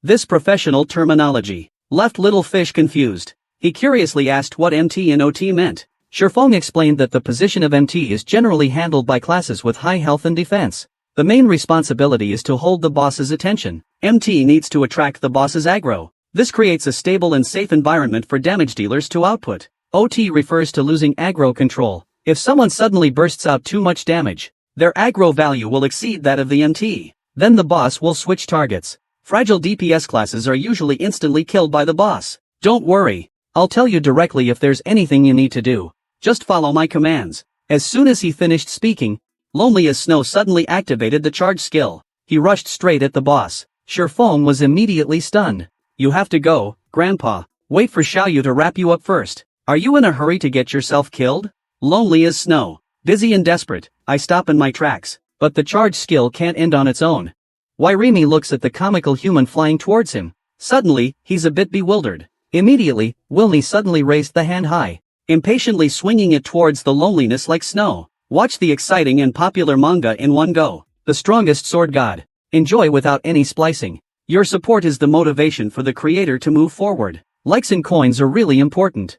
This professional terminology left little fish confused. He curiously asked what MT and OT meant. Shifeng explained that the position of MT is generally handled by classes with high health and defense. The main responsibility is to hold the boss's attention. MT needs to attract the boss's aggro. This creates a stable and safe environment for damage dealers to output. OT refers to losing aggro control. If someone suddenly bursts out too much damage, their aggro value will exceed that of the MT. Then the boss will switch targets. Fragile DPS classes are usually instantly killed by the boss. Don't worry. I'll tell you directly if there's anything you need to do. Just follow my commands. As soon as he finished speaking, Lonely as Snow suddenly activated the charge skill. He rushed straight at the boss. Shifeng was immediately stunned. You have to go, Grandpa. Wait for Xiaoyu to wrap you up first. Are you in a hurry to get yourself killed? Lonely as Snow. Busy and desperate, I stop in my tracks. But the charge skill can't end on its own. Wairimi looks at the comical human flying towards him. Suddenly, he's a bit bewildered. Immediately, Wilney suddenly raised the hand high, impatiently swinging it towards the loneliness like snow. Watch the exciting and popular manga in one go. The Strongest Sword God. Enjoy without any splicing. Your support is the motivation for the creator to move forward. Likes and coins are really important.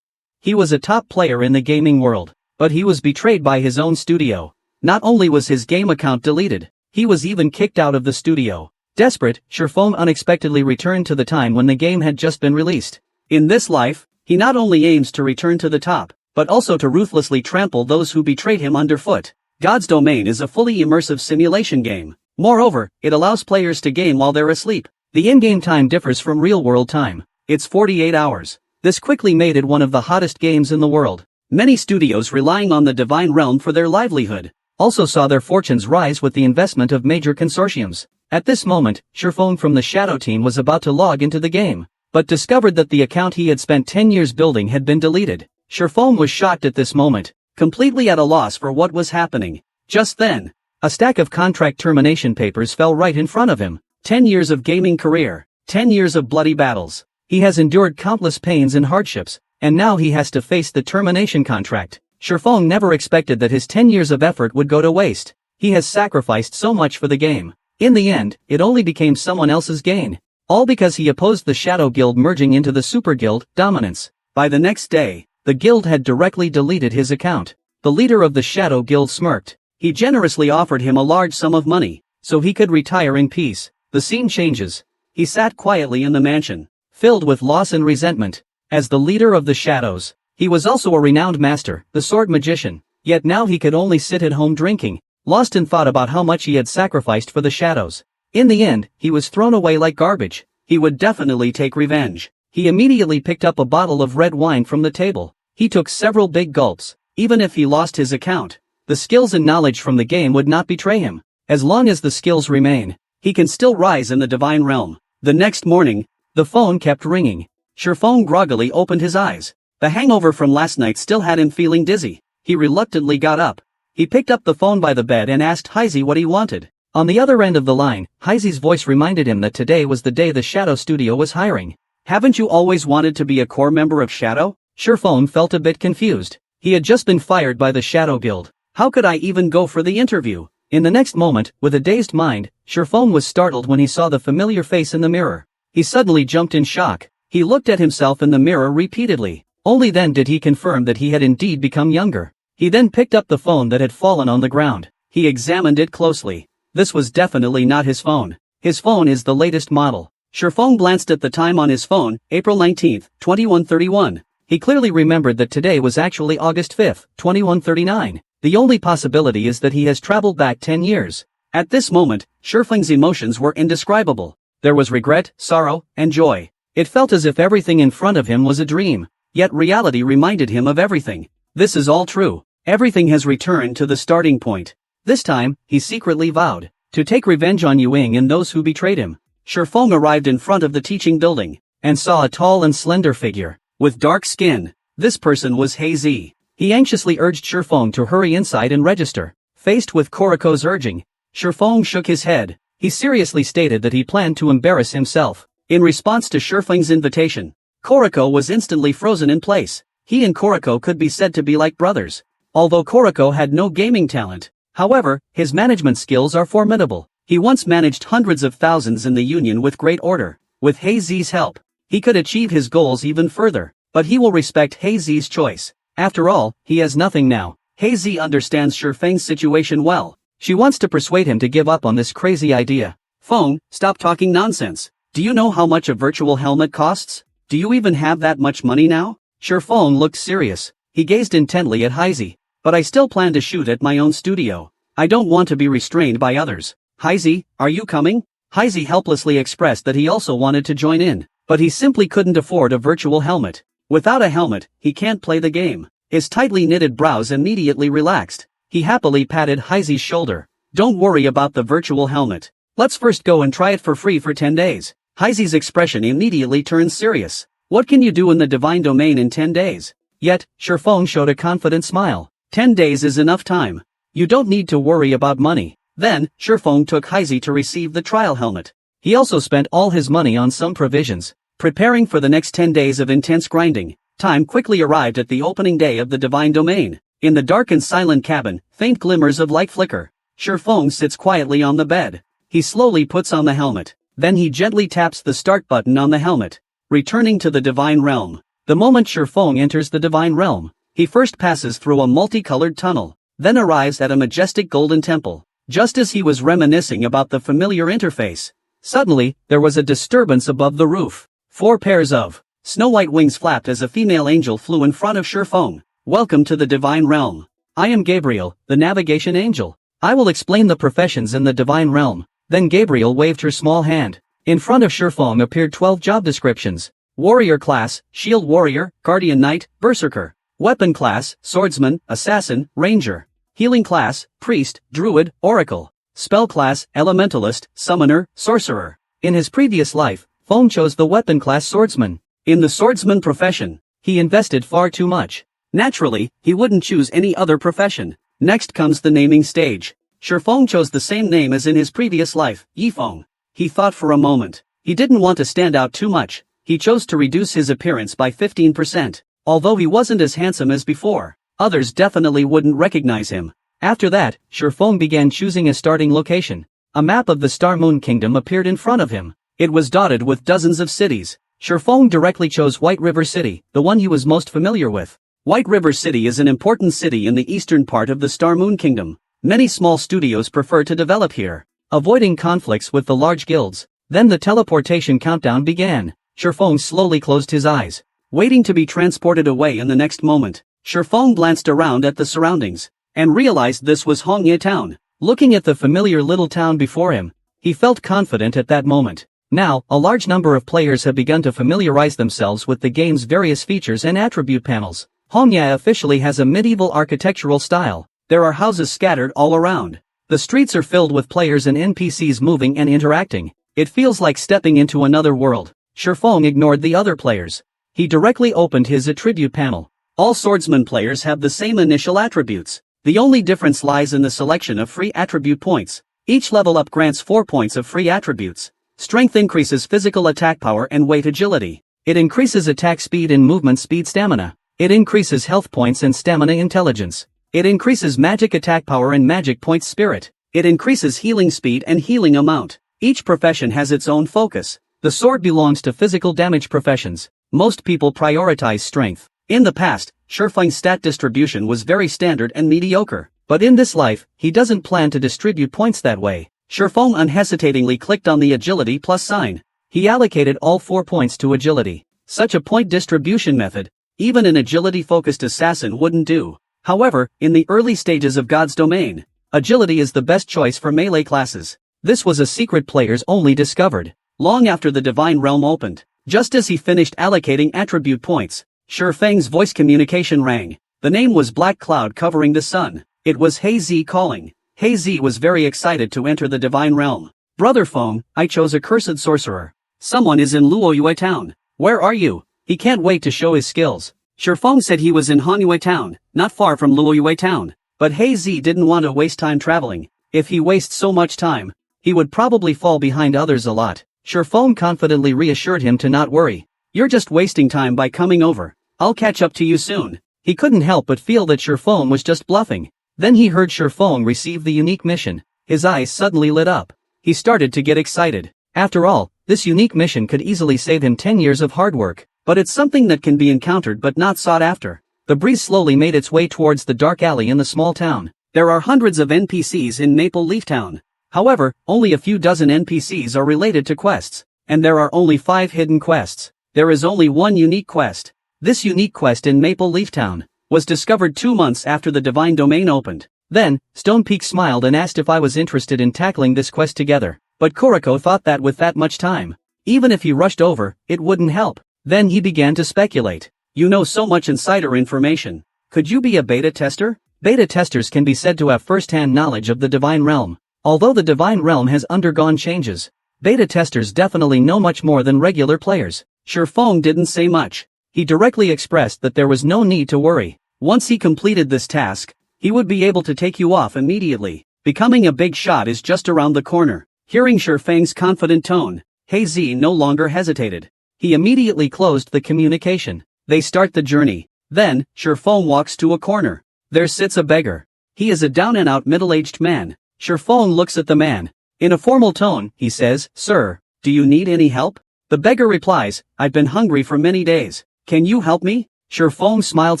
He was a top player in the gaming world, but he was betrayed by his own studio. Not only was his game account deleted, he was even kicked out of the studio. Desperate, Shifeng unexpectedly returned to the time when the game had just been released. In this life, he not only aims to return to the top, but also to ruthlessly trample those who betrayed him underfoot. God's Domain is a fully immersive simulation game. Moreover, it allows players to game while they're asleep. The in-game time differs from real-world time. It's 48 hours. This quickly made it one of the hottest games in the world. Many studios relying on the Divine Realm for their livelihood also saw their fortunes rise with the investment of major consortiums. At this moment, Shifeng from the Shadow team was about to log into the game, but discovered that the account he had spent 10 years building had been deleted. Shifeng was shocked at this moment, completely at a loss for what was happening. Just then, a stack of contract termination papers fell right in front of him. 10 years of gaming career, 10 years of bloody battles. He has endured countless pains and hardships, and now he has to face the termination contract. Shifeng never expected that his 10 years of effort would go to waste. He has sacrificed so much for the game. In the end, it only became someone else's gain. All because he opposed the Shadow Guild merging into the Super Guild, Dominance. By the next day, the guild had directly deleted his account. The leader of the Shadow Guild smirked. He generously offered him a large sum of money, so he could retire in peace. The scene changes. He sat quietly in the mansion, filled with loss and resentment. As the leader of the shadows, he was also a renowned master, the sword magician. Yet now he could only sit at home drinking, lost in thought about how much he had sacrificed for the shadows. In the end, he was thrown away like garbage. He would definitely take revenge. He immediately picked up a bottle of red wine from the table. He took several big gulps. Even if he lost his account, the skills and knowledge from the game would not betray him. As long as the skills remain, he can still rise in the divine realm. The next morning, the phone kept ringing. Shifeng groggily opened his eyes. The hangover from last night still had him feeling dizzy. He reluctantly got up. He picked up the phone by the bed and asked Heisey what he wanted. On the other end of the line, Heisey's voice reminded him that today was the day the Shadow Studio was hiring. Haven't you always wanted to be a core member of Shadow? Shifeng felt a bit confused. He had just been fired by the Shadow Guild. How could I even go for the interview? In the next moment, with a dazed mind, Shifeng was startled when he saw the familiar face in the mirror. He suddenly jumped in shock. He looked at himself in the mirror repeatedly. Only then did he confirm that he had indeed become younger. He then picked up the phone that had fallen on the ground. He examined it closely. This was definitely not his phone. His phone is the latest model. Shifeng glanced at the time on his phone, April 19, 2131. He clearly remembered that today was actually August 5, 2139. The only possibility is that he has traveled back 10 years. At this moment, Shifeng's emotions were indescribable. There was regret, sorrow, and joy. It felt as if everything in front of him was a dream. Yet reality reminded him of everything. This is all true. Everything has returned to the starting point. This time, he secretly vowed to take revenge on Yuing and those who betrayed him. Shifeng arrived in front of the teaching building and saw a tall and slender figure with dark skin. This person was Hazy. He anxiously urged Shifeng to hurry inside and register. Faced with Koriko's urging, Shifeng shook his head. He seriously stated that he planned to embarrass himself. In response to Shifeng's invitation, Koriko was instantly frozen in place. He and Koriko could be said to be like brothers. Although Koriko had no gaming talent, however, his management skills are formidable. He once managed hundreds of thousands in the Union with great order. With Hazy's help, he could achieve his goals even further. But he will respect Hazy's choice. After all, he has nothing now. Hazy understands Shifeng's situation well. She wants to persuade him to give up on this crazy idea. Feng, stop talking nonsense. Do you know how much a virtual helmet costs? Do you even have that much money now? Shifeng looked serious. He gazed intently at Hazy. But I still plan to shoot at my own studio. I don't want to be restrained by others. Hazy, are you coming? Hazy helplessly expressed that he also wanted to join in. But he simply couldn't afford a virtual helmet. Without a helmet, he can't play the game. His tightly knitted brows immediately relaxed. He happily patted Hazy's shoulder. Don't worry about the virtual helmet. Let's first go and try it for free for 10 days. Hazy's expression immediately turned serious. What can you do in the divine domain in 10 days? Yet, Shifeng showed a confident smile. 10 days is enough time. You don't need to worry about money. Then, Shifeng took Hazy to receive the trial helmet. He also spent all his money on some provisions. Preparing for the next 10 days of intense grinding, time quickly arrived at the opening day of the divine domain. In the dark and silent cabin, faint glimmers of light flicker. Shifeng sits quietly on the bed. He slowly puts on the helmet. Then he gently taps the start button on the helmet. Returning to the divine realm. The moment Shifeng enters the divine realm, he first passes through a multicolored tunnel, then arrives at a majestic golden temple. Just as he was reminiscing about the familiar interface, suddenly, there was a disturbance above the roof. 4 pairs of snow-white wings flapped as a female angel flew in front of Shifeng. Welcome to the divine realm. I am Gabriel, the navigation angel. I will explain the professions in the divine realm. Then Gabriel waved her small hand. In front of Shifeng appeared 12 job descriptions. Warrior class, shield warrior, guardian knight, berserker. Weapon class, swordsman, assassin, ranger. Healing class, priest, druid, oracle. Spell class, elementalist, summoner, sorcerer. In his previous life, Feng chose the weapon class swordsman. In the swordsman profession, he invested far too much. Naturally, he wouldn't choose any other profession. Next comes the naming stage. Shifeng chose the same name as in his previous life, Yifeng. He thought for a moment. He didn't want to stand out too much. He chose to reduce his appearance by 15%. Although he wasn't as handsome as before, others definitely wouldn't recognize him. After that, Shifeng began choosing a starting location. A map of the Star Moon Kingdom appeared in front of him. It was dotted with dozens of cities. Shifeng directly chose White River City, the one he was most familiar with. White River City is an important city in the eastern part of the Star Moon Kingdom. Many small studios prefer to develop here, avoiding conflicts with the large guilds. Then the teleportation countdown began. Shifeng slowly closed his eyes, waiting to be transported away in the next moment. Shifeng glanced around at the surroundings, and realized this was Hongye Town. Looking at the familiar little town before him, he felt confident at that moment. Now, a large number of players have begun to familiarize themselves with the game's various features and attribute panels. Hongye officially has a medieval architectural style. There are houses scattered all around. The streets are filled with players and NPCs moving and interacting. It feels like stepping into another world. Shifeng ignored the other players. He directly opened his attribute panel. All swordsman players have the same initial attributes. The only difference lies in the selection of free attribute points. Each level up grants 4 points of free attributes. Strength increases physical attack power and weight agility. It increases attack speed and movement speed stamina. It increases health points and stamina intelligence. It increases magic attack power and magic points spirit. It increases healing speed and healing amount. Each profession has its own focus. The sword belongs to physical damage professions. Most people prioritize strength. In the past, Shifeng's stat distribution was very standard and mediocre. But in this life, he doesn't plan to distribute points that way. Shifeng unhesitatingly clicked on the agility plus sign. He allocated all 4 points to agility. Such a point distribution method, even an agility-focused assassin wouldn't do. However, in the early stages of God's domain, agility is the best choice for melee classes. This was a secret players only discovered long after the divine realm opened. Just as he finished allocating attribute points, Shifeng's voice communication rang. The name was Black Cloud covering the sun. It was Hazy calling. Hazy was very excited to enter the divine realm. Brother Feng, I chose a cursed sorcerer. Someone is in Luoyue town. Where are you? He can't wait to show his skills. Shifeng said he was in Manhua town, not far from Luoyue town. But Hazy didn't want to waste time traveling. If he wastes so much time, he would probably fall behind others a lot. Shifeng confidently reassured him to not worry. You're just wasting time by coming over. I'll catch up to you soon. He couldn't help but feel that Shifeng was just bluffing. Then he heard Shifeng receive the unique mission. His eyes suddenly lit up. He started to get excited. After all, this unique mission could easily save him 10 years of hard work. But it's something that can be encountered but not sought after. The breeze slowly made its way towards the dark alley in the small town. There are hundreds of NPCs in Maple Leaf Town. However, only a few dozen NPCs are related to quests. And there are only 5 hidden quests. There is only one unique quest. This unique quest in Maple Leaf Town was discovered 2 months after the Divine Domain opened. Then, Stone Peak smiled and asked if I was interested in tackling this quest together. But Kuriko thought that with that much time, even if he rushed over, it wouldn't help. Then he began to speculate. You know so much insider information. Could you be a beta tester? Beta testers can be said to have first-hand knowledge of the Divine Realm. Although the Divine Realm has undergone changes, beta testers definitely know much more than regular players. Shifeng didn't say much. He directly expressed that there was no need to worry. Once he completed this task, he would be able to take you off immediately. Becoming a big shot is just around the corner. Hearing Shifeng's confident tone, Hazy no longer hesitated. He immediately closed the communication. They start the journey. Then, Shifeng walks to a corner. There sits a beggar. He is a down-and-out middle-aged man. Shifeng looks at the man. In a formal tone, he says, Sir, do you need any help? The beggar replies, I've been hungry for many days. Can you help me? Shifeng smiled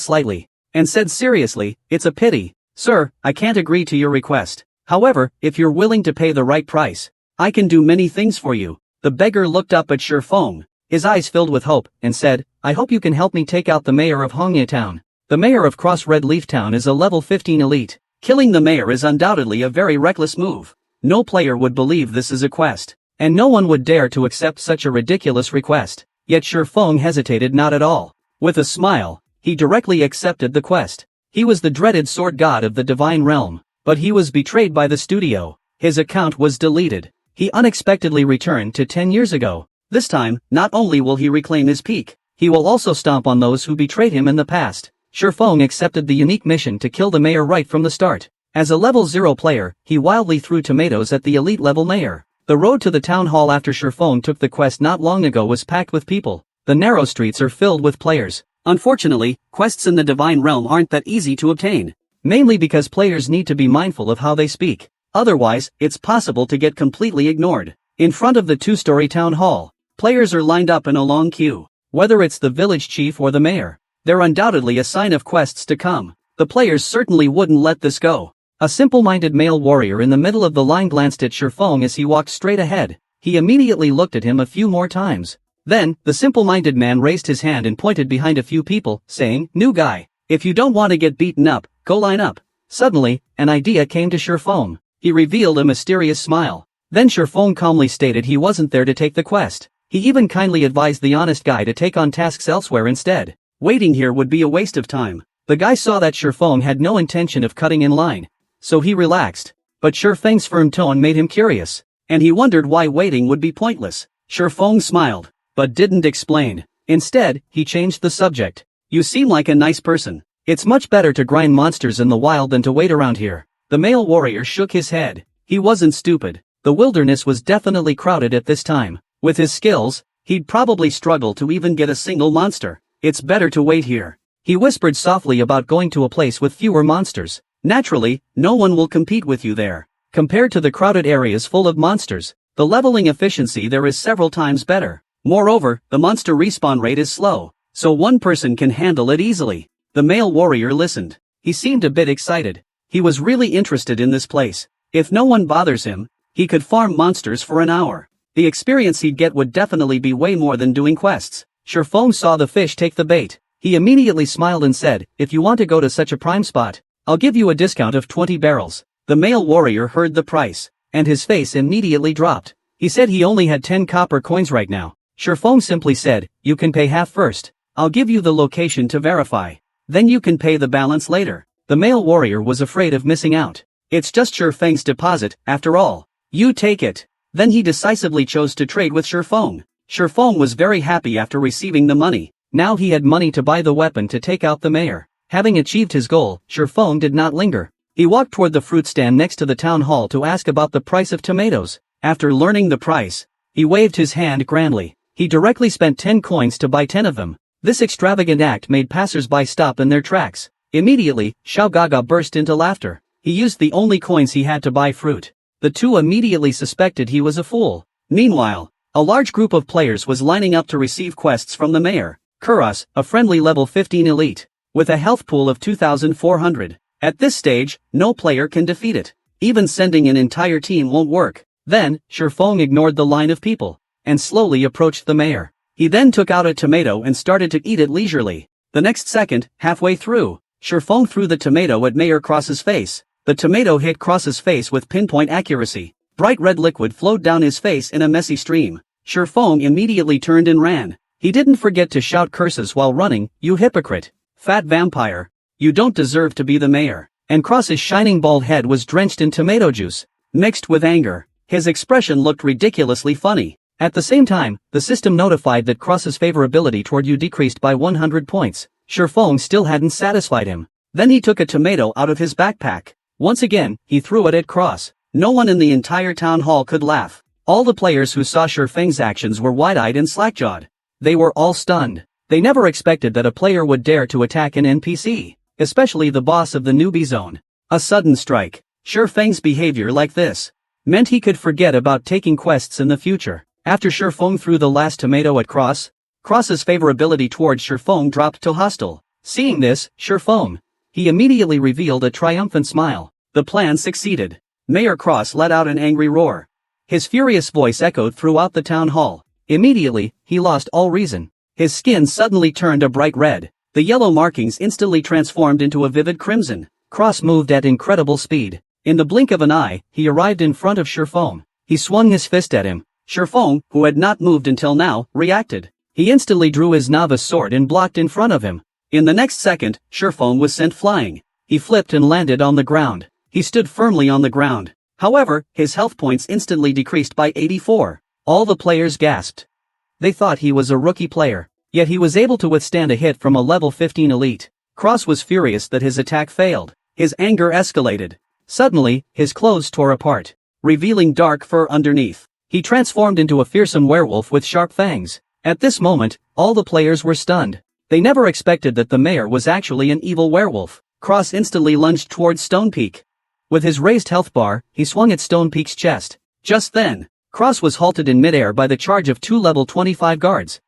slightly and said seriously, It's a pity. Sir, I can't agree to your request. However, if you're willing to pay the right price, I can do many things for you. The beggar looked up at Shifeng. His eyes filled with hope, and said, I hope you can help me take out the mayor of Hongya Town. The mayor of Cross Red Leaf Town is a level 15 elite. Killing the mayor is undoubtedly a very reckless move. No player would believe this is a quest, and no one would dare to accept such a ridiculous request. Yet Shifeng hesitated not at all. With a smile, he directly accepted the quest. He was the dreaded sword god of the Divine Realm, but he was betrayed by the studio. His account was deleted. He unexpectedly returned to 10 years ago. This time, not only will he reclaim his peak, he will also stomp on those who betrayed him in the past. Shifeng accepted the unique mission to kill the mayor right from the start. As a level 0 player, he wildly threw tomatoes at the elite level mayor. The road to the town hall after Shifeng took the quest not long ago was packed with people. The narrow streets are filled with players. Unfortunately, quests in the Divine Realm aren't that easy to obtain. Mainly because players need to be mindful of how they speak. Otherwise, it's possible to get completely ignored. In front of the 2-story town hall, players are lined up in a long queue. Whether it's the village chief or the mayor, they're undoubtedly a sign of quests to come. The players certainly wouldn't let this go. A simple-minded male warrior in the middle of the line glanced at Shifeng as he walked straight ahead. He immediately looked at him a few more times. Then, the simple-minded man raised his hand and pointed behind a few people, saying, New guy, if you don't want to get beaten up, go line up. Suddenly, an idea came to Shifeng. He revealed a mysterious smile. Then Shifeng calmly stated he wasn't there to take the quest. He even kindly advised the honest guy to take on tasks elsewhere instead. Waiting here would be a waste of time. The guy saw that Shifeng had no intention of cutting in line, so he relaxed. But Shifeng's firm tone made him curious, and he wondered why waiting would be pointless. Shifeng smiled, but didn't explain. Instead, he changed the subject. You seem like a nice person. It's much better to grind monsters in the wild than to wait around here. The male warrior shook his head. He wasn't stupid. The wilderness was definitely crowded at this time. With his skills, he'd probably struggle to even get a single monster. It's better to wait here. He whispered softly about going to a place with fewer monsters. Naturally, no one will compete with you there. Compared to the crowded areas full of monsters, the leveling efficiency there is several times better. Moreover, the monster respawn rate is slow, so one person can handle it easily. The male warrior listened. He seemed a bit excited. He was really interested in this place. If no one bothers him, he could farm monsters for an hour. The experience he'd get would definitely be way more than doing quests. Shifeng saw the fish take the bait. He immediately smiled and said, if you want to go to such a prime spot, I'll give you a discount of 20 barrels. The male warrior heard the price, and his face immediately dropped. He said he only had 10 copper coins right now. Shifeng simply said, you can pay half first. I'll give you the location to verify. Then you can pay the balance later. The male warrior was afraid of missing out. It's just Shifeng's deposit, after all. You take it. Then he decisively chose to trade with Shifeng. Shifeng was very happy after receiving the money. Now he had money to buy the weapon to take out the mayor. Having achieved his goal, Shifeng did not linger. He walked toward the fruit stand next to the town hall to ask about the price of tomatoes. After learning the price, he waved his hand grandly. He directly spent 10 coins to buy 10 of them. This extravagant act made passers-by stop in their tracks. Immediately, Xiao Gaga burst into laughter. He used the only coins he had to buy fruit. The two immediately suspected he was a fool. Meanwhile, a large group of players was lining up to receive quests from the mayor. Kuros, a friendly level 15 elite, with a health pool of 2,400. At this stage, no player can defeat it. Even sending an entire team won't work. Then, Shifeng ignored the line of people, and slowly approached the mayor. He then took out a tomato and started to eat it leisurely. The next second, halfway through, Shifeng threw the tomato at Mayor Cross's face. The tomato hit Cross's face with pinpoint accuracy. Bright red liquid flowed down his face in a messy stream. Shifeng immediately turned and ran. He didn't forget to shout curses while running, "You hypocrite! Fat vampire! You don't deserve to be the mayor." And Cross's shining bald head was drenched in tomato juice, mixed with anger. His expression looked ridiculously funny. At the same time, the system notified that Cross's favorability toward you decreased by 100 points. Shifeng still hadn't satisfied him. Then he took a tomato out of his backpack. Once again, he threw it at Cross. No one in the entire town hall could laugh. All the players who saw Shifeng's actions were wide-eyed and slack-jawed. They were all stunned. They never expected that a player would dare to attack an NPC, especially the boss of the newbie zone. A sudden strike. Shifeng's behavior like this meant he could forget about taking quests in the future. After Shifeng threw the last tomato at Cross's favorability towards Shifeng dropped to hostile. Seeing this, he immediately revealed a triumphant smile. The plan succeeded. Mayor Cross let out an angry roar. His furious voice echoed throughout the town hall. Immediately, he lost all reason. His skin suddenly turned a bright red. The yellow markings instantly transformed into a vivid crimson. Cross moved at incredible speed. In the blink of an eye, he arrived in front of Shifeng. He swung his fist at him. Shifeng, who had not moved until now, reacted. He instantly drew his novice sword and blocked in front of him. In the next second, Shifeng was sent flying. He flipped and landed on the ground. He stood firmly on the ground. However, his health points instantly decreased by 84. All the players gasped. They thought he was a rookie player, yet he was able to withstand a hit from a level 15 elite. Cross was furious that his attack failed. His anger escalated. Suddenly, his clothes tore apart, revealing dark fur underneath. He transformed into a fearsome werewolf with sharp fangs. At this moment, all the players were stunned. They never expected that the mayor was actually an evil werewolf. Cross instantly lunged towards Stone Peak. With his raised health bar, he swung at Stone Peak's chest. Just then, Cross was halted in midair by the charge of 2 level 25 guards.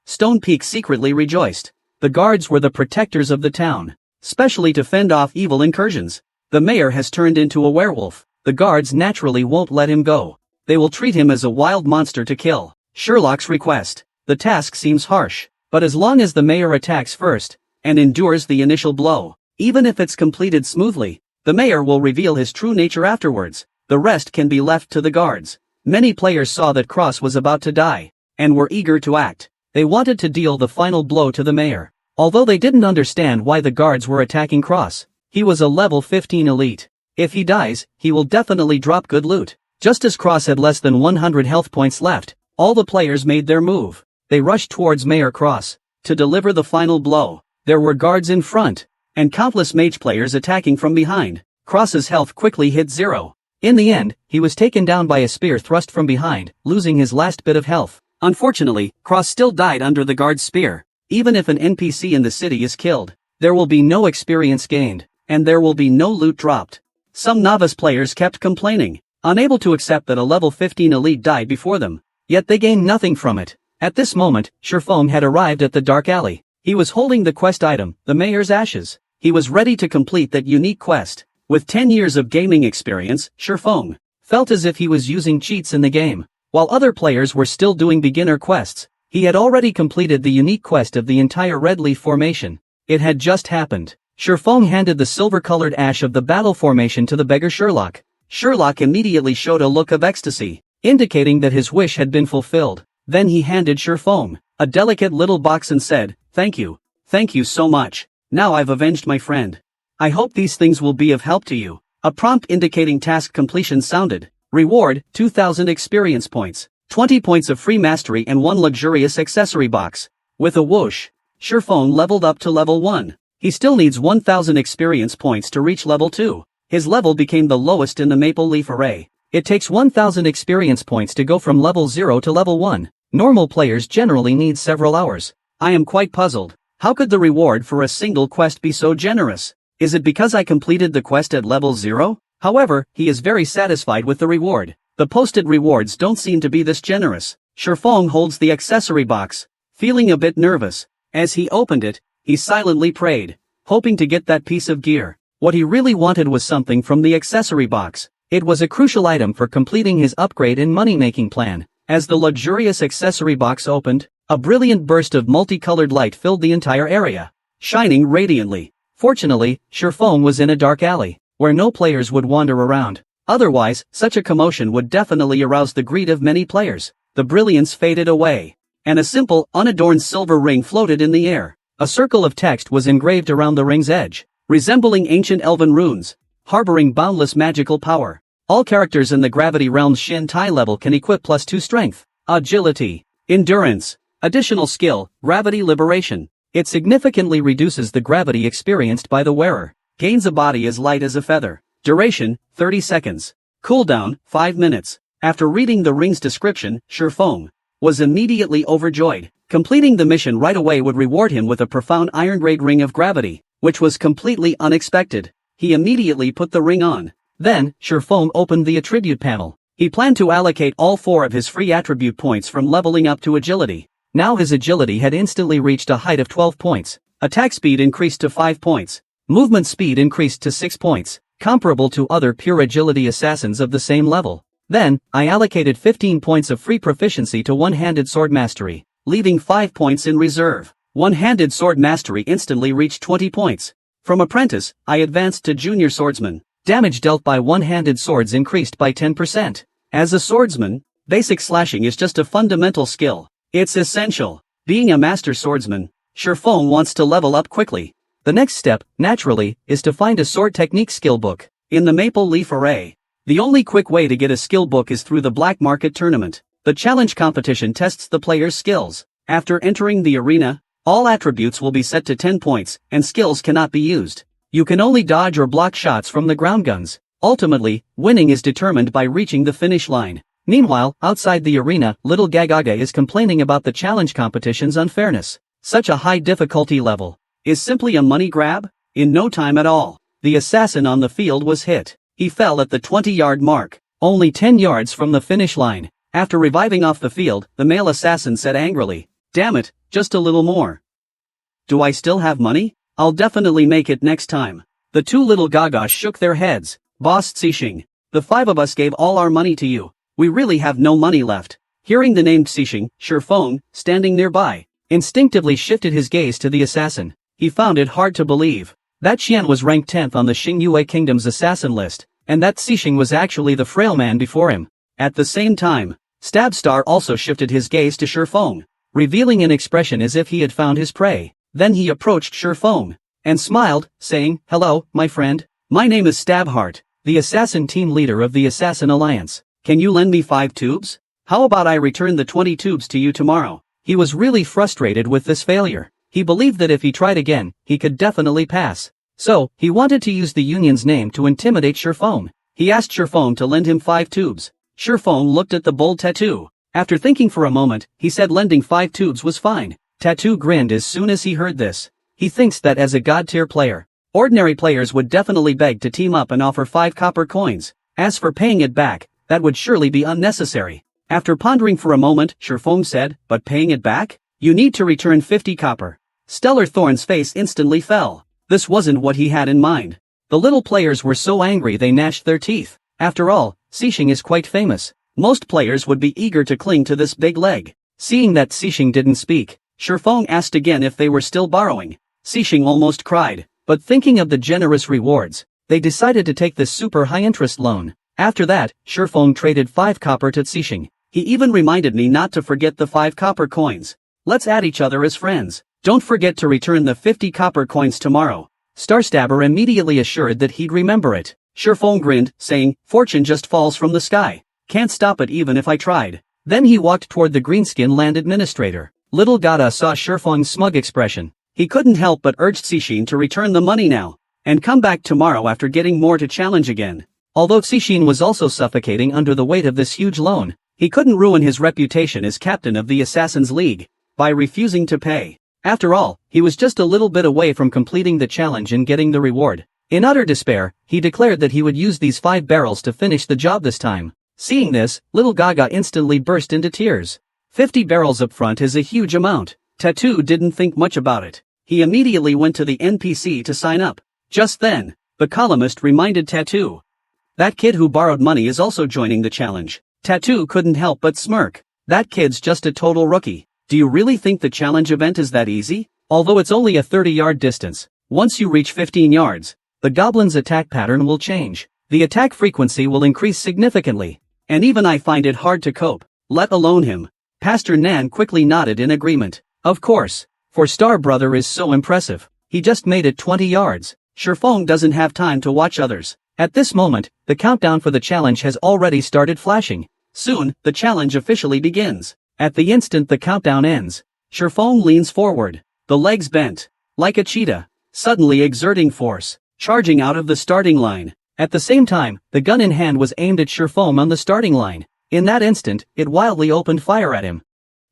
Stone Peak secretly rejoiced. The guards were the protectors of the town, specially to fend off evil incursions. The mayor has turned into a werewolf. The guards naturally won't let him go. They will treat him as a wild monster to kill. Sherlock's request. The task seems harsh, but as long as the mayor attacks first, and endures the initial blow, even if it's completed smoothly, the mayor will reveal his true nature afterwards. The rest can be left to the guards. Many players saw that Cross was about to die, and were eager to act. They wanted to deal the final blow to the mayor. Although they didn't understand why the guards were attacking Cross. He was a level 15 elite. If he dies, he will definitely drop good loot. Just as Cross had less than 100 health points left, all the players made their move. They rushed towards Mayor Cross to deliver the final blow. There were guards in front, and countless mage players attacking from behind. Cross's health quickly hit 0. In the end, he was taken down by a spear thrust from behind, losing his last bit of health. Unfortunately, Cross still died under the guard's spear. Even if an NPC in the city is killed, there will be no experience gained, and there will be no loot dropped. Some novice players kept complaining, unable to accept that a level 15 elite died before them, yet they gained nothing from it. At this moment, Shifeng had arrived at the dark alley. He was holding the quest item, the mayor's ashes. He was ready to complete that unique quest. With 10 years of gaming experience, Shifeng felt as if he was using cheats in the game. While other players were still doing beginner quests, he had already completed the unique quest of the entire Red Leaf formation. It had just happened. Shifeng handed the silver-colored ash of the battle formation to the beggar Sherlock. Sherlock immediately showed a look of ecstasy, indicating that his wish had been fulfilled. Then he handed Shifeng a delicate little box and said, "Thank you. Thank you so much. Now I've avenged my friend. I hope these things will be of help to you." A prompt indicating task completion sounded. Reward, 2,000 experience points, 20 points of free mastery and 1 luxurious accessory box. With a whoosh, Shifeng leveled up to level 1. He still needs 1000 experience points to reach level 2. His level became the lowest in the maple leaf array. It takes 1000 experience points to go from level 0 to level 1. Normal players generally need several hours. I am quite puzzled. How could the reward for a single quest be so generous? Is it because I completed the quest at level 0? However, he is very satisfied with the reward. The posted rewards don't seem to be this generous. Shifeng holds the accessory box, feeling a bit nervous. As he opened it, he silently prayed, hoping to get that piece of gear. What he really wanted was something from the accessory box. It was a crucial item for completing his upgrade and money-making plan. As the luxurious accessory box opened, a brilliant burst of multicolored light filled the entire area, shining radiantly. Fortunately, Shifeng was in a dark alley, where no players would wander around. Otherwise, such a commotion would definitely arouse the greed of many players. The brilliance faded away, and a simple, unadorned silver ring floated in the air. A circle of text was engraved around the ring's edge, resembling ancient elven runes, harboring boundless magical power. All characters in the Gravity Realm's Shin Tai level can equip +2 strength, agility, endurance, additional skill, gravity liberation. It significantly reduces the gravity experienced by the wearer. Gains a body as light as a feather. Duration, 30 seconds. Cooldown, 5 minutes. After reading the ring's description, Shifeng was immediately overjoyed. Completing the mission right away would reward him with a profound iron-grade ring of gravity, which was completely unexpected. He immediately put the ring on. Then, Shifeng opened the attribute panel. He planned to allocate all 4 of his free attribute points from leveling up to agility. Now his agility had instantly reached a height of 12 points. Attack speed increased to 5 points. Movement speed increased to 6 points, comparable to other pure agility assassins of the same level. Then, I allocated 15 points of free proficiency to one-handed sword mastery, leaving 5 points in reserve. One-handed sword mastery instantly reached 20 points. From apprentice, I advanced to junior swordsman. Damage dealt by one-handed swords increased by 10%. As a swordsman, basic slashing is just a fundamental skill. It's essential. Being a master swordsman, Shifeng wants to level up quickly. The next step, naturally, is to find a sword technique skill book. In the Maple Leaf Array, the only quick way to get a skill book is through the Black Market Tournament. The challenge competition tests the player's skills. After entering the arena, all attributes will be set to 10 points, and skills cannot be used. You can only dodge or block shots from the ground guns. Ultimately, winning is determined by reaching the finish line. Meanwhile, outside the arena, little Gagaga is complaining about the challenge competition's unfairness. Such a high difficulty level is simply a money grab? In no time at all, the assassin on the field was hit. He fell at the 20-yard mark, only 10 yards from the finish line. After reviving off the field, the male assassin said angrily, "Damn it, just a little more. Do I still have money? I'll definitely make it next time." The 2 little Gagas shook their heads. "Boss Xisheng, the 5 of us gave all our money to you. We really have no money left." Hearing the name Xisheng, Shifeng, standing nearby, instinctively shifted his gaze to the assassin. He found it hard to believe that Xian was ranked 10th on the Xingyue Kingdom's assassin list, and that Xisheng was actually the frail man before him. At the same time, Stabstar also shifted his gaze to Shifeng, revealing an expression as if he had found his prey. Then he approached Shifeng and smiled, saying, "Hello, my friend. My name is Stabheart, the assassin team leader of the Assassin Alliance. Can you lend me 5 tubes? How about I return the 20 tubes to you tomorrow?" He was really frustrated with this failure. He believed that if he tried again, he could definitely pass. So, he wanted to use the Union's name to intimidate Shifeng. He asked Shifeng to lend him 5 tubes. Shifeng looked at the bold tattoo. After thinking for a moment, he said lending 5 tubes was fine. Tattoo grinned as soon as he heard this. He thinks that as a god-tier player, ordinary players would definitely beg to team up and offer 5 copper coins. As for paying it back, that would surely be unnecessary. After pondering for a moment, Shifeng said, "But paying it back? You need to return 50 copper. Stellar Thorn's face instantly fell. This wasn't what he had in mind. The little players were so angry they gnashed their teeth. After all, Xisheng is quite famous. Most players would be eager to cling to this big leg. Seeing that Xisheng didn't speak, Shifeng asked again if they were still borrowing. Xisheng almost cried, but thinking of the generous rewards, they decided to take this super high-interest loan. After that, Shifeng traded 5 copper to Xisheng. He even reminded me not to forget the 5 copper coins. Let's add each other as friends. Don't forget to return the 50 copper coins tomorrow. Starstabber immediately assured that he'd remember it. Shifeng grinned, saying, "Fortune just falls from the sky. Can't stop it even if I tried." Then he walked toward the Greenskin Land Administrator. Little Gada saw Shifeng's smug expression. He couldn't help but urged Cixin to return the money now, and come back tomorrow after getting more to challenge again. Although Cixin was also suffocating under the weight of this huge loan, he couldn't ruin his reputation as captain of the Assassin's League by refusing to pay. After all, he was just a little bit away from completing the challenge and getting the reward. In utter despair, he declared that he would use these 5 barrels to finish the job this time. Seeing this, little Gaga instantly burst into tears. 50 barrels up front is a huge amount. Tattoo didn't think much about it. He immediately went to the NPC to sign up. Just then, the columnist reminded Tattoo. That kid who borrowed money is also joining the challenge. Tattoo couldn't help but smirk. That kid's just a total rookie. Do you really think the challenge event is that easy? Although it's only a 30-yard distance, once you reach 15 yards, the goblin's attack pattern will change. The attack frequency will increase significantly. And even I find it hard to cope, let alone him. Pastor Nan quickly nodded in agreement. Of course, for Star Brother is so impressive. He just made it 20 yards. Shifeng doesn't have time to watch others. At this moment, the countdown for the challenge has already started flashing. Soon, the challenge officially begins. At the instant the countdown ends, Shifeng leans forward, the legs bent, like a cheetah, suddenly exerting force, charging out of the starting line. At the same time, the gun in hand was aimed at Shifeng on the starting line. In that instant, it wildly opened fire at him.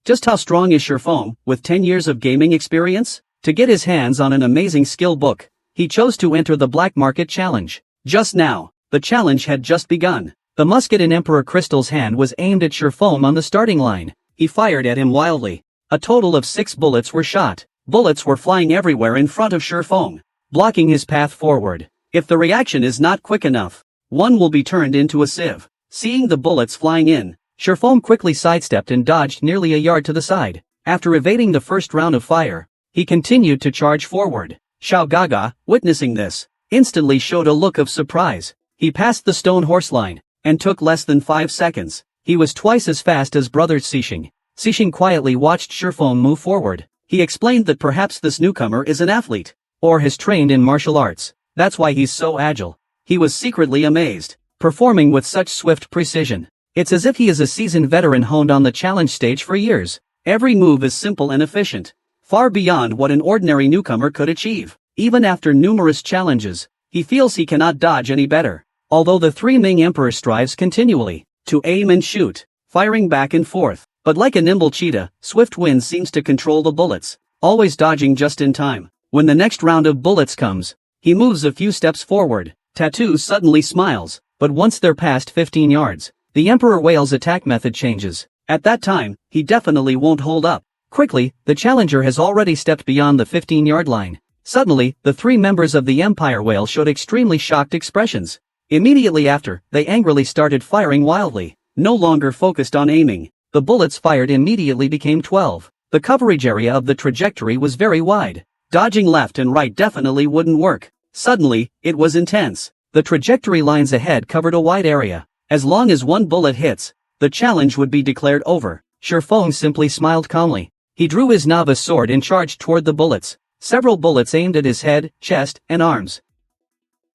Just how strong is Shifeng, with 10 years of gaming experience? To get his hands on an amazing skill book, he chose to enter the Black Market Challenge. Just now, the challenge had just begun. The musket in Emperor Crystal's hand was aimed at Shifeng on the starting line. He fired at him wildly. A total of 6 bullets were shot. Bullets were flying everywhere in front of Shifeng, blocking his path forward. If the reaction is not quick enough, one will be turned into a sieve. Seeing the bullets flying in, Shifeng quickly sidestepped and dodged nearly a yard to the side. After evading the first round of fire, he continued to charge forward. Xiao Gaga, witnessing this, instantly showed a look of surprise. He passed the stone horse line, and took less than 5 seconds. He was twice as fast as brother Cixin. Cixin quietly watched Shifeng move forward. He explained that perhaps this newcomer is an athlete, or has trained in martial arts. That's why he's so agile. He was secretly amazed, performing with such swift precision. It's as if he is a seasoned veteran honed on the challenge stage for years. Every move is simple and efficient, far beyond what an ordinary newcomer could achieve. Even after numerous challenges, he feels he cannot dodge any better. Although the 3 Ming Emperor strives continually to aim and shoot, firing back and forth, but like a nimble cheetah, Swift Wind seems to control the bullets, always dodging just in time. When the next round of bullets comes, he moves a few steps forward. Tattoo suddenly smiles, but once they're past 15 yards, the Emperor Whale's attack method changes. At that time, he definitely won't hold up. Quickly, the challenger has already stepped beyond the 15-yard line. Suddenly, the 3 members of the Empire Whale showed extremely shocked expressions. Immediately after, they angrily started firing wildly, no longer focused on aiming. The bullets fired immediately became 12. The coverage area of the trajectory was very wide. Dodging left and right definitely wouldn't work. Suddenly, it was intense. The trajectory lines ahead covered a wide area. As long as one bullet hits, the challenge would be declared over. Shifeng simply smiled calmly. He drew his novice sword and charged toward the bullets. Several bullets aimed at his head, chest, and arms.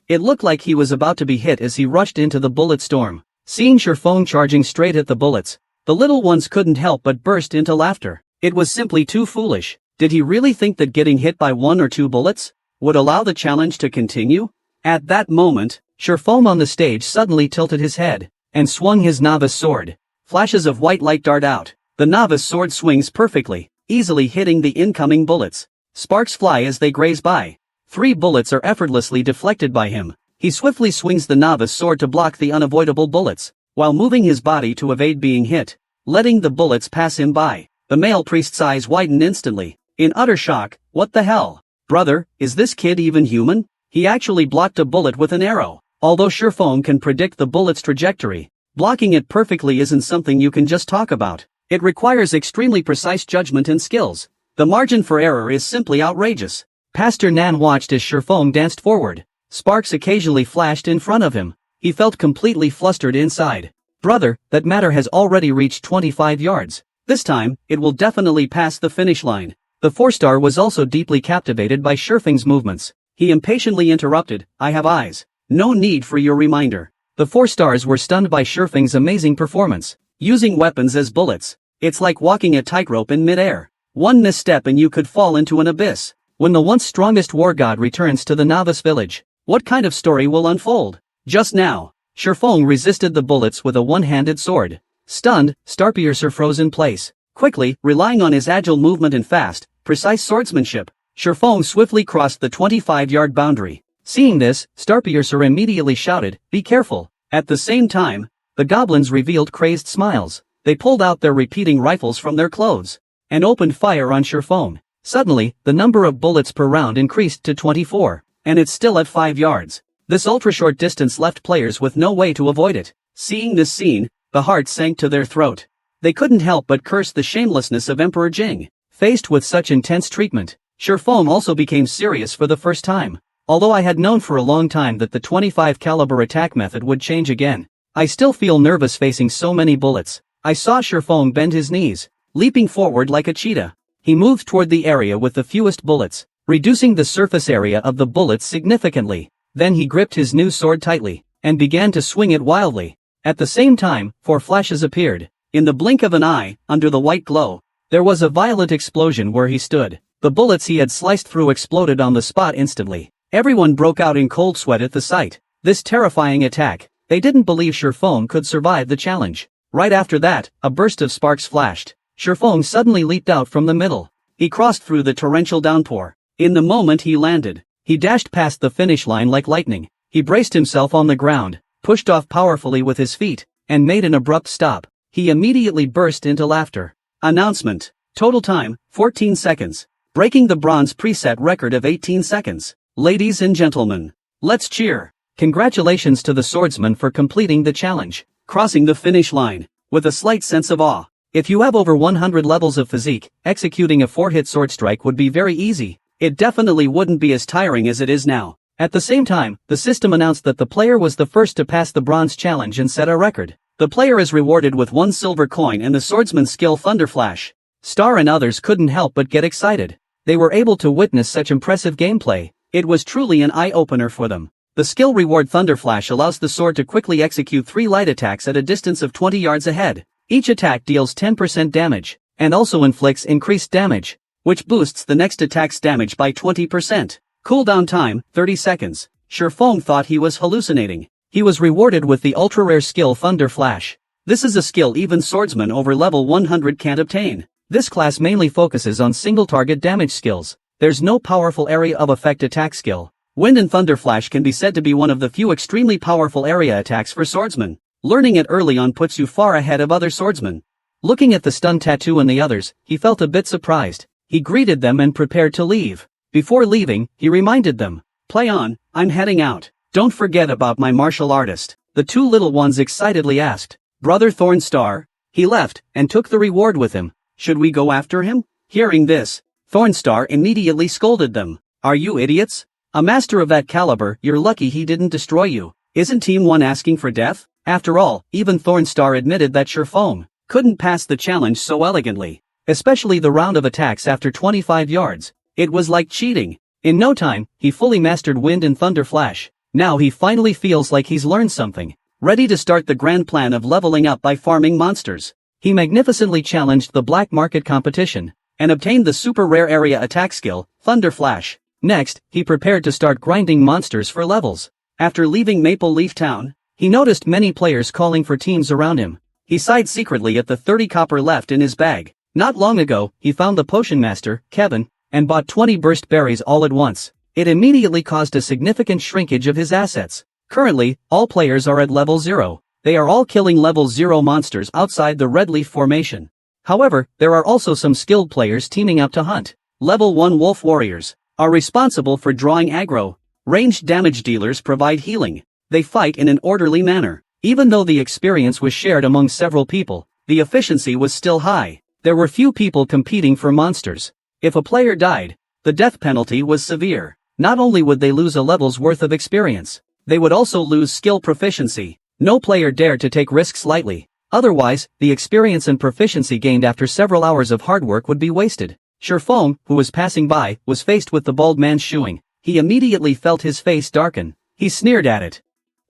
It looked like he was about to be hit as he rushed into the bullet storm. Seeing Shifeng charging straight at the bullets, the little ones couldn't help but burst into laughter. It was simply too foolish. Did he really think that getting hit by 1 or 2 bullets would allow the challenge to continue? At that moment, Shifeng on the stage suddenly tilted his head and swung his novice sword. Flashes of white light dart out. The novice sword swings perfectly, easily hitting the incoming bullets. Sparks fly as they graze by. 3 bullets are effortlessly deflected by him. He swiftly swings the novice sword to block the unavoidable bullets, while moving his body to evade being hit, letting the bullets pass him by. The male priest's eyes widen instantly, in utter shock. What the hell? Brother, is this kid even human? He actually blocked a bullet with an arrow. Although Shifeng can predict the bullet's trajectory, blocking it perfectly isn't something you can just talk about. It requires extremely precise judgment and skills. The margin for error is simply outrageous. Pastor Nan watched as Shifeng danced forward. Sparks occasionally flashed in front of him. He felt completely flustered inside. Brother, that matter has already reached 25 yards. This time, it will definitely pass the finish line. The 4-star was also deeply captivated by Shifeng's movements. He impatiently interrupted, I have eyes. No need for your reminder. The 4 stars were stunned by Shifeng's amazing performance. Using weapons as bullets, it's like walking a tightrope in midair. One misstep and you could fall into an abyss. When the once strongest war god returns to the novice village, what kind of story will unfold? Just now, Shifeng resisted the bullets with a one-handed sword. Stunned, Starpiercer froze in place. Quickly, relying on his agile movement and fast, precise swordsmanship, Shifeng swiftly crossed the 25-yard boundary. Seeing this, Starpiercer immediately shouted, "Be careful!" At the same time, the goblins revealed crazed smiles. They pulled out their repeating rifles from their clothes and opened fire on Shifeng. Suddenly, the number of bullets per round increased to 24, and it's still at 5 yards. This ultra-short distance left players with no way to avoid it. Seeing this scene, the heart sank to their throat. They couldn't help but curse the shamelessness of Emperor Jing. Faced with such intense treatment, Shifeng also became serious for the first time. Although I had known for a long time that the 25 caliber attack method would change again, I still feel nervous facing so many bullets. I saw Shifeng bend his knees, leaping forward like a cheetah. He moved toward the area with the fewest bullets, reducing the surface area of the bullets significantly. Then he gripped his new sword tightly, and began to swing it wildly. At the same time, 4 flashes appeared. In the blink of an eye, under the white glow, there was a violent explosion where he stood. The bullets he had sliced through exploded on the spot instantly. Everyone broke out in cold sweat at the sight. This terrifying attack, they didn't believe Shifeng could survive the challenge. Right after that, a burst of sparks flashed. Shifeng suddenly leaped out from the middle. He crossed through the torrential downpour. In the moment he landed, he dashed past the finish line like lightning. He braced himself on the ground, pushed off powerfully with his feet, and made an abrupt stop. He immediately burst into laughter. Announcement. Total time, 14 seconds. Breaking the bronze preset record of 18 seconds. Ladies and gentlemen, let's cheer. Congratulations to the swordsman for completing the challenge, crossing the finish line, with a slight sense of awe. If you have over 100 levels of physique, executing a 4-hit sword strike would be very easy. It definitely wouldn't be as tiring as it is now. At the same time, the system announced that the player was the first to pass the bronze challenge and set a record. The player is rewarded with 1 silver coin and the swordsman's skill Thunderflash. Star and others couldn't help but get excited. They were able to witness such impressive gameplay. It was truly an eye-opener for them. The skill reward Thunderflash allows the sword to quickly execute 3 light attacks at a distance of 20 yards ahead. Each attack deals 10% damage, and also inflicts increased damage, which boosts the next attack's damage by 20%. Cooldown time, 30 seconds. Shifeng thought he was hallucinating. He was rewarded with the ultra-rare skill Thunder Flash. This is a skill even swordsmen over level 100 can't obtain. This class mainly focuses on single-target damage skills. There's no powerful area of effect attack skill. Wind and Thunder Flash can be said to be one of the few extremely powerful area attacks for swordsmen. Learning it early on puts you far ahead of other swordsmen. Looking at the stun tattoo and the others, he felt a bit surprised. He greeted them and prepared to leave. Before leaving, he reminded them, "Play on, I'm heading out. Don't forget about my martial artist." The 2 little ones excitedly asked, "Brother Thornstar?" He left, and took the reward with him. "Should we go after him?" Hearing this, Thornstar immediately scolded them. "Are you idiots? A master of that caliber, you're lucky he didn't destroy you. Isn't Team 1 asking for death?" After all, even Thornstar admitted that Shifeng couldn't pass the challenge so elegantly. Especially the round of attacks after 25 yards. It was like cheating. In no time, he fully mastered Wind and Thunder Flash. Now he finally feels like he's learned something. Ready to start the grand plan of leveling up by farming monsters. He magnificently challenged the black market competition, and obtained the super rare area attack skill, Thunder Flash. Next, he prepared to start grinding monsters for levels. After leaving Maple Leaf Town, he noticed many players calling for teams around him. He sighed secretly at the 30 copper left in his bag. Not long ago, he found the potion master, Kevin, and bought 20 burst berries all at once. It immediately caused a significant shrinkage of his assets. Currently, all players are at level 0. They are all killing level 0 monsters outside the red leaf formation. However, there are also some skilled players teaming up to hunt. Level 1 wolf warriors are responsible for drawing aggro. Ranged damage dealers provide healing. They fight in an orderly manner. Even though the experience was shared among several people, the efficiency was still high. There were few people competing for monsters. If a player died, the death penalty was severe. Not only would they lose a level's worth of experience, they would also lose skill proficiency. No player dared to take risks lightly. Otherwise, the experience and proficiency gained after several hours of hard work would be wasted. Shifeng, who was passing by, was faced with the bald man's shoeing. He immediately felt his face darken. He sneered at it.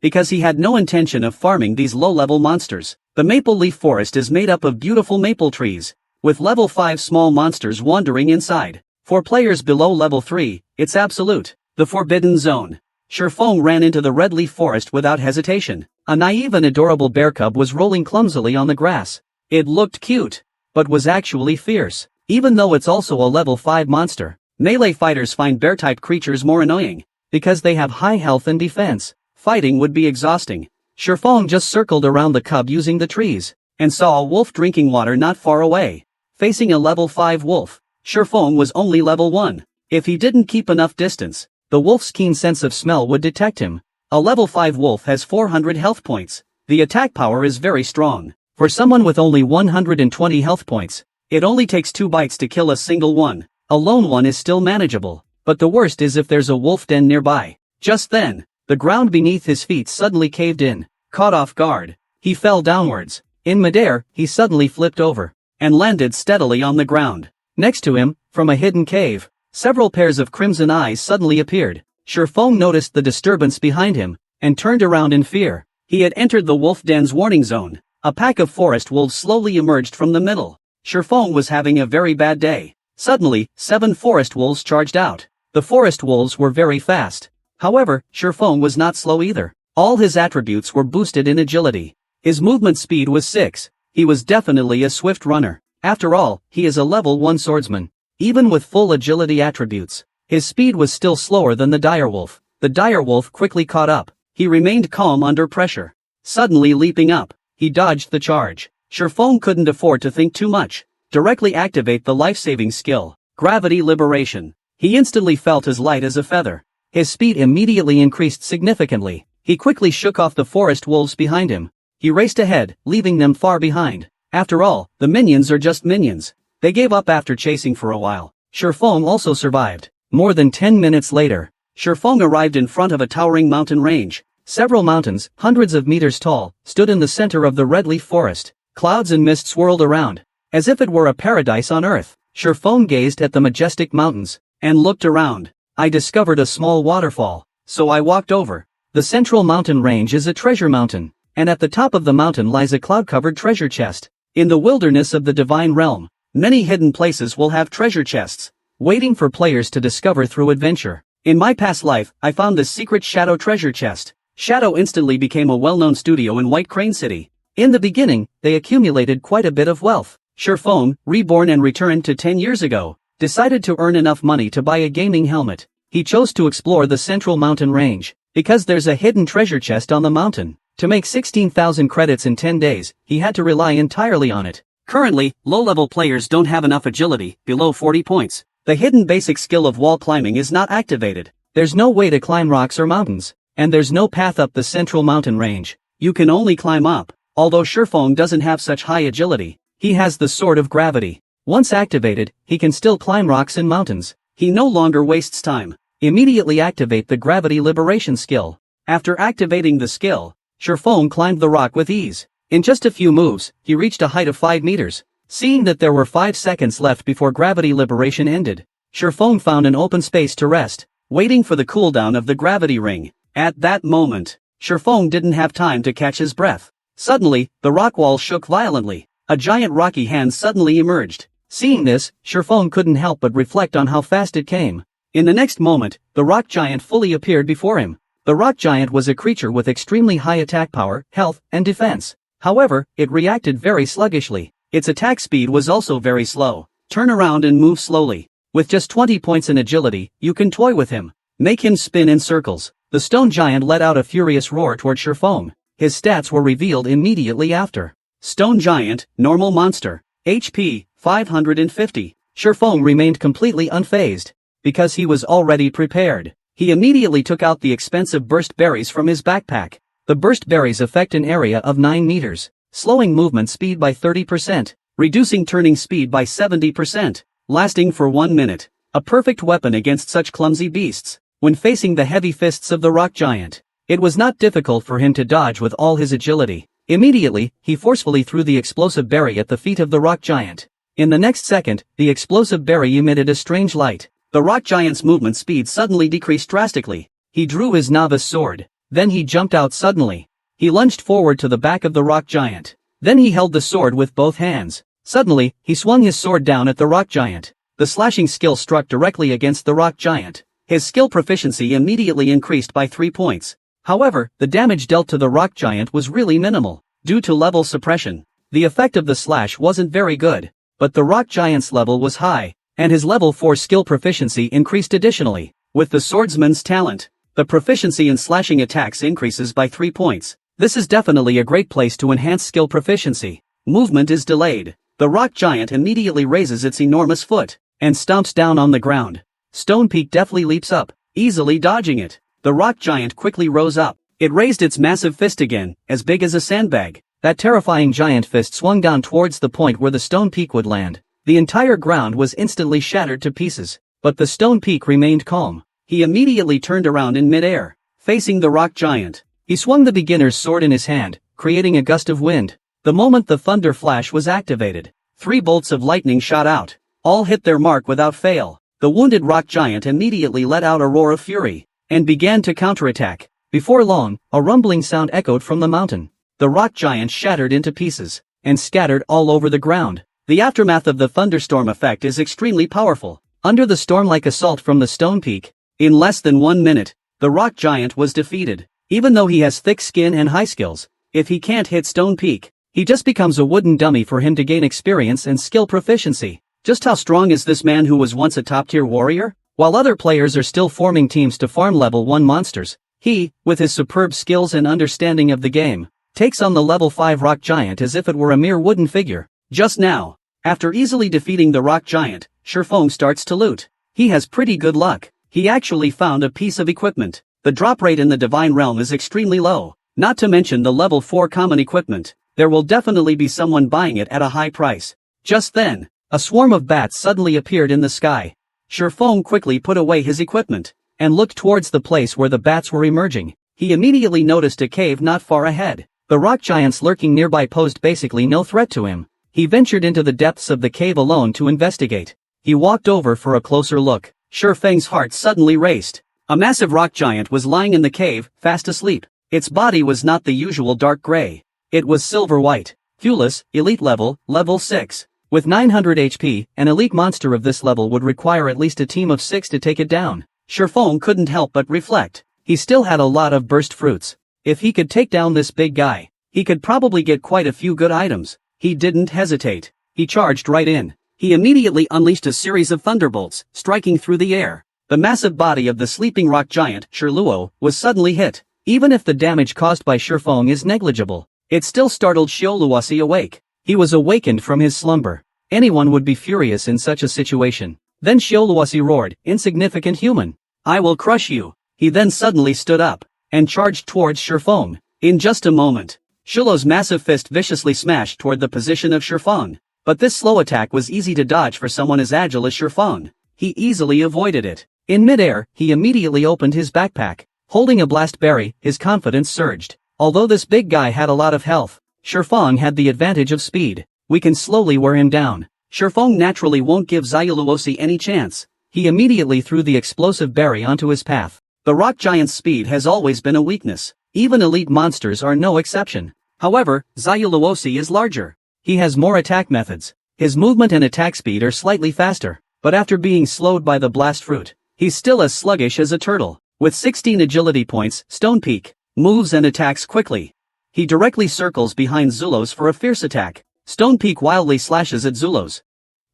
Because he had no intention of farming these low-level monsters. The maple leaf forest is made up of beautiful maple trees. with level 5 small monsters wandering inside. For players below level 3, it's absolute, the forbidden zone. Shifeng ran into the red leaf forest without hesitation. A naive and adorable bear cub was rolling clumsily on the grass. It looked cute, but was actually fierce. Even though it's also a level 5 monster, melee fighters find bear-type creatures more annoying, because they have high health and defense. Fighting would be exhausting. Shifeng just circled around the cub using the trees, and saw a wolf drinking water not far away. Facing a level 5 wolf, Shifeng was only level 1. If he didn't keep enough distance, the wolf's keen sense of smell would detect him. A level 5 wolf has 400 health points. The attack power is very strong. For someone with only 120 health points, it only takes 2 bites to kill a single one. A lone one is still manageable, but the worst is if there's a wolf den nearby. Just then, the ground beneath his feet suddenly caved in. Caught off guard, he fell downwards. In midair, he suddenly flipped over and landed steadily on the ground. Next to him, from a hidden cave, several pairs of crimson eyes suddenly appeared. Shifeng noticed the disturbance behind him and turned around in fear. He had entered the wolf den's warning zone. A pack of forest wolves slowly emerged from the middle. Shifeng was having a very bad day. Suddenly, 7 forest wolves charged out. The forest wolves were very fast. However, Shifeng was not slow either. All his attributes were boosted in agility. His movement speed was 6. He was definitely a swift runner. After all, he is a level 1 swordsman. Even with full agility attributes, his speed was still slower than the direwolf. The direwolf quickly caught up. He remained calm under pressure. Suddenly leaping up, he dodged the charge. Shifeng couldn't afford to think too much. Directly activate the life-saving skill, Gravity Liberation. He instantly felt as light as a feather. His speed immediately increased significantly. He quickly shook off the forest wolves behind him. He raced ahead, leaving them far behind. After all, the minions are just minions. They gave up after chasing for a while. Shifeng also survived. More than 10 minutes later, Shifeng arrived in front of a towering mountain range. Several mountains, hundreds of meters tall, stood in the center of the red leaf forest. Clouds and mist swirled around, as if it were a paradise on earth. Shifeng gazed at the majestic mountains and looked around. I discovered a small waterfall, so I walked over. The central mountain range is a treasure mountain, and at the top of the mountain lies a cloud-covered treasure chest. In the wilderness of the divine realm, many hidden places will have treasure chests, waiting for players to discover through adventure. In my past life, I found this secret Shadow treasure chest. Shadow instantly became a well-known studio in White Crane City. In the beginning, they accumulated quite a bit of wealth. Shifeng, reborn and returned to 10 years ago, decided to earn enough money to buy a gaming helmet. He chose to explore the central mountain range, because there's a hidden treasure chest on the mountain. To make 16,000 credits in 10 days, he had to rely entirely on it. Currently, low-level players don't have enough agility, below 40 points. The hidden basic skill of wall climbing is not activated. There's no way to climb rocks or mountains, and there's no path up the central mountain range. You can only climb up. Although Shifeng doesn't have such high agility, he has the Sword of Gravity. Once activated, he can still climb rocks and mountains. He no longer wastes time. Immediately activate the Gravity Liberation skill. After activating the skill, Shifeng climbed the rock with ease. In just a few moves, he reached a height of 5 meters. Seeing that there were 5 seconds left before Gravity Liberation ended, Shifeng found an open space to rest, waiting for the cooldown of the gravity ring. At that moment, Shifeng didn't have time to catch his breath. Suddenly, the rock wall shook violently. A giant rocky hand suddenly emerged. Seeing this, Shifeng couldn't help but reflect on how fast it came. In the next moment, the rock giant fully appeared before him. The rock giant was a creature with extremely high attack power, health, and defense. However, it reacted very sluggishly. Its attack speed was also very slow. Turn around and move slowly. With just 20 points in agility, you can toy with him. Make him spin in circles. The stone giant let out a furious roar toward Shifeng. His stats were revealed immediately after. Stone Giant, Normal Monster, HP, 550. Shifeng remained completely unfazed, because he was already prepared. He immediately took out the expensive burst berries from his backpack. The burst berries affect an area of 9 meters, slowing movement speed by 30%, reducing turning speed by 70%, lasting for 1 minute. A perfect weapon against such clumsy beasts. When facing the heavy fists of the rock giant, it was not difficult for him to dodge with all his agility. Immediately, he forcefully threw the explosive berry at the feet of the rock giant. In the next second, the explosive berry emitted a strange light. The rock giant's movement speed suddenly decreased drastically. He drew his novice sword. Then he jumped out suddenly. He lunged forward to the back of the rock giant. Then he held the sword with both hands. Suddenly, he swung his sword down at the rock giant. The slashing skill struck directly against the rock giant. His skill proficiency immediately increased by 3 points. However, the damage dealt to the rock giant was really minimal. Due to level suppression, the effect of the slash wasn't very good. But the rock giant's level was high, and his level 4 skill proficiency increased additionally. With the swordsman's talent, the proficiency in slashing attacks increases by 3 points. This is definitely a great place to enhance skill proficiency. Movement is delayed. The rock giant immediately raises its enormous foot and stomps down on the ground. Stone Peak deftly leaps up, easily dodging it. The rock giant quickly rose up. It raised its massive fist again, as big as a sandbag. That terrifying giant fist swung down towards the point where the Stone Peak would land. The entire ground was instantly shattered to pieces. But the Stone Peak remained calm. He immediately turned around in midair, facing the rock giant. He swung the beginner's sword in his hand, creating a gust of wind. The moment the thunder flash was activated, 3 bolts of lightning shot out. All hit their mark without fail. The wounded rock giant immediately let out a roar of fury and began to counterattack. Before long, a rumbling sound echoed from the mountain. The rock giant shattered into pieces and scattered all over the ground. The aftermath of the thunderstorm effect is extremely powerful. Under the storm-like assault from the Stone Peak, in less than 1 minute, the rock giant was defeated. Even though he has thick skin and high skills, if he can't hit Stone Peak, he just becomes a wooden dummy for him to gain experience and skill proficiency. Just how strong is this man who was once a top-tier warrior? While other players are still forming teams to farm level 1 monsters, he, with his superb skills and understanding of the game, takes on the level 5 rock giant as if it were a mere wooden figure. Just now, after easily defeating the rock giant, Shifeng starts to loot. He has pretty good luck. He actually found a piece of equipment. The drop rate in the Divine Realm is extremely low, not to mention the level 4 common equipment. There will definitely be someone buying it at a high price. Just then, a swarm of bats suddenly appeared in the sky. Shifeng quickly put away his equipment and looked towards the place where the bats were emerging. He immediately noticed a cave not far ahead. The rock giants lurking nearby posed basically no threat to him. He ventured into the depths of the cave alone to investigate. He walked over for a closer look. Shifeng's heart suddenly raced. A massive rock giant was lying in the cave, fast asleep. Its body was not the usual dark gray. It was silver white. Thewless, elite level, level 6. With 900 HP, an elite monster of this level would require at least a team of 6 to take it down. Shifeng couldn't help but reflect. He still had a lot of burst fruits. If he could take down this big guy, he could probably get quite a few good items. He didn't hesitate. He charged right in. He immediately unleashed a series of thunderbolts, striking through the air. The massive body of the sleeping rock giant, Shirluo, was suddenly hit. Even if the damage caused by Shifeng is negligible, it still startled Shioluasi awake. He was awakened from his slumber. Anyone would be furious in such a situation. Then Shioluasi roared, "Insignificant human! I will crush you!" He then suddenly stood up and charged towards Shifeng. In just a moment, Shiluo's massive fist viciously smashed toward the position of Shifeng. But this slow attack was easy to dodge for someone as agile as Shifeng. He easily avoided it. In midair, he immediately opened his backpack. Holding a blast berry, his confidence surged. Although this big guy had a lot of health, Shifeng had the advantage of speed. We can slowly wear him down. Shifeng naturally won't give Shioluosi any chance. He immediately threw the explosive berry onto his path. The rock giant's speed has always been a weakness. Even elite monsters are no exception. However, Shioluosi is larger. He has more attack methods. His movement and attack speed are slightly faster. But after being slowed by the blast fruit, he's still as sluggish as a turtle. With 16 agility points, Stone Peak moves and attacks quickly. He directly circles behind Zulos for a fierce attack. Stone Peak wildly slashes at Zulos.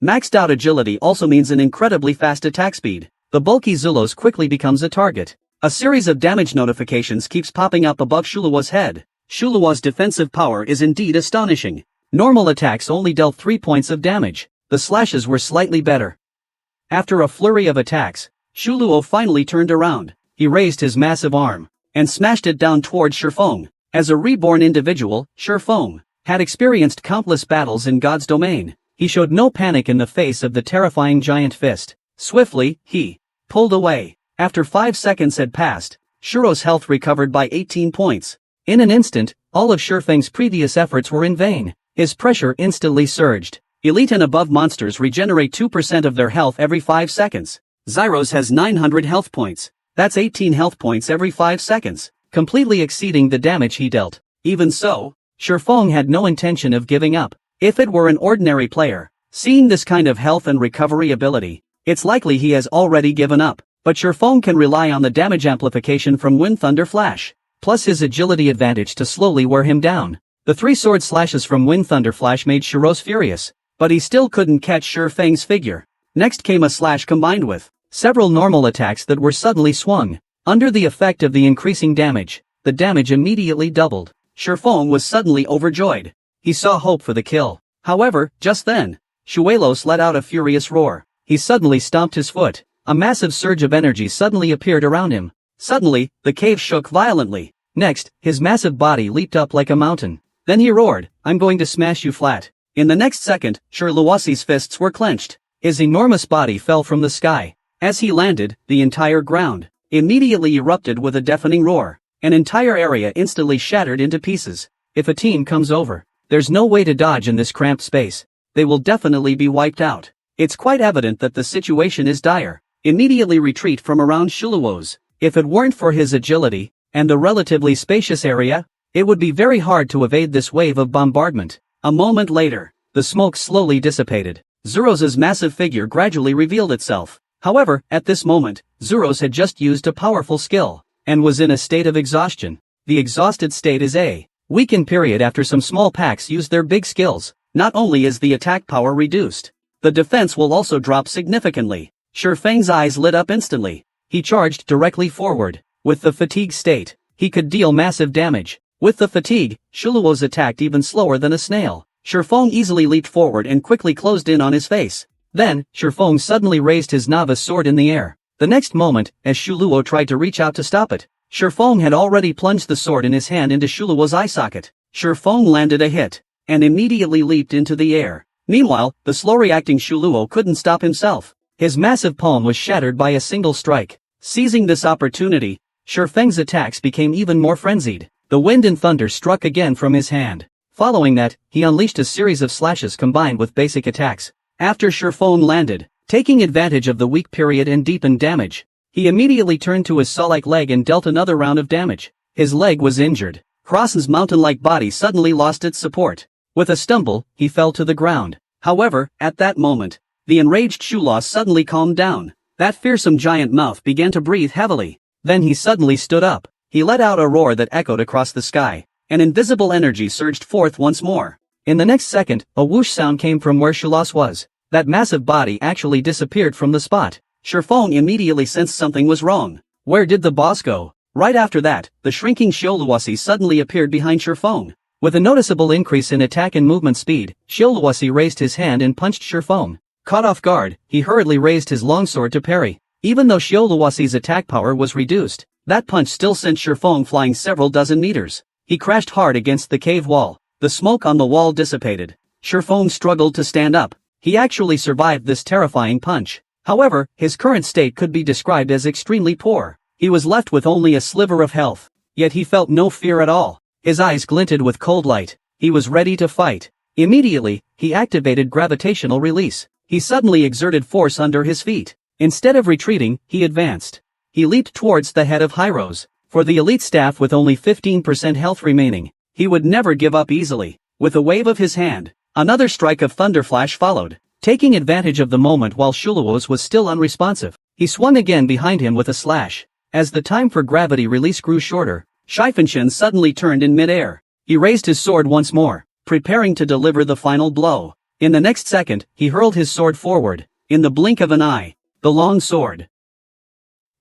Maxed out agility also means an incredibly fast attack speed. The bulky Zulos quickly becomes a target. A series of damage notifications keeps popping up above Shulua's head. Shulua's defensive power is indeed astonishing. Normal attacks only dealt 3 points of damage. The slashes were slightly better. After a flurry of attacks, Shuluo finally turned around. He raised his massive arm and smashed it down towards Shifeng. As a reborn individual, Shifeng had experienced countless battles in God's domain. He showed no panic in the face of the terrifying giant fist. Swiftly, he pulled away. After 5 seconds had passed, Shuro's health recovered by 18 points. In an instant, all of Shifeng's previous efforts were in vain. His pressure instantly surged. Elite and above monsters regenerate 2% of their health every 5 seconds. Zyros has 900 health points. That's 18 health points every 5 seconds, completely exceeding the damage he dealt. Even so, Shifeng had no intention of giving up. If it were an ordinary player, seeing this kind of health and recovery ability, it's likely he has already given up. But Shifeng can rely on the damage amplification from Wind Thunder Flash, plus his agility advantage to slowly wear him down. The 3 sword slashes from Wind Thunder Flash made Shiros furious, but he still couldn't catch Shifeng's figure. Next came a slash combined with several normal attacks that were suddenly swung. Under the effect of the increasing damage, the damage immediately doubled. Shifeng was suddenly overjoyed. He saw hope for the kill. However, just then, Shuelos let out a furious roar. He suddenly stomped his foot. A massive surge of energy suddenly appeared around him. Suddenly, the cave shook violently. Next, his massive body leaped up like a mountain. Then he roared, "I'm going to smash you flat." In the next second, Shirluwasi's fists were clenched. His enormous body fell from the sky. As he landed, the entire ground immediately erupted with a deafening roar. An entire area instantly shattered into pieces. If a team comes over, there's no way to dodge in this cramped space. They will definitely be wiped out. It's quite evident that the situation is dire. Immediately retreat from around Shuluos. If it weren't for his agility, and the relatively spacious area, it would be very hard to evade this wave of bombardment. A moment later, the smoke slowly dissipated. Zuros's massive figure gradually revealed itself. However, at this moment, Zuros had just used a powerful skill, and was in a state of exhaustion. The exhausted state is a weakened period after some small packs use their big skills. Not only is the attack power reduced, the defense will also drop significantly. Shifeng's eyes lit up instantly. He charged directly forward. With the fatigue state, he could deal massive damage. With the fatigue, Shuluos attacked even slower than a snail. Shifeng easily leaped forward and quickly closed in on his face. Then, Shifeng suddenly raised his novice sword in the air. The next moment, as Shuluo tried to reach out to stop it, Shifeng had already plunged the sword in his hand into Shuluo's eye socket. Shifeng landed a hit, and immediately leaped into the air. Meanwhile, the slow-reacting Shuluo couldn't stop himself. His massive palm was shattered by a single strike. Seizing this opportunity, Shifeng's attacks became even more frenzied. The wind and thunder struck again from his hand. Following that, he unleashed a series of slashes combined with basic attacks. After Shifeng landed, taking advantage of the weak period and deepened damage, he immediately turned to his saw-like leg and dealt another round of damage. His leg was injured. Cross's mountain-like body suddenly lost its support. With a stumble, he fell to the ground. However, at that moment, the enraged Shulos suddenly calmed down. That fearsome giant mouth began to breathe heavily. Then he suddenly stood up. He let out a roar that echoed across the sky. An invisible energy surged forth once more. In the next second, a whoosh sound came from where Shulos was. That massive body actually disappeared from the spot. Shifeng immediately sensed something was wrong. Where did the boss go? Right after that, the shrinking Shirluwasi suddenly appeared behind Shifeng. With a noticeable increase in attack and movement speed, Shirluwasi raised his hand and punched Shifeng. Caught off guard, he hurriedly raised his longsword to parry. Even though Shirluwasi's attack power was reduced, that punch still sent Shifeng flying several dozen meters. He crashed hard against the cave wall. The smoke on the wall dissipated. Shifeng struggled to stand up. He actually survived this terrifying punch. However, his current state could be described as extremely poor. He was left with only a sliver of health. Yet he felt no fear at all. His eyes glinted with cold light. He was ready to fight. Immediately, he activated gravitational release. He suddenly exerted force under his feet. Instead of retreating, he advanced. He leaped towards the head of Hyros. For the elite staff with only 15% health remaining, he would never give up easily. With a wave of his hand, another strike of Thunderflash followed. Taking advantage of the moment while Shuluos was still unresponsive, he swung again behind him with a slash. As the time for gravity release grew shorter, Shifenshin suddenly turned in midair. He raised his sword once more, preparing to deliver the final blow. In the next second, he hurled his sword forward. In the blink of an eye, the long sword.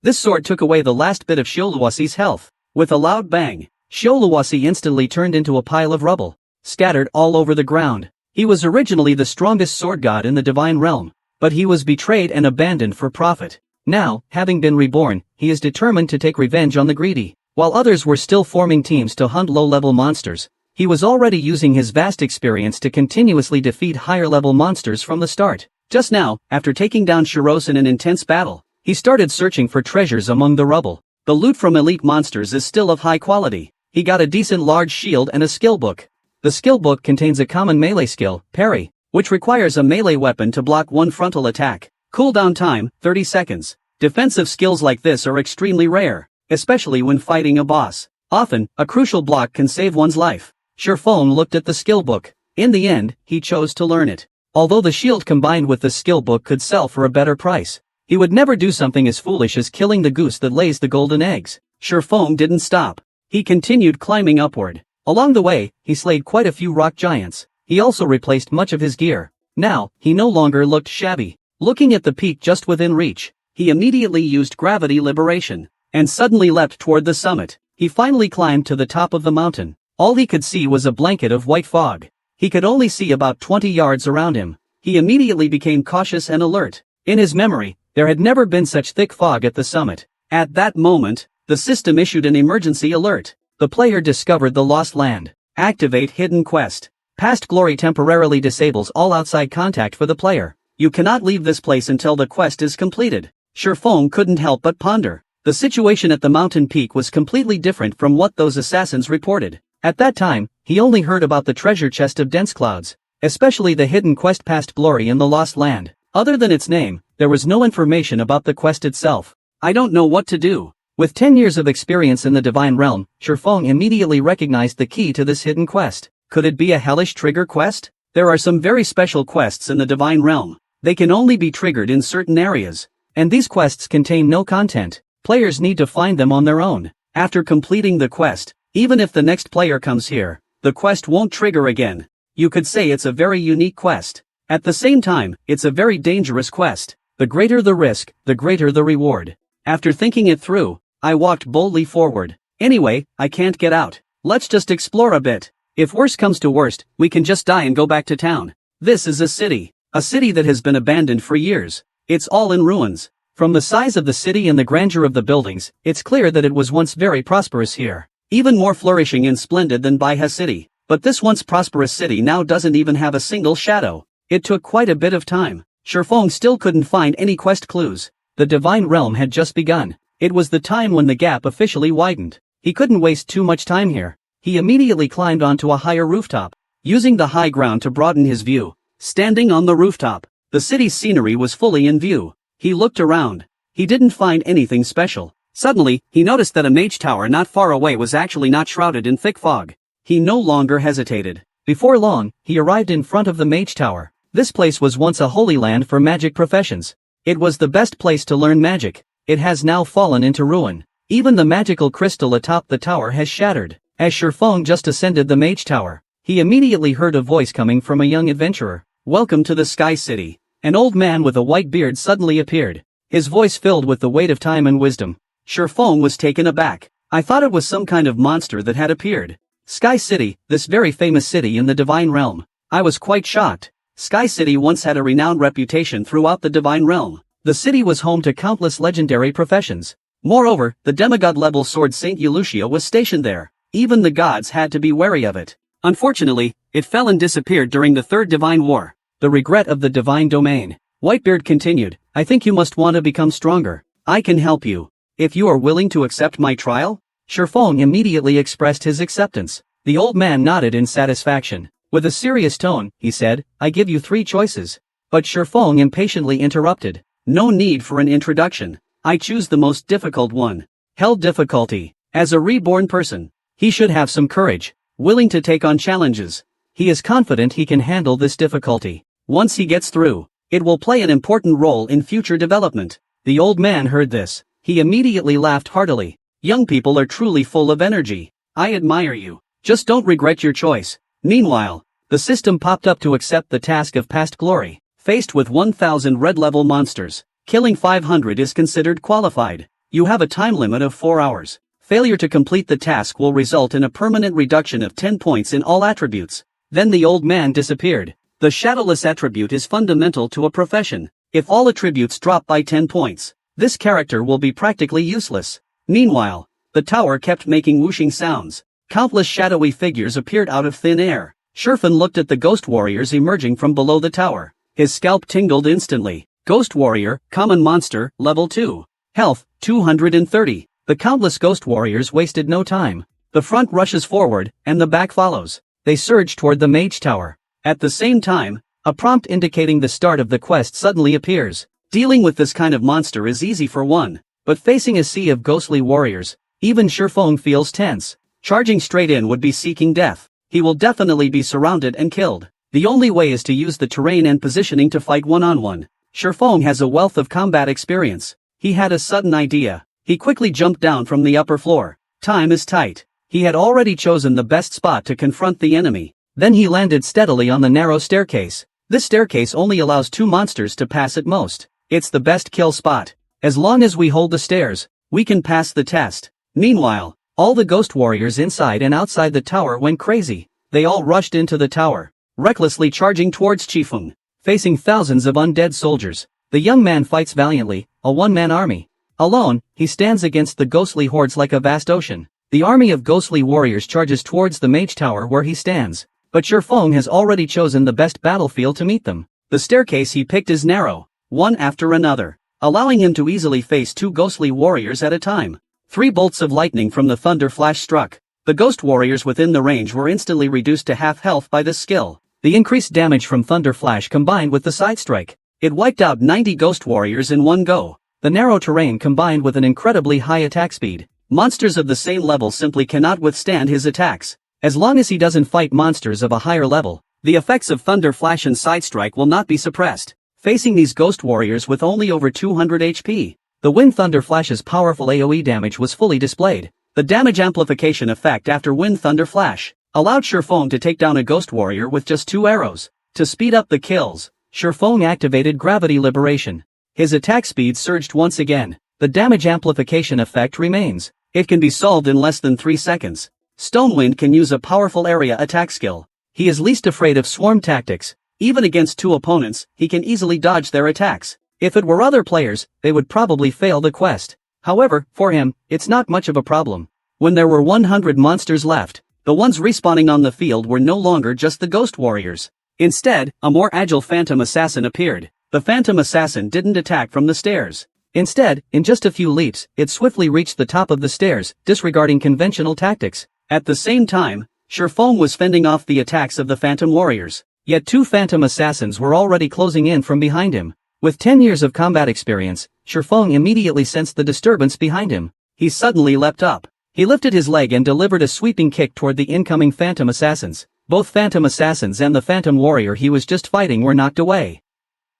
This sword took away the last bit of Shirluwasi's health. With a loud bang, Shirluwasi instantly turned into a pile of rubble, scattered all over the ground. He was originally the strongest sword god in the divine realm, but he was betrayed and abandoned for profit. Now, having been reborn, he is determined to take revenge on the greedy. While others were still forming teams to hunt low-level monsters, he was already using his vast experience to continuously defeat higher-level monsters from the start. Just now, after taking down Shiros in an intense battle, he started searching for treasures among the rubble. The loot from elite monsters is still of high quality. He got a decent large shield and a skill book. The skill book contains a common melee skill, parry, which requires a melee weapon to block one frontal attack. Cooldown time, 30 seconds. Defensive skills like this are extremely rare, especially when fighting a boss. Often, a crucial block can save one's life. Shifeng looked at the skill book. In the end, he chose to learn it. Although the shield combined with the skill book could sell for a better price, he would never do something as foolish as killing the goose that lays the golden eggs. Shifeng didn't stop. He continued climbing upward. Along the way, he slayed quite a few rock giants. He also replaced much of his gear. Now, he no longer looked shabby. Looking at the peak just within reach, he immediately used gravity liberation, and suddenly leapt toward the summit. He finally climbed to the top of the mountain. All he could see was a blanket of white fog. He could only see about 20 yards around him. He immediately became cautious and alert. In his memory, there had never been such thick fog at the summit. At that moment, the system issued an emergency alert. The player discovered the lost land. Activate hidden quest. Past glory temporarily disables all outside contact for the player. You cannot leave this place until the quest is completed. Shifeng couldn't help but ponder. The situation at the mountain peak was completely different from what those assassins reported. At that time, he only heard about the treasure chest of dense clouds, especially the hidden quest past glory in the lost land. Other than its name, there was no information about the quest itself. I don't know what to do. With 10 years of experience in the divine realm, Shifeng immediately recognized the key to this hidden quest. Could it be a hellish trigger quest? There are some very special quests in the divine realm. They can only be triggered in certain areas. And these quests contain no content. Players need to find them on their own. After completing the quest, even if the next player comes here, the quest won't trigger again. You could say it's a very unique quest. At the same time, it's a very dangerous quest. The greater the risk, the greater the reward. After thinking it through, I walked boldly forward. Anyway, I can't get out. Let's just explore a bit. If worse comes to worst, we can just die and go back to town. This is a city that has been abandoned for years. It's all in ruins. From the size of the city and the grandeur of the buildings, it's clear that it was once very prosperous here. Even more flourishing and splendid than Baiha City. But this once prosperous city now doesn't even have a single shadow. It took quite a bit of time. Shifeng still couldn't find any quest clues. The divine realm had just begun. It was the time when the gap officially widened. He couldn't waste too much time here. He immediately climbed onto a higher rooftop, using the high ground to broaden his view. Standing on the rooftop, the city's scenery was fully in view. He looked around. He didn't find anything special. Suddenly, he noticed that a mage tower not far away was actually not shrouded in thick fog. He no longer hesitated. Before long, he arrived in front of the mage tower. This place was once a holy land for magic professions. It was the best place to learn magic. It has now fallen into ruin. Even the magical crystal atop the tower has shattered. As Shifeng just ascended the mage tower, he immediately heard a voice coming from a young adventurer. "Welcome to the Sky City." An old man with a white beard suddenly appeared. His voice filled with the weight of time and wisdom. Shifeng was taken aback. I thought it was some kind of monster that had appeared. Sky City, this very famous city in the divine realm. I was quite shocked. Sky City once had a renowned reputation throughout the divine realm. The city was home to countless legendary professions. Moreover, the demigod-level sword Saint Elucia was stationed there. Even the gods had to be wary of it. Unfortunately, it fell and disappeared during the Third Divine War. The regret of the divine domain. Whitebeard continued, "I think you must want to become stronger. I can help you. If you are willing to accept my trial?" Shifeng immediately expressed his acceptance. The old man nodded in satisfaction. With a serious tone, he said, "I give you 3 choices." But Shifeng impatiently interrupted. "No need for an introduction. I choose the most difficult one. Hell difficulty. As a reborn person, he should have some courage, willing to take on challenges. He is confident he can handle this difficulty. Once he gets through, it will play an important role in future development." The old man heard this. He immediately laughed heartily. "Young people are truly full of energy. I admire you. Just don't regret your choice." Meanwhile, the system popped up to accept the task of past glory. Faced with 1,000 red-level monsters, killing 500 is considered qualified. You have a time limit of 4 hours. Failure to complete the task will result in a permanent reduction of 10 points in all attributes. Then the old man disappeared. The shadowless attribute is fundamental to a profession. If all attributes drop by 10 points, this character will be practically useless. Meanwhile, the tower kept making whooshing sounds. Countless shadowy figures appeared out of thin air. Shifeng looked at the ghost warriors emerging from below the tower. His scalp tingled instantly. Ghost warrior, common monster, level 2. Health, 230. The countless ghost warriors wasted no time. The front rushes forward, and the back follows. They surge toward the mage tower. At the same time, a prompt indicating the start of the quest suddenly appears. Dealing with this kind of monster is easy for one, but facing a sea of ghostly warriors, even Shifeng feels tense. Charging straight in would be seeking death. he will definitely be surrounded and killed. The only way is to use the terrain and positioning to fight one-on-one. Shifeng has a wealth of combat experience. He had a sudden idea. He quickly jumped down from the upper floor. Time is tight. He had already chosen the best spot to confront the enemy. Then he landed steadily on the narrow staircase. This staircase only allows 2 monsters to pass at most. It's the best kill spot. As long as we hold the stairs, we can pass the test. Meanwhile, all the ghost warriors inside and outside the tower went crazy. They all rushed into the tower, recklessly charging towards Shifeng. Facing thousands of undead soldiers, the young man fights valiantly, a one-man army. Alone, he stands against the ghostly hordes like a vast ocean. The army of ghostly warriors charges towards the mage tower where he stands. But Shifeng has already chosen the best battlefield to meet them. The staircase he picked is narrow, one after another, allowing him to easily face 2 ghostly warriors at a time. 3 bolts of lightning from the thunder flash struck. The ghost warriors within the range were instantly reduced to half health by this skill. The increased damage from thunder flash combined with the side strike. It wiped out 90 ghost warriors in one go. The narrow terrain combined with an incredibly high attack speed. Monsters of the same level simply cannot withstand his attacks. As long as he doesn't fight monsters of a higher level, the effects of Thunder Flash and Side Strike will not be suppressed. Facing these ghost warriors with only over 200 HP, the Wind Thunder Flash's powerful AoE damage was fully displayed. The damage amplification effect after Wind Thunder Flash allowed Shifeng to take down a ghost warrior with just 2 arrows. To speed up the kills, Shifeng activated Gravity Liberation. His attack speed surged once again. The damage amplification effect remains. It can be solved in less than 3 seconds. Stonewind can use a powerful area attack skill. He is least afraid of swarm tactics. Even against 2 opponents, he can easily dodge their attacks. If it were other players, they would probably fail the quest. However, for him, it's not much of a problem. When there were 100 monsters left, the ones respawning on the field were no longer just the ghost warriors. Instead, a more agile phantom assassin appeared. The phantom assassin didn't attack from the stairs. Instead, in just a few leaps, it swiftly reached the top of the stairs, disregarding conventional tactics. At the same time, Shifeng was fending off the attacks of the phantom warriors. Yet 2 phantom assassins were already closing in from behind him. With 10 years of combat experience, Shifeng immediately sensed the disturbance behind him. He suddenly leapt up. He lifted his leg and delivered a sweeping kick toward the incoming phantom assassins. Both phantom assassins and the phantom warrior he was just fighting were knocked away.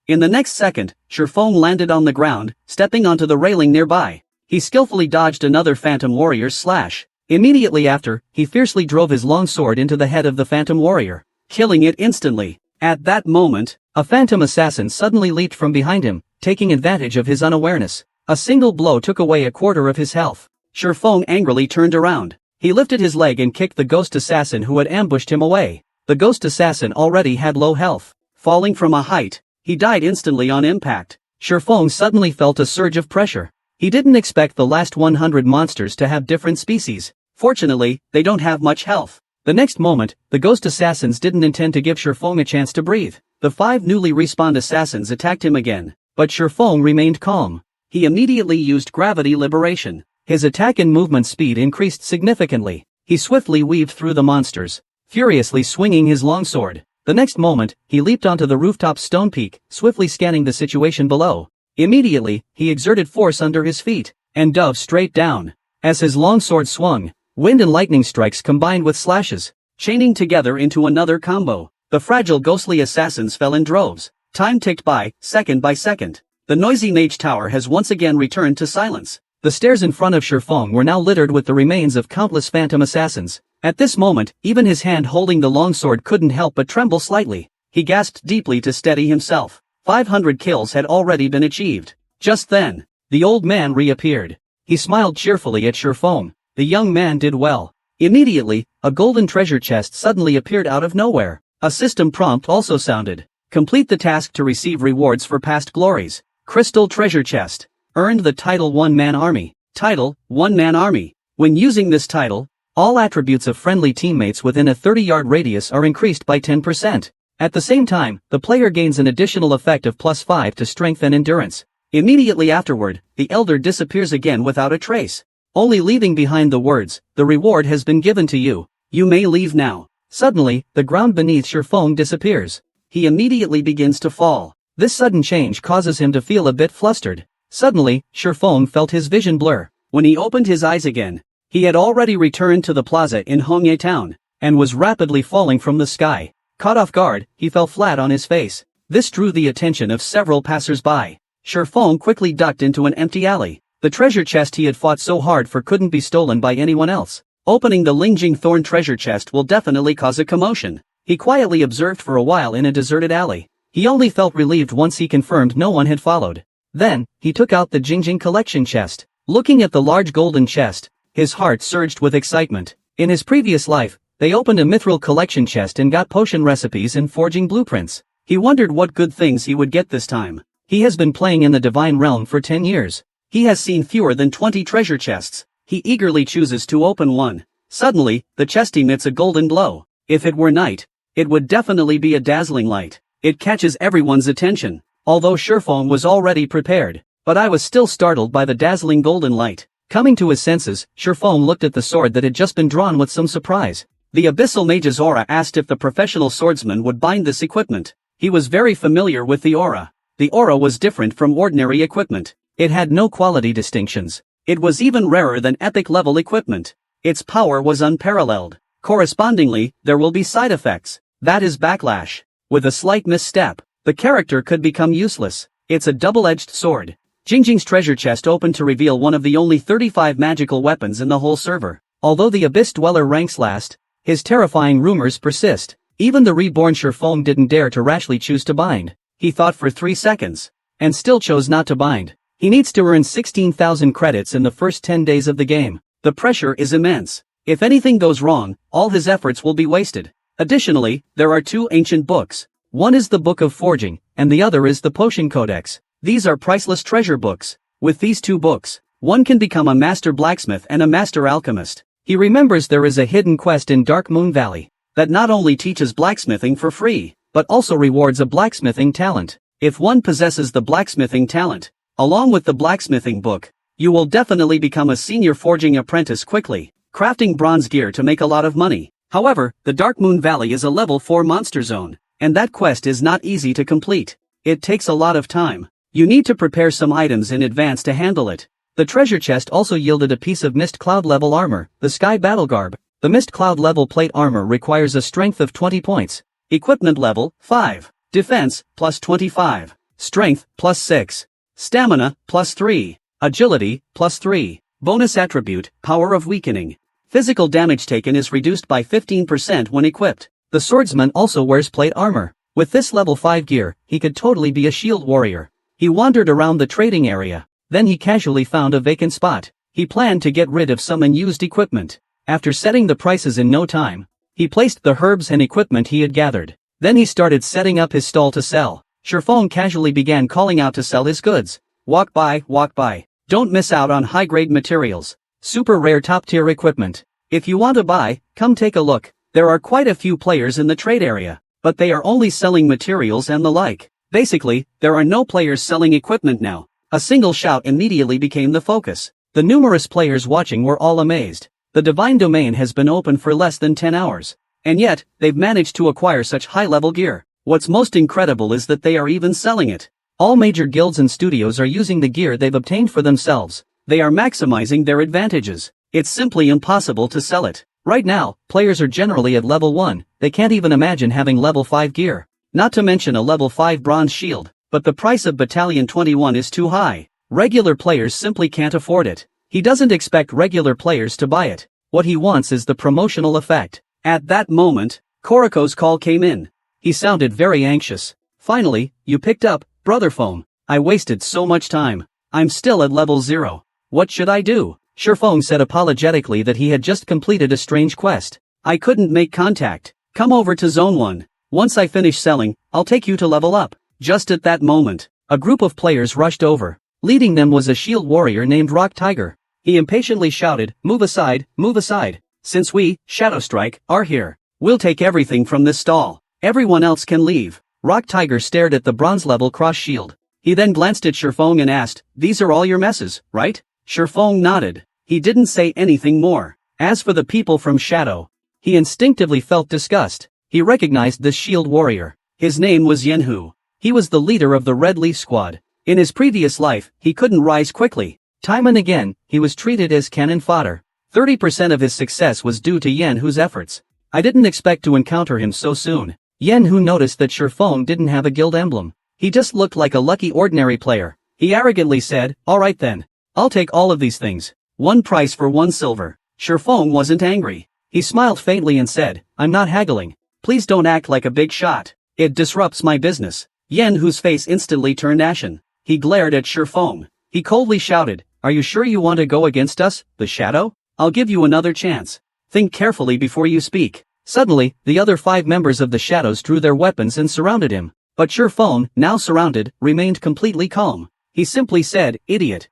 In the next second, Shifeng landed on the ground, stepping onto the railing nearby. He skillfully dodged another phantom warrior's slash. Immediately after, he fiercely drove his long sword into the head of the phantom warrior, killing it instantly. At that moment, a phantom assassin suddenly leaped from behind him, taking advantage of his unawareness. A single blow took away a quarter of his health. Shifeng angrily turned around. He lifted his leg and kicked the ghost assassin who had ambushed him away. The ghost assassin already had low health. Falling from a height, he died instantly on impact. Shifeng suddenly felt a surge of pressure. He didn't expect the last 100 monsters to have different species. Fortunately, they don't have much health. The next moment, the ghost assassins didn't intend to give Shifeng a chance to breathe. The 5 newly respawned assassins attacked him again, but Shifeng remained calm. He immediately used Gravity Liberation. His attack and movement speed increased significantly. He swiftly weaved through the monsters, furiously swinging his longsword. The next moment, he leaped onto the rooftop stone peak, swiftly scanning the situation below. Immediately, he exerted force under his feet, and dove straight down. As his longsword swung, wind and lightning strikes combined with slashes, chaining together into another combo. The fragile ghostly assassins fell in droves. Time ticked by, second by second. The noisy mage tower has once again returned to silence. The stairs in front of Shifeng were now littered with the remains of countless phantom assassins. At this moment, even his hand holding the longsword couldn't help but tremble slightly. He gasped deeply to steady himself. 500 kills had already been achieved. Just then, the old man reappeared. He smiled cheerfully at Shifeng. The young man did well. Immediately, a golden treasure chest suddenly appeared out of nowhere. A system prompt also sounded. Complete the task to receive rewards for past glories. Crystal treasure chest. Earned the title One Man Army. Title, One Man Army. When using this title, all attributes of friendly teammates within a 30-yard radius are increased by 10%. At the same time, the player gains an additional effect of +5 to strength and endurance. Immediately afterward, the elder disappears again without a trace, only leaving behind the words, "The reward has been given to you. You may leave now." Suddenly, the ground beneath Shifeng disappears. He immediately begins to fall. This sudden change causes him to feel a bit flustered. Suddenly, Shifeng felt his vision blur. When he opened his eyes again, he had already returned to the plaza in Hongye Town. and was rapidly falling from the sky. Caught off guard, he fell flat on his face. This drew the attention of several passers-by. Shifeng quickly ducked into an empty alley. The treasure chest he had fought so hard for couldn't be stolen by anyone else. Opening the Lingjing Thorn treasure chest will definitely cause a commotion. He quietly observed for a while in a deserted alley. He only felt relieved once he confirmed no one had followed. Then, he took out the Jingjing collection chest. Looking at the large golden chest, his heart surged with excitement. In his previous life, they opened a mithril collection chest and got potion recipes and forging blueprints. He wondered what good things he would get this time. He has been playing in the Divine Realm for 10 years. He has seen fewer than 20 treasure chests. He eagerly chooses to open one. Suddenly, the chest emits a golden glow. If it were night, it would definitely be a dazzling light. It catches everyone's attention. Although Shifeng was already prepared, but I was still startled by the dazzling golden light. Coming to his senses, Shifeng looked at the sword that had just been drawn with some surprise. The Abyssal Mage's aura asked if the professional swordsman would bind this equipment. He was very familiar with the aura. The aura was different from ordinary equipment. It had no quality distinctions. It was even rarer than epic-level equipment. Its power was unparalleled. Correspondingly, there will be side effects. That is backlash. With a slight misstep, the character could become useless. It's a double-edged sword. Jingjing's treasure chest opened to reveal one of the only 35 magical weapons in the whole server. Although the Abyss Dweller ranks last, his terrifying rumors persist. Even the reborn Shifeng didn't dare to rashly choose to bind. He thought for 3 seconds, and still chose not to bind. He needs to earn 16,000 credits in the first 10 days of the game. The pressure is immense. If anything goes wrong, all his efforts will be wasted. Additionally, there are 2 ancient books. One is the Book of Forging, and the other is the Potion Codex. These are priceless treasure books. With these 2 books, one can become a master blacksmith and a master alchemist. He remembers there is a hidden quest in Dark Moon Valley that not only teaches blacksmithing for free, but also rewards a blacksmithing talent. If one possesses the blacksmithing talent, along with the blacksmithing book, you will definitely become a senior forging apprentice quickly, crafting bronze gear to make a lot of money. However, the Dark Moon Valley is a level 4 monster zone, and that quest is not easy to complete. It takes a lot of time. You need to prepare some items in advance to handle it. The treasure chest also yielded a piece of Mist Cloud level armor, the Sky Battle Garb. The Mist Cloud level plate armor requires a strength of 20 points. Equipment level, 5. Defense, plus 25. Strength, plus 6. Stamina, plus 3. Agility, plus 3. Bonus attribute, Power of Weakening. Physical damage taken is reduced by 15% when equipped. The swordsman also wears plate armor. With this level 5 gear, he could totally be a shield warrior. He wandered around the trading area. Then he casually found a vacant spot. He planned to get rid of some unused equipment. After setting the prices in no time, he placed the herbs and equipment he had gathered. Then he started setting up his stall to sell. Shifeng casually began calling out to sell his goods. Walk by, walk by. Don't miss out on high-grade materials. Super rare top-tier equipment. If you want to buy, come take a look. There are quite a few players in the trade area, but they are only selling materials and the like. Basically, there are no players selling equipment now. A single shout immediately became the focus. The numerous players watching were all amazed. The Divine Domain has been open for less than 10 hours. And yet, they've managed to acquire such high-level gear. What's most incredible is that they are even selling it. All major guilds and studios are using the gear they've obtained for themselves. They are maximizing their advantages. It's simply impossible to sell it. Right now, players are generally at level 1, they can't even imagine having level 5 gear. Not to mention a level 5 bronze shield, but the price of Battalion 21 is too high. Regular players simply can't afford it. He doesn't expect regular players to buy it. What he wants is the promotional effect. At that moment, Koriko's call came in. He sounded very anxious. Finally, you picked up, Brother Foam. I wasted so much time. I'm still at level 0. What should I do? Shifeng said apologetically that he had just completed a strange quest. I couldn't make contact. Come over to Zone 1. Once I finish selling, I'll take you to level up. Just at that moment, a group of players rushed over. Leading them was a shield warrior named Rock Tiger. He impatiently shouted, move aside, move aside. Since we, Shadowstrike, are here, we'll take everything from this stall. Everyone else can leave. Rock Tiger stared at the bronze level cross shield. He then glanced at Shifeng and asked, these are all your messes, right? Shifeng nodded. He didn't say anything more. As for the people from Shadow, he instinctively felt disgust. He recognized this shield warrior. His name was Yenhu. He was the leader of the Red Leaf Squad. In his previous life, he couldn't rise quickly. Time and again, he was treated as cannon fodder. 30% of his success was due to Yenhu's efforts. I didn't expect to encounter him so soon. Yenhu noticed that Shifeng didn't have a guild emblem. He just looked like a lucky ordinary player. He arrogantly said, alright then. I'll take all of these things. One price for 1 silver. Shifeng wasn't angry. He smiled faintly and said, I'm not haggling. Please don't act like a big shot. It disrupts my business. Yenhu's face instantly turned ashen. He glared at Shifeng. He coldly shouted, are you sure you want to go against us, the shadow? I'll give you another chance. Think carefully before you speak. Suddenly, the other 5 members of the shadows drew their weapons and surrounded him. But Shifeng, now surrounded, remained completely calm. He simply said, idiot.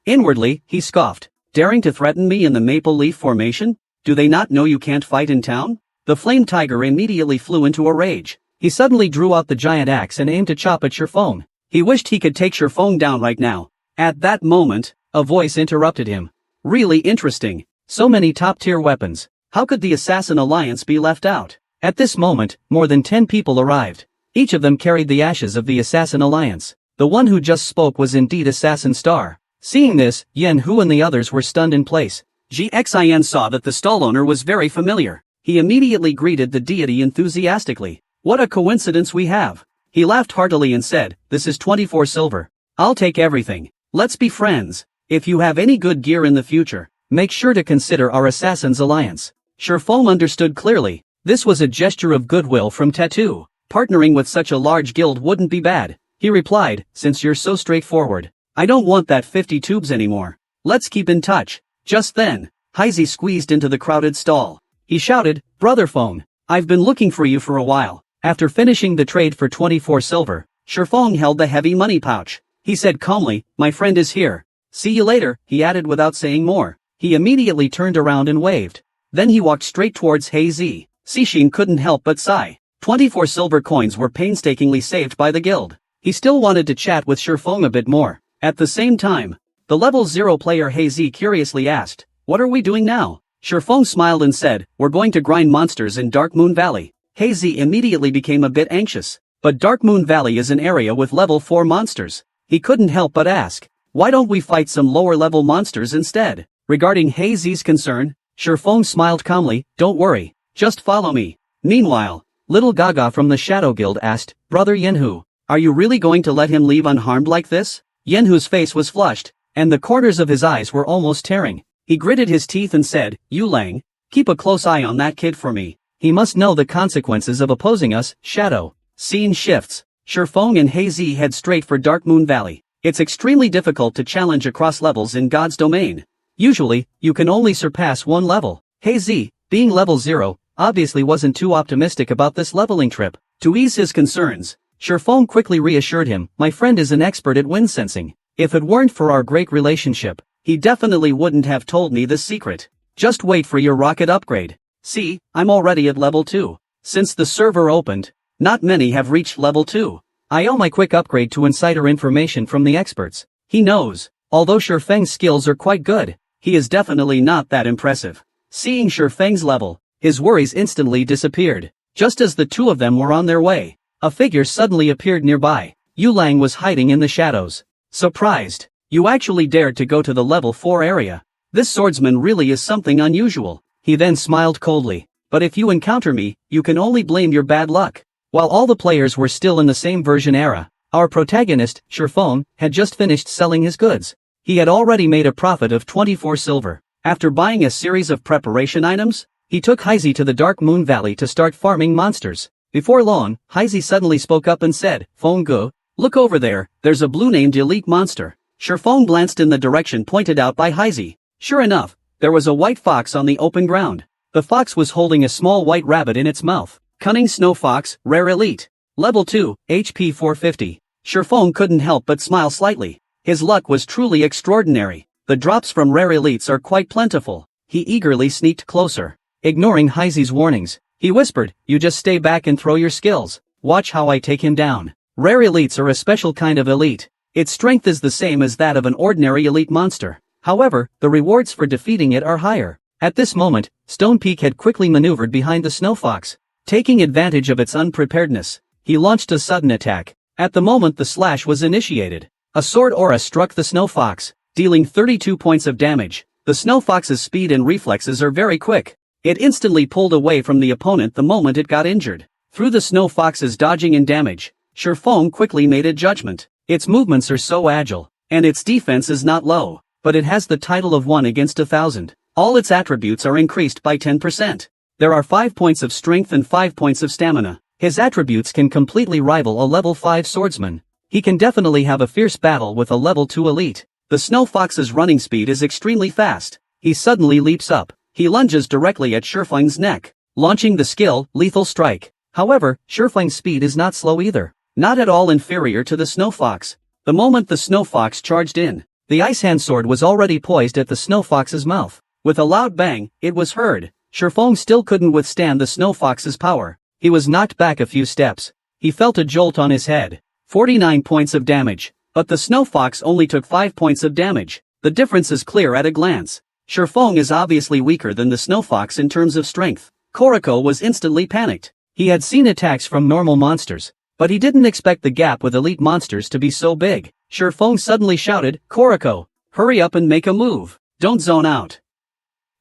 Inwardly, he scoffed. Daring to threaten me in the maple leaf formation? Do they not know you can't fight in town? The flame tiger immediately flew into a rage. He suddenly drew out the giant axe and aimed to chop at Shifeng. He wished he could take Shifeng down right now. At that moment, a voice interrupted him. Really interesting. So many top-tier weapons. How could the Assassin Alliance be left out? At this moment, more than 10 people arrived. Each of them carried the ashes of the Assassin Alliance. The one who just spoke was indeed Assassin Star. Seeing this, Yenhu and the others were stunned in place. GXIN saw that the stall owner was very familiar. He immediately greeted the deity enthusiastically. What a coincidence we have. He laughed heartily and said, this is 24 silver. I'll take everything. Let's be friends. If you have any good gear in the future, make sure to consider our Assassin's Alliance. Shifeng understood clearly. This was a gesture of goodwill from Tattoo. Partnering with such a large guild wouldn't be bad. He replied, since you're so straightforward. I don't want that 50 tubes anymore. Let's keep in touch. Just then, Heisey squeezed into the crowded stall. He shouted, Brother Phone, I've been looking for you for a while. After finishing the trade for 24 silver, Shifeng held the heavy money pouch. He said calmly, my friend is here. See you later, he added without saying more. He immediately turned around and waved. Then he walked straight towards Heisey. Sishin couldn't help but sigh. 24 silver coins were painstakingly saved by the guild. He still wanted to chat with Shifeng a bit more. At the same time, the level 0 player Heisey curiously asked, what are we doing now? Shifeng smiled and said, we're going to grind monsters in Dark Moon Valley. Heisey immediately became a bit anxious. But Dark Moon Valley is an area with level 4 monsters. He couldn't help but ask, why don't we fight some lower level monsters instead? Regarding Heisey's concern, Shifeng smiled calmly, don't worry, just follow me. Meanwhile, Little Gaga from the Shadow Guild asked, Brother Yenhu, are you really going to let him leave unharmed like this? Yenhu's face was flushed, and the corners of his eyes were almost tearing. He gritted his teeth and said, Yu Lang, keep a close eye on that kid for me. He must know the consequences of opposing us, Shadow. Scene shifts. Shifeng and Heisey head straight for Dark Moon Valley. It's extremely difficult to challenge across levels in God's domain. Usually, you can only surpass one level. Heisey, being level 0, obviously wasn't too optimistic about this leveling trip. To ease his concerns, Shifeng quickly reassured him, my friend is an expert at wind sensing. If it weren't for our great relationship, he definitely wouldn't have told me this secret. Just wait for your rocket upgrade. See, I'm already at level 2. Since the server opened, not many have reached level 2. I owe my quick upgrade to insider information from the experts. He knows, although Shifeng's skills are quite good, he is definitely not that impressive. Seeing Shifeng's level, his worries instantly disappeared. Just as the two of them were on their way, a figure suddenly appeared nearby. Yu Lang was hiding in the shadows. Surprised, you actually dared to go to the level 4 area. This swordsman really is something unusual. He then smiled coldly. But if you encounter me, you can only blame your bad luck. While all the players were still in the same version era, our protagonist, Shifeng, had just finished selling his goods. He had already made a profit of 24 silver. After buying a series of preparation items, he took Heisey to the Dark Moon Valley to start farming monsters. Before long, Heisey suddenly spoke up and said, Feng Gu, look over there, there's a blue-named elite monster. Shifeng glanced in the direction pointed out by Heisey. Sure enough, there was a white fox on the open ground. The fox was holding a small white rabbit in its mouth. Cunning Snow Fox, Rare Elite. Level 2, HP 450. Shifeng couldn't help but smile slightly. His luck was truly extraordinary. The drops from Rare Elites are quite plentiful. He eagerly sneaked closer. Ignoring Heisey's warnings, he whispered, you just stay back and throw your skills. Watch how I take him down. Rare Elites are a special kind of elite. Its strength is the same as that of an ordinary elite monster. However, the rewards for defeating it are higher. At this moment, Stone Peak had quickly maneuvered behind the Snow Fox. Taking advantage of its unpreparedness, he launched a sudden attack. At the moment the slash was initiated, a sword aura struck the Snow Fox, dealing 32 points of damage. The Snow Fox's speed and reflexes are very quick. It instantly pulled away from the opponent the moment it got injured. Through the Snow Fox's dodging and damage, Shifeng quickly made a judgment. Its movements are so agile, and its defense is not low, but it has the title of 1 against 1,000. All its attributes are increased by 10%. There are 5 points of strength and 5 points of stamina. His attributes can completely rival a level 5 swordsman. He can definitely have a fierce battle with a level 2 elite. The Snow Fox's running speed is extremely fast. He suddenly leaps up. He lunges directly at Shifeng's neck, launching the skill, Lethal Strike. However, Shifeng's speed is not slow either. Not at all inferior to the Snow Fox. The moment the Snow Fox charged in, the Ice Hand Sword was already poised at the Snow Fox's mouth. With a loud bang, it was heard. Shifeng still couldn't withstand the Snow Fox's power. He was knocked back a few steps. He felt a jolt on his head. 49 points of damage. But the Snow Fox only took 5 points of damage. The difference is clear at a glance. Shifeng is obviously weaker than the Snow Fox in terms of strength. Koriko was instantly panicked. He had seen attacks from normal monsters, but he didn't expect the gap with elite monsters to be so big. Shifeng suddenly shouted, "Koriko, hurry up and make a move. Don't zone out."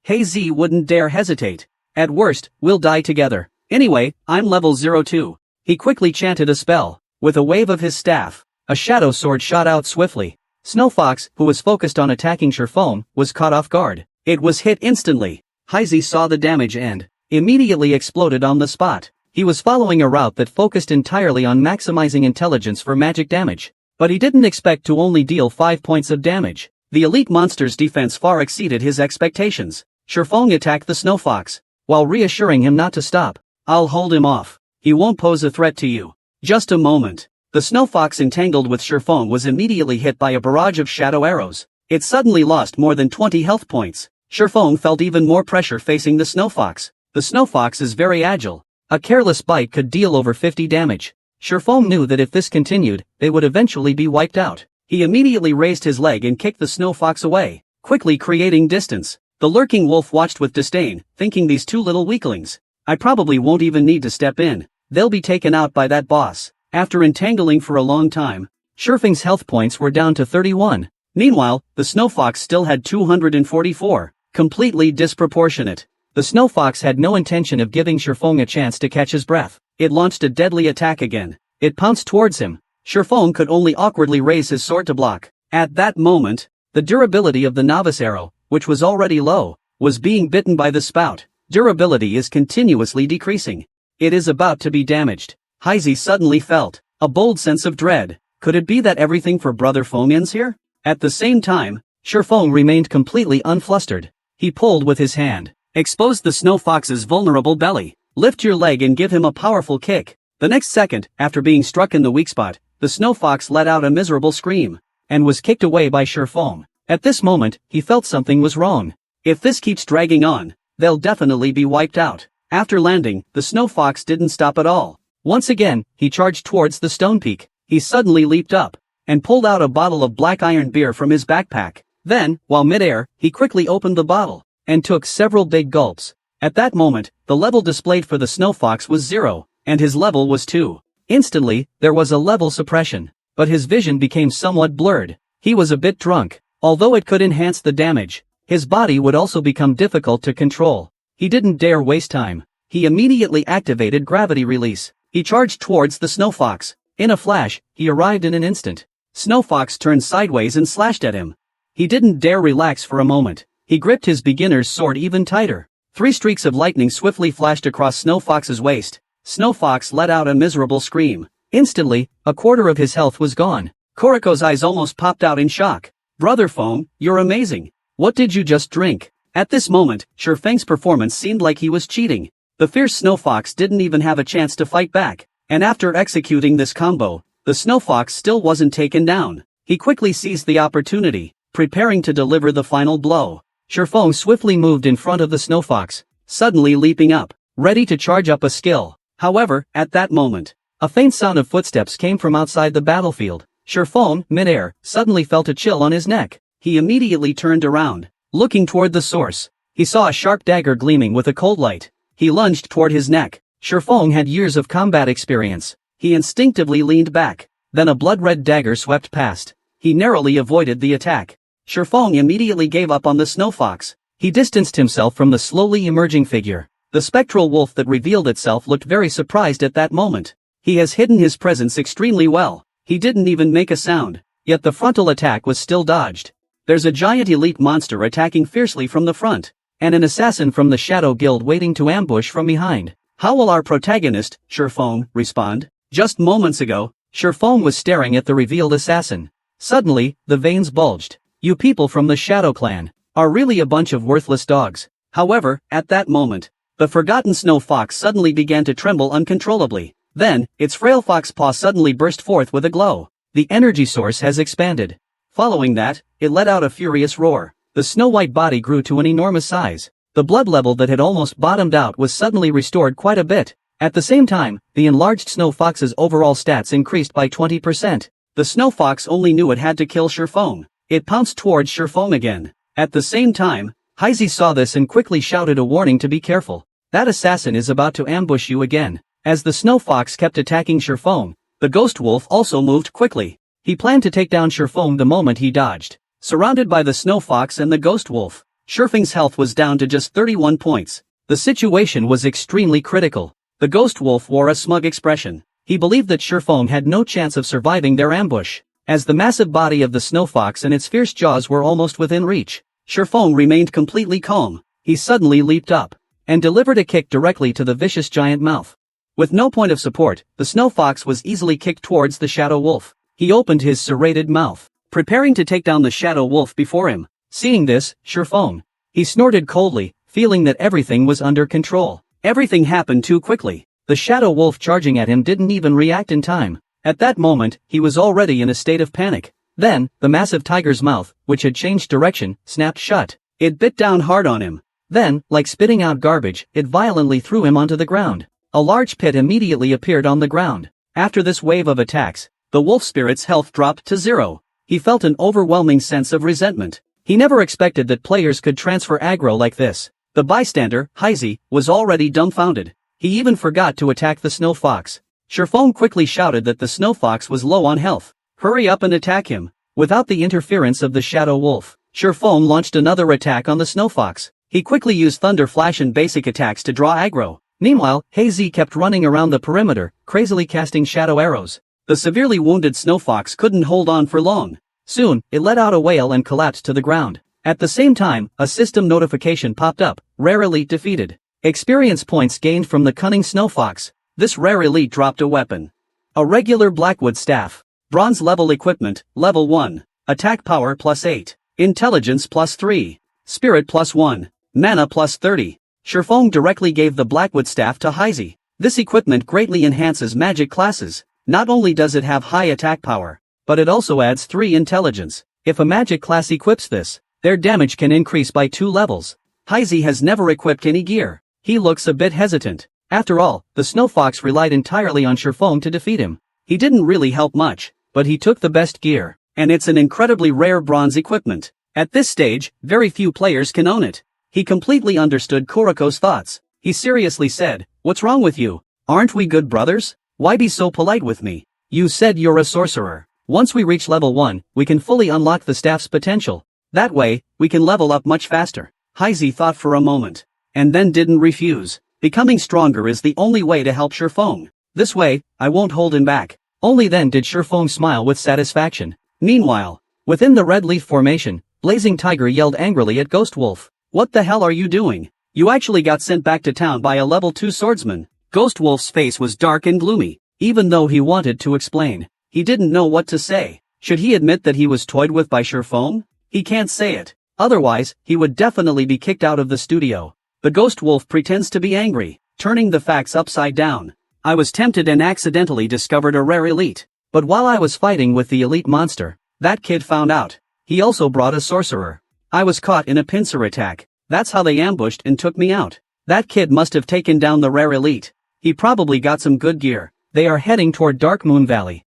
Hazy wouldn't dare hesitate. At worst, we'll die together. Anyway, I'm level 02. He quickly chanted a spell. With a wave of his staff, a shadow sword shot out swiftly. Snow Fox, who was focused on attacking Shifeng, was caught off guard. It was hit instantly. Hazy saw the damage and immediately exploded on the spot. He was following a route that focused entirely on maximizing intelligence for magic damage. But he didn't expect to only deal 5 points of damage. The elite monster's defense far exceeded his expectations. Shifeng attacked the Snow Fox, while reassuring him not to stop. "I'll hold him off. He won't pose a threat to you." Just a moment. The Snow Fox entangled with Shifeng was immediately hit by a barrage of shadow arrows. It suddenly lost more than 20 health points. Shifeng felt even more pressure facing the Snow Fox. The Snow Fox is very agile. A careless bite could deal over 50 damage. Shifeng knew that if this continued, they would eventually be wiped out. He immediately raised his leg and kicked the Snow Fox away, quickly creating distance. The lurking wolf watched with disdain, thinking these two little weaklings. I probably won't even need to step in. They'll be taken out by that boss. After entangling for a long time, Shifeng's health points were down to 31. Meanwhile, the Snow Fox still had 244. Completely disproportionate. The Snow Fox had no intention of giving Shifeng a chance to catch his breath. It launched a deadly attack again. It pounced towards him. Shifeng could only awkwardly raise his sword to block. At that moment, the durability of the novice arrow, which was already low, was being bitten by the spout. Durability is continuously decreasing. It is about to be damaged. Hazy suddenly felt a bold sense of dread. Could it be that everything for Brother Feng ends here? At the same time, Shifeng remained completely unflustered. He pulled with his hand, exposed the Snow Fox's vulnerable belly. Lift your leg and give him a powerful kick. The next second, after being struck in the weak spot, the Snow Fox let out a miserable scream, and was kicked away by Shifeng. At this moment, he felt something was wrong. If this keeps dragging on, they'll definitely be wiped out. After landing, the Snow Fox didn't stop at all. Once again, he charged towards the stone peak. He suddenly leaped up, and pulled out a bottle of black iron beer from his backpack. Then, while midair, he quickly opened the bottle, and took several big gulps. At that moment, the level displayed for the Snow Fox was 0, and his level was 2. Instantly, there was a level suppression, but his vision became somewhat blurred. He was a bit drunk. Although it could enhance the damage, his body would also become difficult to control. He didn't dare waste time. He immediately activated gravity release. He charged towards the Snow Fox. In a flash, he arrived in an instant. Snow Fox turned sideways and slashed at him. He didn't dare relax for a moment. He gripped his beginner's sword even tighter. 3 streaks of lightning swiftly flashed across Snow Fox's waist. Snow Fox let out a miserable scream. Instantly, a quarter of his health was gone. Koriko's eyes almost popped out in shock. "Brother Feng, you're amazing. What did you just drink?" At this moment, Shifeng's performance seemed like he was cheating. The fierce Snow Fox didn't even have a chance to fight back. And after executing this combo, the Snow Fox still wasn't taken down. He quickly seized the opportunity, preparing to deliver the final blow. Shifeng swiftly moved in front of the Snow Fox, suddenly leaping up, ready to charge up a skill. However, at that moment, a faint sound of footsteps came from outside the battlefield. Shifeng, midair, suddenly felt a chill on his neck. He immediately turned around, looking toward the source. He saw a sharp dagger gleaming with a cold light. He lunged toward his neck. Shifeng had years of combat experience. He instinctively leaned back. Then a blood-red dagger swept past. He narrowly avoided the attack. Shifeng immediately gave up on the Snow Fox. He distanced himself from the slowly emerging figure. The spectral wolf that revealed itself looked very surprised at that moment. He has hidden his presence extremely well. He didn't even make a sound, yet the frontal attack was still dodged. There's a giant elite monster attacking fiercely from the front, and an assassin from the Shadow Guild waiting to ambush from behind. How will our protagonist, Shifeng, respond? Just moments ago, Shifeng was staring at the revealed assassin. Suddenly, the veins bulged. You people from the Shadow Clan are really a bunch of worthless dogs. However, at that moment, the forgotten snow fox suddenly began to tremble uncontrollably. Then, its frail fox paw suddenly burst forth with a glow. The energy source has expanded. Following that, it let out a furious roar. The snow-white body grew to an enormous size. The blood level that had almost bottomed out was suddenly restored quite a bit. At the same time, the enlarged snow fox's overall stats increased by 20%. The snow fox only knew it had to kill Shifeng. It pounced towards Shifeng again. At the same time, Heizi saw this and quickly shouted a warning to be careful. That assassin is about to ambush you again. As the snow fox kept attacking Shifeng, the ghost wolf also moved quickly. He planned to take down Shifeng the moment he dodged. Surrounded by the snow fox and the ghost wolf, Shifeng's health was down to just 31 points. The situation was extremely critical. The ghost wolf wore a smug expression. He believed that Shifeng had no chance of surviving their ambush. As the massive body of the snow fox and its fierce jaws were almost within reach, Shifeng remained completely calm. He suddenly leaped up and delivered a kick directly to the vicious giant mouth. With no point of support, the snow fox was easily kicked towards the shadow wolf. He opened his serrated mouth, preparing to take down the shadow wolf before him. Seeing this, Shifeng, he snorted coldly, feeling that everything was under control. Everything happened too quickly. The shadow wolf charging at him didn't even react in time. At that moment, he was already in a state of panic. Then, the massive tiger's mouth, which had changed direction, snapped shut. It bit down hard on him. Then, like spitting out garbage, it violently threw him onto the ground. A large pit immediately appeared on the ground. After this wave of attacks, the wolf spirit's health dropped to 0. He felt an overwhelming sense of resentment. He never expected that players could transfer aggro like this. The bystander, Heizi, was already dumbfounded. He even forgot to attack the snow fox. Shifeng quickly shouted that the snow fox was low on health. Hurry up and attack him. Without the interference of the shadow wolf, Shifeng launched another attack on the snow fox. He quickly used thunder flash and basic attacks to draw aggro. Meanwhile, Heizi kept running around the perimeter, crazily casting shadow arrows. The severely wounded snow fox couldn't hold on for long. Soon, it let out a wail and collapsed to the ground. At the same time, a system notification popped up. Rare Elite defeated. Experience points gained from the cunning snow fox. This rare elite dropped a weapon. A regular blackwood staff. Bronze level equipment, level 1. Attack power +8. Intelligence +3. Spirit +1. Mana +30. Shifeng directly gave the blackwood staff to Heizi. This equipment greatly enhances magic classes. Not only does it have high attack power, but it also adds 3 intelligence. If a magic class equips this, their damage can increase by 2 levels. Heizi has never equipped any gear. He looks a bit hesitant. After all, the snow fox relied entirely on Shifeng to defeat him. He didn't really help much, but he took the best gear, and it's an incredibly rare bronze equipment. At this stage, very few players can own it. He completely understood Kuroko's thoughts. He seriously said, "What's wrong with you? Aren't we good brothers? Why be so polite with me? You said you're a sorcerer. Once we reach level 1, we can fully unlock the staff's potential. That way, we can level up much faster." Heizi thought for a moment, and then didn't refuse. Becoming stronger is the only way to help Shifeng. This way, I won't hold him back. Only then did Shifeng smile with satisfaction. Meanwhile, within the red leaf formation, Blazing Tiger yelled angrily at Ghost Wolf. "What the hell are you doing? You actually got sent back to town by a level 2 swordsman." Ghost Wolf's face was dark and gloomy. Even though he wanted to explain, he didn't know what to say. Should he admit that he was toyed with by Shifeng? He can't say it. Otherwise, he would definitely be kicked out of the studio. The Ghost Wolf pretends to be angry, turning the facts upside down. "I was tempted and accidentally discovered a rare elite. But while I was fighting with the elite monster, that kid found out. He also brought a sorcerer. I was caught in a pincer attack. That's how they ambushed and took me out. That kid must have taken down the rare elite. He probably got some good gear. They are heading toward Dark Moon Valley.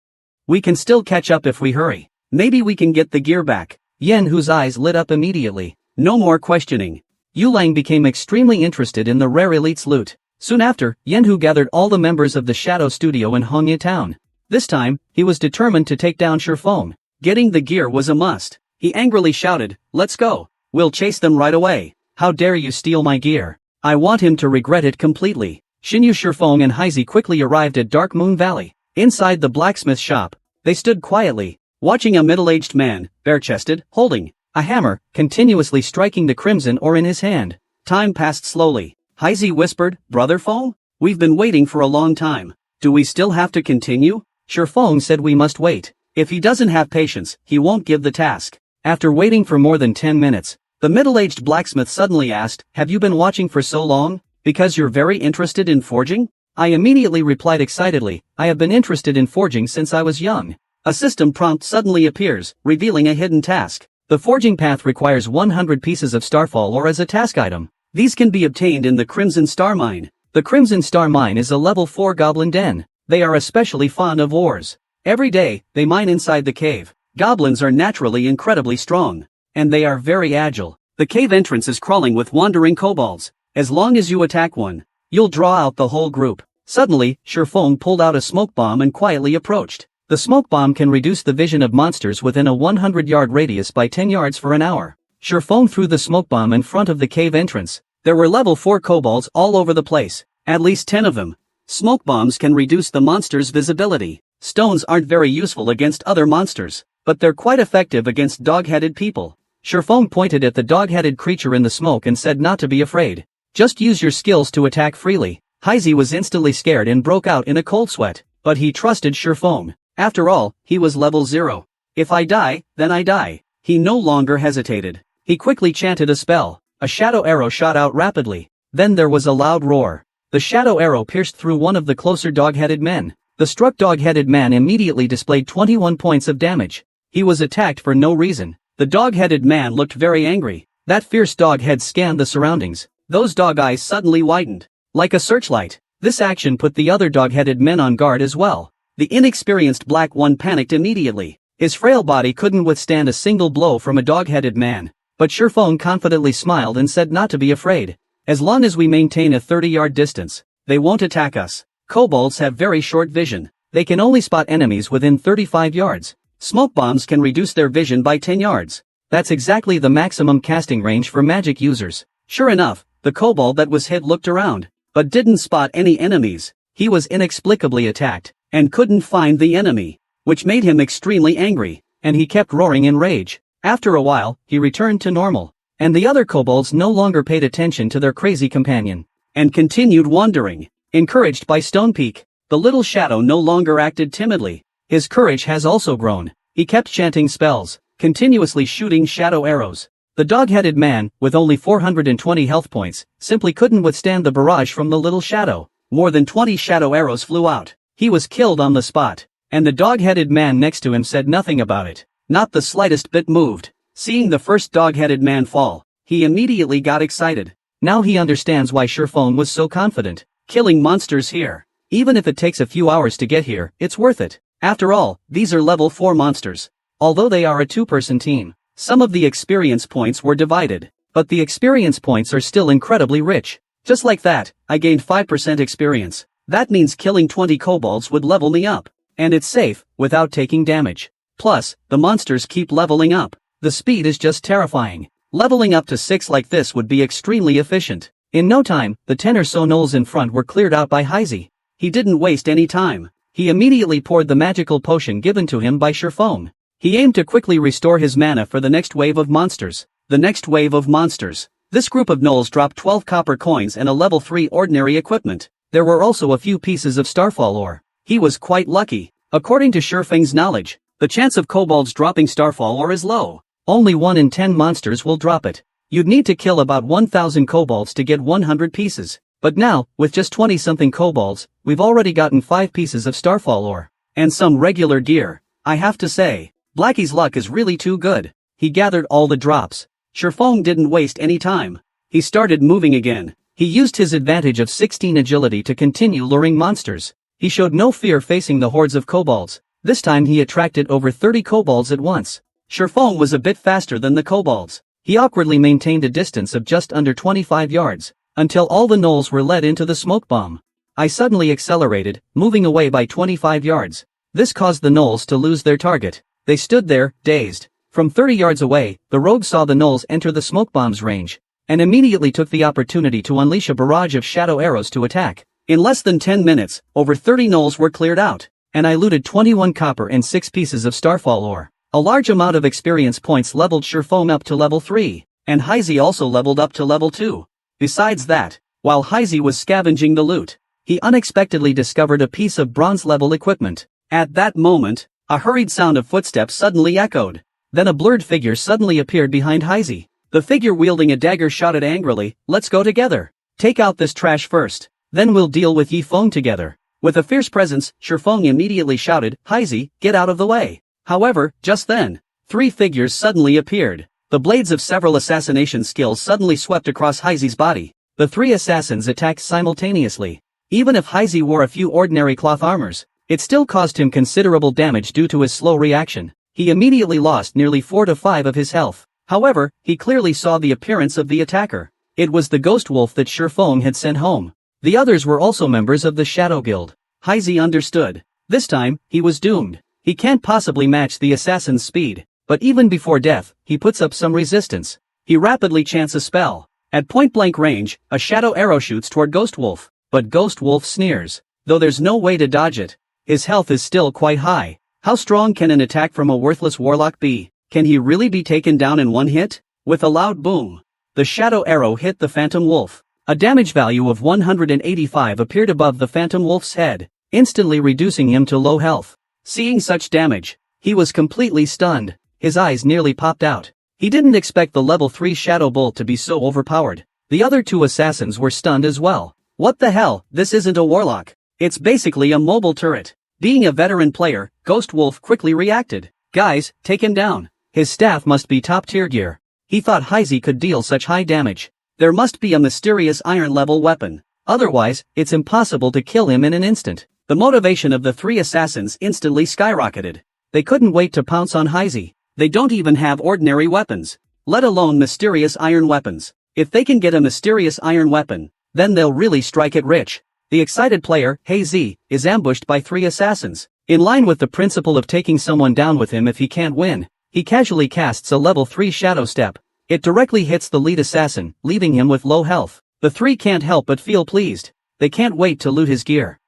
We can still catch up if we hurry. Maybe we can get the gear back." Yen, whose eyes lit up immediately. No more questioning. Yulang became extremely interested in the rare elite's loot. Soon after, Yenhu gathered all the members of the Shadow Studio in Hongye Town. This time, he was determined to take down Shifeng. Getting the gear was a must. He angrily shouted, "Let's go. We'll chase them right away." How dare you steal my gear? I want him to regret it completely. Shinyu, Shifeng and Heizi quickly arrived at Dark Moon Valley. Inside the blacksmith shop, they stood quietly, watching a middle-aged man, bare-chested, holding a hammer, continuously striking the crimson ore in his hand. Time passed slowly. Heizi whispered, "Brother Feng? We've been waiting for a long time. Do we still have to continue?" Shifeng said we must wait. If he doesn't have patience, he won't give the task. After waiting for more than 10 minutes, the middle-aged blacksmith suddenly asked, "Have you been watching for so long? Because you're very interested in forging?" I immediately replied excitedly, "I have been interested in forging since I was young." A system prompt suddenly appears, revealing a hidden task. The forging path requires 100 pieces of starfall ore as a task item. These can be obtained in the Crimson Star Mine. The Crimson Star Mine is a level 4 goblin den. They are especially fond of ores. Every day, they mine inside the cave. Goblins are naturally incredibly strong. And they are very agile. The cave entrance is crawling with wandering kobolds. As long as you attack one, you'll draw out the whole group. Suddenly, Shifeng pulled out a smoke bomb and quietly approached. The smoke bomb can reduce the vision of monsters within a 100-yard radius by 10 yards for an hour. Shifeng threw the smoke bomb in front of the cave entrance. There were level 4 kobolds all over the place. At least 10 of them. Smoke bombs can reduce the monster's visibility. Stones aren't very useful against other monsters, but they're quite effective against dog-headed people. Shifeng pointed at the dog-headed creature in the smoke and said not to be afraid. Just use your skills to attack freely. Heizi was instantly scared and broke out in a cold sweat, but he trusted Shifeng. After all, he was level 0. If I die, then I die. He no longer hesitated. He quickly chanted a spell. A shadow arrow shot out rapidly. Then there was a loud roar. The shadow arrow pierced through one of the closer dog-headed men. The struck dog-headed man immediately displayed 21 points of damage. He was attacked for no reason. The dog-headed man looked very angry. That fierce dog head scanned the surroundings. Those dog eyes suddenly widened. Like a searchlight. This action put the other dog-headed men on guard as well. The inexperienced black one panicked immediately. His frail body couldn't withstand a single blow from a dog-headed man. But Shifeng confidently smiled and said not to be afraid. As long as we maintain a 30-yard distance, they won't attack us. Kobolds have very short vision. They can only spot enemies within 35 yards. Smoke bombs can reduce their vision by 10 yards. That's exactly the maximum casting range for magic users. Sure enough, the kobold that was hit looked around, but didn't spot any enemies. He was inexplicably attacked, and couldn't find the enemy, which made him extremely angry, and he kept roaring in rage. After a while, he returned to normal, and the other kobolds no longer paid attention to their crazy companion, and continued wandering. Encouraged by Stone Peak, the little shadow no longer acted timidly. His courage has also grown. He kept chanting spells, continuously shooting shadow arrows. The dog-headed man, with only 420 health points, simply couldn't withstand the barrage from the little shadow. More than 20 shadow arrows flew out. He was killed on the spot, and the dog-headed man next to him said nothing about it. Not the slightest bit moved. Seeing the first dog-headed man fall, he immediately got excited. Now he understands why Shifeng was so confident. Killing monsters here. Even if it takes a few hours to get here, it's worth it. After all, these are level 4 monsters. Although they are a 2-person team, some of the experience points were divided, but the experience points are still incredibly rich. Just like that, I gained 5% experience. That means killing 20 kobolds would level me up. And it's safe, without taking damage. Plus, the monsters keep leveling up. The speed is just terrifying. Leveling up to 6 like this would be extremely efficient. In no time, the 10 or so gnolls in front were cleared out by Heizi. He didn't waste any time. He immediately poured the magical potion given to him by Shifeng. He aimed to quickly restore his mana for the next wave of monsters. The next wave of monsters. This group of gnolls dropped 12 copper coins and a level 3 ordinary equipment. There were also a few pieces of starfall ore. He was quite lucky. According to Shifeng's knowledge, the chance of kobolds dropping starfall ore is low. Only 1 in 10 monsters will drop it. You'd need to kill about 1,000 kobolds to get 100 pieces. But now, with just 20-something kobolds, we've already gotten 5 pieces of starfall ore. And some regular gear. I have to say, Blackie's luck is really too good. He gathered all the drops. Shifeng didn't waste any time. He started moving again. He used his advantage of 16 agility to continue luring monsters. He showed no fear facing the hordes of kobolds. This time he attracted over 30 kobolds at once. Shifeng was a bit faster than the kobolds. He awkwardly maintained a distance of just under 25 yards, until all the gnolls were led into the smoke bomb. I suddenly accelerated, moving away by 25 yards. This caused the gnolls to lose their target. They stood there, dazed. From 30 yards away, the rogue saw the gnolls enter the smoke bomb's range. and immediately took the opportunity to unleash a barrage of shadow arrows to attack. In less than 10 minutes, over 30 gnolls were cleared out, and I looted 21 copper and 6 pieces of starfall ore. A large amount of experience points leveled Sherfone up to level 3, and Heizi also leveled up to level 2. Besides that, while Heizi was scavenging the loot, he unexpectedly discovered a piece of bronze-level equipment. At that moment, a hurried sound of footsteps suddenly echoed. Then a blurred figure suddenly appeared behind Heizi. The figure wielding a dagger shouted angrily, "Let's go together. Take out this trash first, then we'll deal with Yi Feng together." With a fierce presence, Sherfone immediately shouted, "Heizi, get out of the way." However, just then, 3 figures suddenly appeared. The blades of several assassination skills suddenly swept across Heizi's body. The 3 assassins attacked simultaneously. Even if Heizi wore a few ordinary cloth armors, it still caused him considerable damage due to his slow reaction. He immediately lost nearly 4 to 5 of his health. However, he clearly saw the appearance of the attacker. It was the ghost wolf that Sherfone had sent home. The others were also members of the Shadow Guild. Heizi understood. This time, he was doomed. He can't possibly match the assassin's speed, but even before death, he puts up some resistance. He rapidly chants a spell. At point-blank range, a shadow arrow shoots toward Ghost Wolf, but Ghost Wolf sneers. Though there's no way to dodge it, his health is still quite high. How strong can an attack from a worthless warlock be? Can he really be taken down in one hit? With a loud boom, the shadow arrow hit the Phantom Wolf. A damage value of 185 appeared above the Phantom Wolf's head, instantly reducing him to low health. Seeing such damage, he was completely stunned. His eyes nearly popped out. He didn't expect the level 3 Shadow Bolt to be so overpowered. The other 2 assassins were stunned as well. What the hell, this isn't a warlock. It's basically a mobile turret. Being a veteran player, Ghost Wolf quickly reacted. Guys, take him down. His staff must be top-tier gear. He thought Heizi could deal such high damage. There must be a mysterious iron-level weapon. Otherwise, it's impossible to kill him in an instant. The motivation of the 3 assassins instantly skyrocketed. They couldn't wait to pounce on Heizi. They don't even have ordinary weapons, let alone mysterious iron weapons. If they can get a mysterious iron weapon, then they'll really strike it rich. The excited player, Heizi, is ambushed by 3 assassins. In line with the principle of taking someone down with him if he can't win, he casually casts a level 3 Shadow Step. It directly hits the lead assassin, leaving him with low health. The 3 can't help but feel pleased. They can't wait to loot his gear.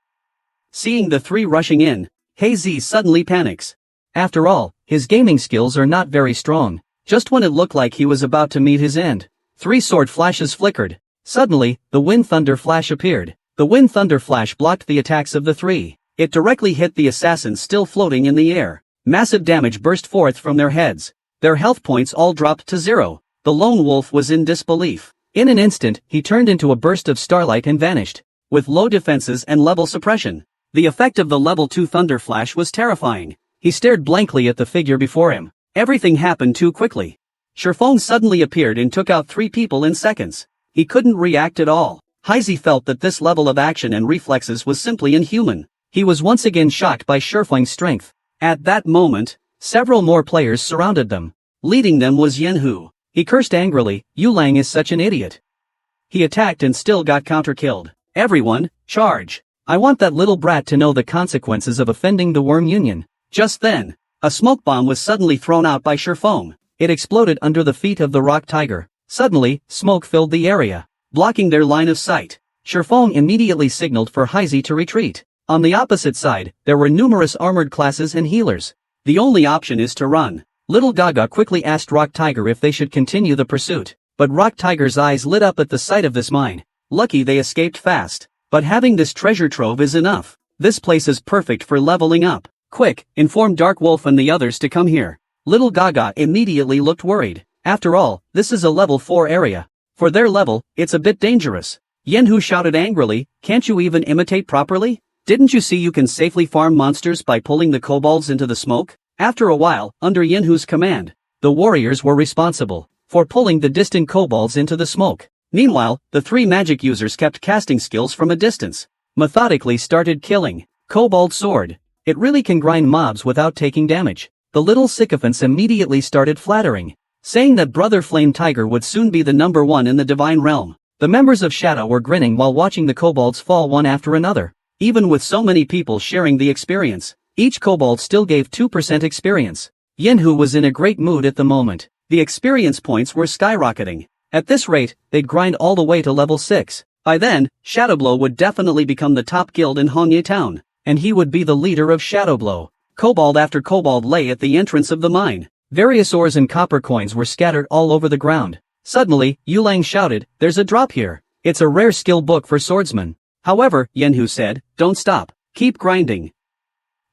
Seeing the 3 rushing in, Heizi suddenly panics. After all, his gaming skills are not very strong. Just when it looked like he was about to meet his end, 3 sword flashes flickered. Suddenly, the Wind Thunder Flash appeared. The Wind Thunder Flash blocked the attacks of the 3. It directly hit the assassins still floating in the air. Massive damage burst forth from their heads. Their health points all dropped to 0. The lone wolf was in disbelief. In an instant, he turned into a burst of starlight and vanished. With low defenses and level suppression, the effect of the level 2 Thunder Flash was terrifying. He stared blankly at the figure before him. Everything happened too quickly. Sherfone suddenly appeared and took out 3 people in seconds. He couldn't react at all. Heizi felt that this level of action and reflexes was simply inhuman. He was once again shocked by Sherfone's strength. At that moment, several more players surrounded them. Leading them was Yenhu. He cursed angrily, "Yulang is such an idiot." He attacked and still got counter-killed. "Everyone, charge. I want that little brat to know the consequences of offending the Worm Union." Just then, a smoke bomb was suddenly thrown out by Sherfone. It exploded under the feet of the rock tiger. Suddenly, smoke filled the area, blocking their line of sight. Sherfone immediately signaled for Heizi to retreat. On the opposite side, there were numerous armored classes and healers. The only option is to run. Little Gaga quickly asked Rock Tiger if they should continue the pursuit, but Rock Tiger's eyes lit up at the sight of this mine. Lucky they escaped fast. But having this treasure trove is enough. This place is perfect for leveling up. Quick, inform Dark Wolf and the others to come here. Little Gaga immediately looked worried. After all, this is a level 4 area. For their level, it's a bit dangerous. Yenhu shouted angrily, "Can't you even imitate properly? Didn't you see you can safely farm monsters by pulling the kobolds into the smoke?" After a while, under Yenhu's command, the warriors were responsible for pulling the distant kobolds into the smoke. Meanwhile, the 3 magic users kept casting skills from a distance. Methodically started killing. Kobold Sword. It really can grind mobs without taking damage. The little sycophants immediately started flattering, saying that Brother Flame Tiger would soon be the number 1 in the Divine Realm. The members of Shadow were grinning while watching the kobolds fall one after another. Even with so many people sharing the experience, each kobold still gave 2% experience. Yenhu was in a great mood at the moment. The experience points were skyrocketing. At this rate, they'd grind all the way to level 6. By then, Shadowblow would definitely become the top guild in Hongye Town, and he would be the leader of Shadowblow. Kobold after kobold lay at the entrance of the mine. Various ores and copper coins were scattered all over the ground. Suddenly, Yulang shouted, "There's a drop here. It's a rare skill book for swordsmen." However, Yenhu said, "Don't stop. Keep grinding."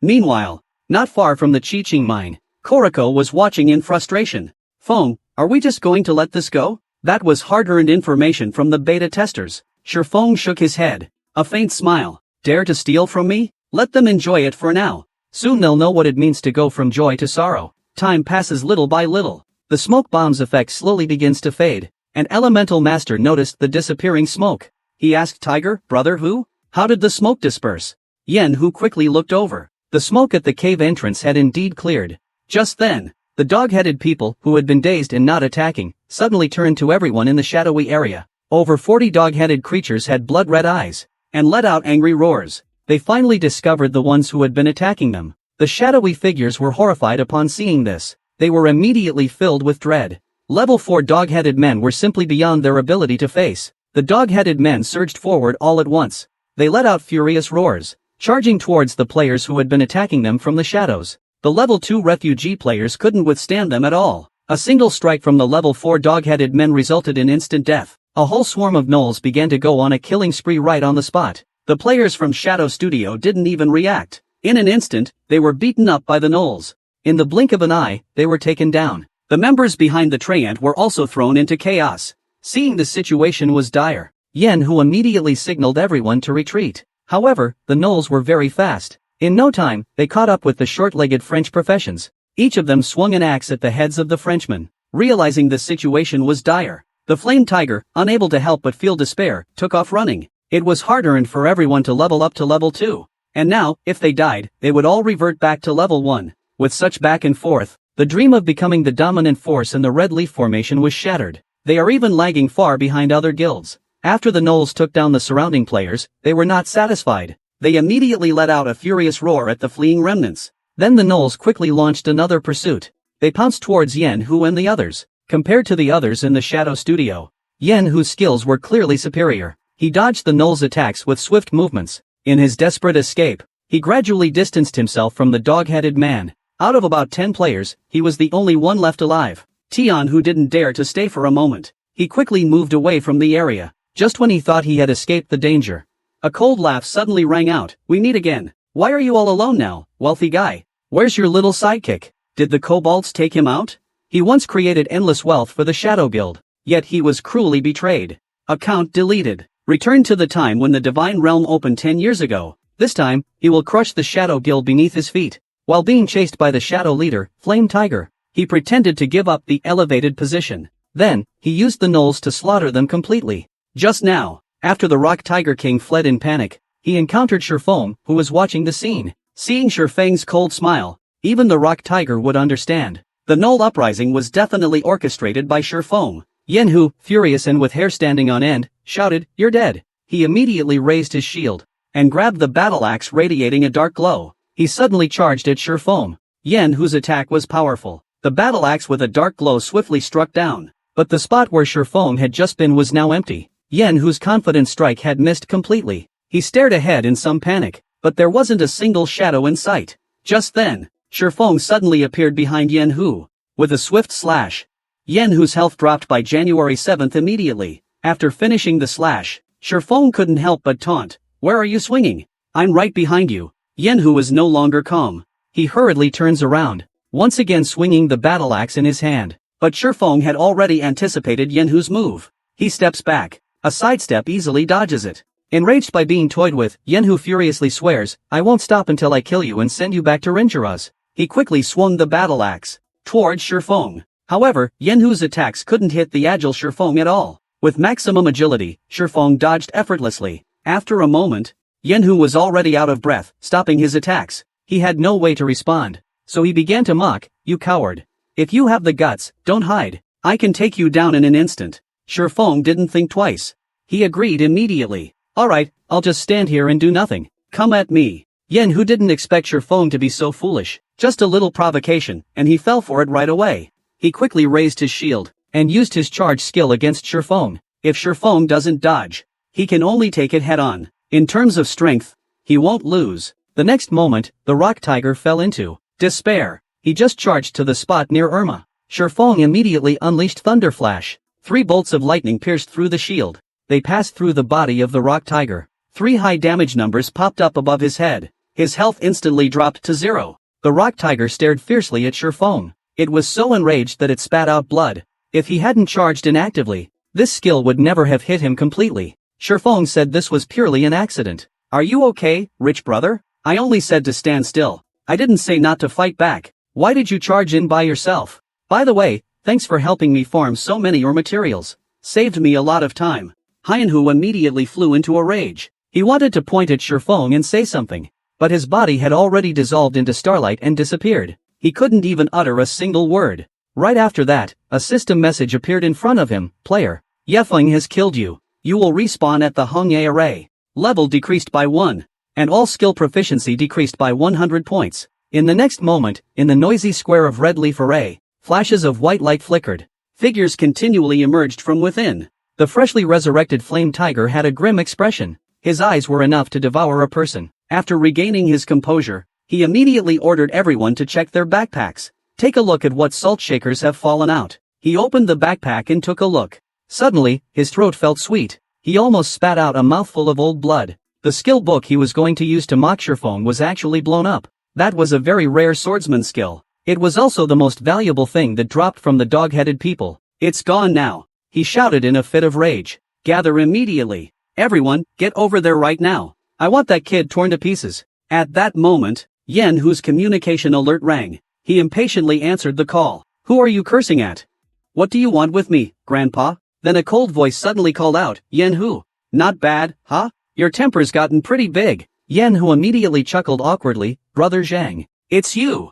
Meanwhile, not far from the Chiqing mine, Koriko was watching in frustration. "Feng, are we just going to let this go?" That was hard-earned information from the beta testers. Shifeng shook his head. A faint smile. "Dare to steal from me? Let them enjoy it for now. Soon they'll know what it means to go from joy to sorrow." Time passes little by little. The smoke bomb's effect slowly begins to fade. An elemental master noticed the disappearing smoke. He asked Tiger, "Brother who? How did the smoke disperse?" Yen Hu quickly looked over. The smoke at the cave entrance had indeed cleared. Just then, the dog-headed people, who had been dazed and not attacking, suddenly turned to everyone in the shadowy area. Over 40 dog-headed creatures had blood-red eyes, and let out angry roars. They finally discovered the ones who had been attacking them. The shadowy figures were horrified upon seeing this. They were immediately filled with dread. Level 4 dog-headed men were simply beyond their ability to face. The dog-headed men surged forward all at once. They let out furious roars, charging towards the players who had been attacking them from the shadows. The level 2 refugee players couldn't withstand them at all. A single strike from the level 4 dog-headed men resulted in instant death. A whole swarm of gnolls began to go on a killing spree right on the spot. The players from Shadow Studio didn't even react. In an instant, they were beaten up by the gnolls. In the blink of an eye, they were taken down. The members behind the Treant were also thrown into chaos. Seeing the situation was dire, Yen Hu immediately signaled everyone to retreat. However, the gnolls were very fast. In no time, they caught up with the short-legged French professions. Each of them swung an axe at the heads of the Frenchmen. Realizing the situation was dire, the Flame Tiger, unable to help but feel despair, took off running. It was hard-earned for everyone to level up to level 2. And now, if they died, they would all revert back to level 1. With such back and forth, the dream of becoming the dominant force in the Red Leaf Formation was shattered. They are even lagging far behind other guilds. After the gnolls took down the surrounding players, they were not satisfied. They immediately let out a furious roar at the fleeing remnants. Then the gnolls quickly launched another pursuit. They pounced towards Yen Hu and the others. Compared to the others in the Shadow Studio, Yen Hu's skills were clearly superior. He dodged the gnolls' attacks with swift movements. In his desperate escape, he gradually distanced himself from the dog-headed man. Out of about 10 players, he was the only one left alive. Tian, who didn't dare to stay for a moment, he quickly moved away from the area. Just when he thought he had escaped the danger, a cold laugh suddenly rang out. "We meet again. Why are you all alone now, wealthy guy? Where's your little sidekick? Did the kobolds take him out?" He once created endless wealth for the Shadow Guild, yet he was cruelly betrayed. Account deleted. Return to the time when the Divine Realm opened 10 years ago. This time, he will crush the Shadow Guild beneath his feet. While being chased by the Shadow Leader, Flame Tiger, he pretended to give up the elevated position. Then, he used the gnolls to slaughter them completely. Just now, after the Rock Tiger King fled in panic, he encountered Shifeng, who was watching the scene. Seeing Shifeng's cold smile, even the Rock Tiger would understand. The Gnoll uprising was definitely orchestrated by Shifeng. Yen Hu, furious and with hair standing on end, shouted, "You're dead." He immediately raised his shield and grabbed the battle axe radiating a dark glow. He suddenly charged at Shifeng. Yen Hu's attack was powerful. The battle axe with a dark glow swiftly struck down. But the spot where Shifeng had just been was now empty. Yen Hu's confident strike had missed completely. He stared ahead in some panic, but there wasn't a single shadow in sight. Just then, Shifeng suddenly appeared behind Yen Hu. With a swift slash, Yen Hu's health dropped by January 7th immediately. After finishing the slash, Shifeng couldn't help but taunt, "Where are you swinging? I'm right behind you." Yen Hu was no longer calm. He hurriedly turns around, once again swinging the battle axe in his hand. But Shifeng had already anticipated Yen Hu's move. He steps back. A sidestep easily dodges it. Enraged by being toyed with, Yen Hu furiously swears, "I won't stop until I kill you and send you back to Rinjaraz." He quickly swung the battle axe towards Shifeng. However, Yen Hu's attacks couldn't hit the agile Shifeng at all. With maximum agility, Shifeng dodged effortlessly. After a moment, Yen Hu was already out of breath, stopping his attacks. He had no way to respond. So he began to mock, "You coward. If you have the guts, don't hide. I can take you down in an instant." Shifeng didn't think twice. He agreed immediately. "Alright, I'll just stand here and do nothing. Come at me." Yen Hu didn't expect Shifeng to be so foolish. Just a little provocation, and he fell for it right away. He quickly raised his shield. and used his charge skill against Shifeng. If Shifeng doesn't dodge, he can only take it head-on. In terms of strength, he won't lose. The next moment, the rock tiger fell into despair. He just charged to the spot near Irma. Shifeng immediately unleashed Thunder Flash. 3 bolts of lightning pierced through the shield. They passed through the body of the rock tiger. 3 high damage numbers popped up above his head. His health instantly dropped to 0. The rock tiger stared fiercely at Shifeng. It was so enraged that it spat out blood. If he hadn't charged inactively, this skill would never have hit him completely. Shifeng said this was purely an accident. Are you okay, rich brother? I only said to stand still. I didn't say not to fight back. Why did you charge in by yourself? By the way, thanks for helping me farm so many ore materials. Saved me a lot of time. MANHUA immediately flew into a rage. He wanted to point at Shifeng and say something, but his body had already dissolved into starlight and disappeared. He couldn't even utter a single word. Right after that, a system message appeared in front of him. Player, Yefeng has killed you. You will respawn at the Hongye array. Level decreased by 1. And all skill proficiency decreased by 100 points. In the next moment, in the noisy square of Red Leaf Array, flashes of white light flickered. Figures continually emerged from within. The freshly resurrected Flame Tiger had a grim expression. His eyes were enough to devour a person. After regaining his composure, he immediately ordered everyone to check their backpacks. Take a look at what salt shakers have fallen out. He opened the backpack and took a look. Suddenly, his throat felt sweet. He almost spat out a mouthful of old blood. The skill book he was going to use to mock Shifeng was actually blown up. That was a very rare swordsman skill. It was also the most valuable thing that dropped from the dog-headed people. It's gone now. He shouted in a fit of rage. Gather immediately. Everyone, get over there right now. I want that kid torn to pieces. At that moment, Yen, whose communication alert rang. He impatiently answered the call. Who are you cursing at? What do you want with me, Grandpa? Then a cold voice suddenly called out, Yen Hu. Not bad, huh? Your temper's gotten pretty big. Yen Hu immediately chuckled awkwardly. Brother Zhang. It's you.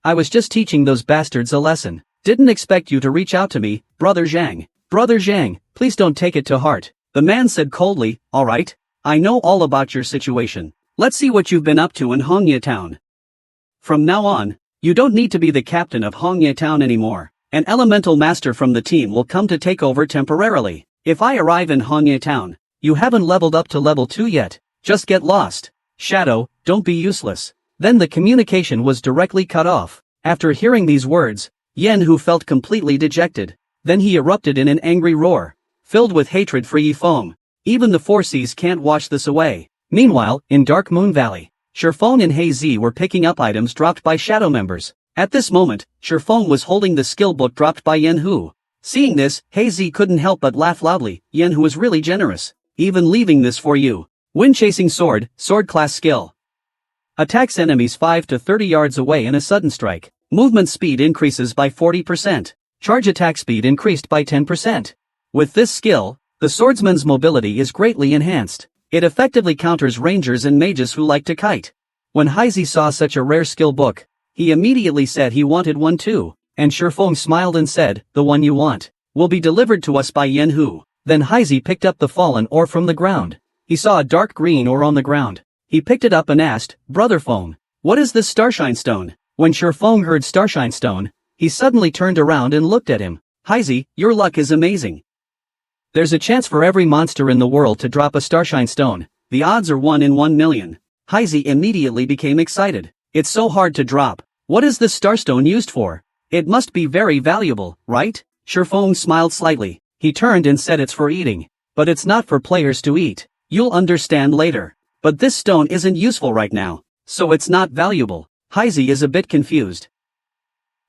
I was just teaching those bastards a lesson. Didn't expect you to reach out to me, Brother Zhang. Brother Zhang, please don't take it to heart. The man said coldly, alright. I know all about your situation. Let's see what you've been up to in Hongye Town. From now on, you don't need to be the captain of Hongye Town anymore. An elemental master from the team will come to take over temporarily. If I arrive in Hongye Town, you haven't leveled up to level 2 yet. Just get lost. Shadow, don't be useless. Then the communication was directly cut off. After hearing these words, Yen Hu felt completely dejected. Then he erupted in an angry roar, filled with hatred for Yifeng. Even the Four Seas can't wash this away. Meanwhile, in Dark Moon Valley, Shifeng and Hei were picking up items dropped by Shadow members. At this moment, Shifeng was holding the skill book dropped by Yen Hu. Seeing this, Hei couldn't help but laugh loudly. Yen Hu is really generous. Even leaving this for you. Wind Chasing Sword, Sword Class Skill. Attacks enemies 5 to 30 yards away in a sudden strike. Movement speed increases by 40%. Charge attack speed increased by 10%. With this skill, the swordsman's mobility is greatly enhanced. It effectively counters rangers and mages who like to kite. When Hei saw such a rare skill book, he immediately said he wanted one too, and Shifeng smiled and said, the one you want will be delivered to us by Yen Hu. Then Hei picked up the fallen ore from the ground. He saw a dark green ore on the ground. He picked it up and asked, Brother Feng, what is this Starshine Stone? When Shifeng heard Starshine Stone, he suddenly turned around and looked at him. Hei, your luck is amazing. There's a chance for every monster in the world to drop a Starshine Stone. The odds are 1 in 1 million. Hei immediately became excited. It's so hard to drop. What is this Starstone used for? It must be very valuable, right? Shifeng smiled slightly. He turned and said it's for eating. But it's not for players to eat. You'll understand later. But this stone isn't useful right now, so it's not valuable. Hei is a bit confused.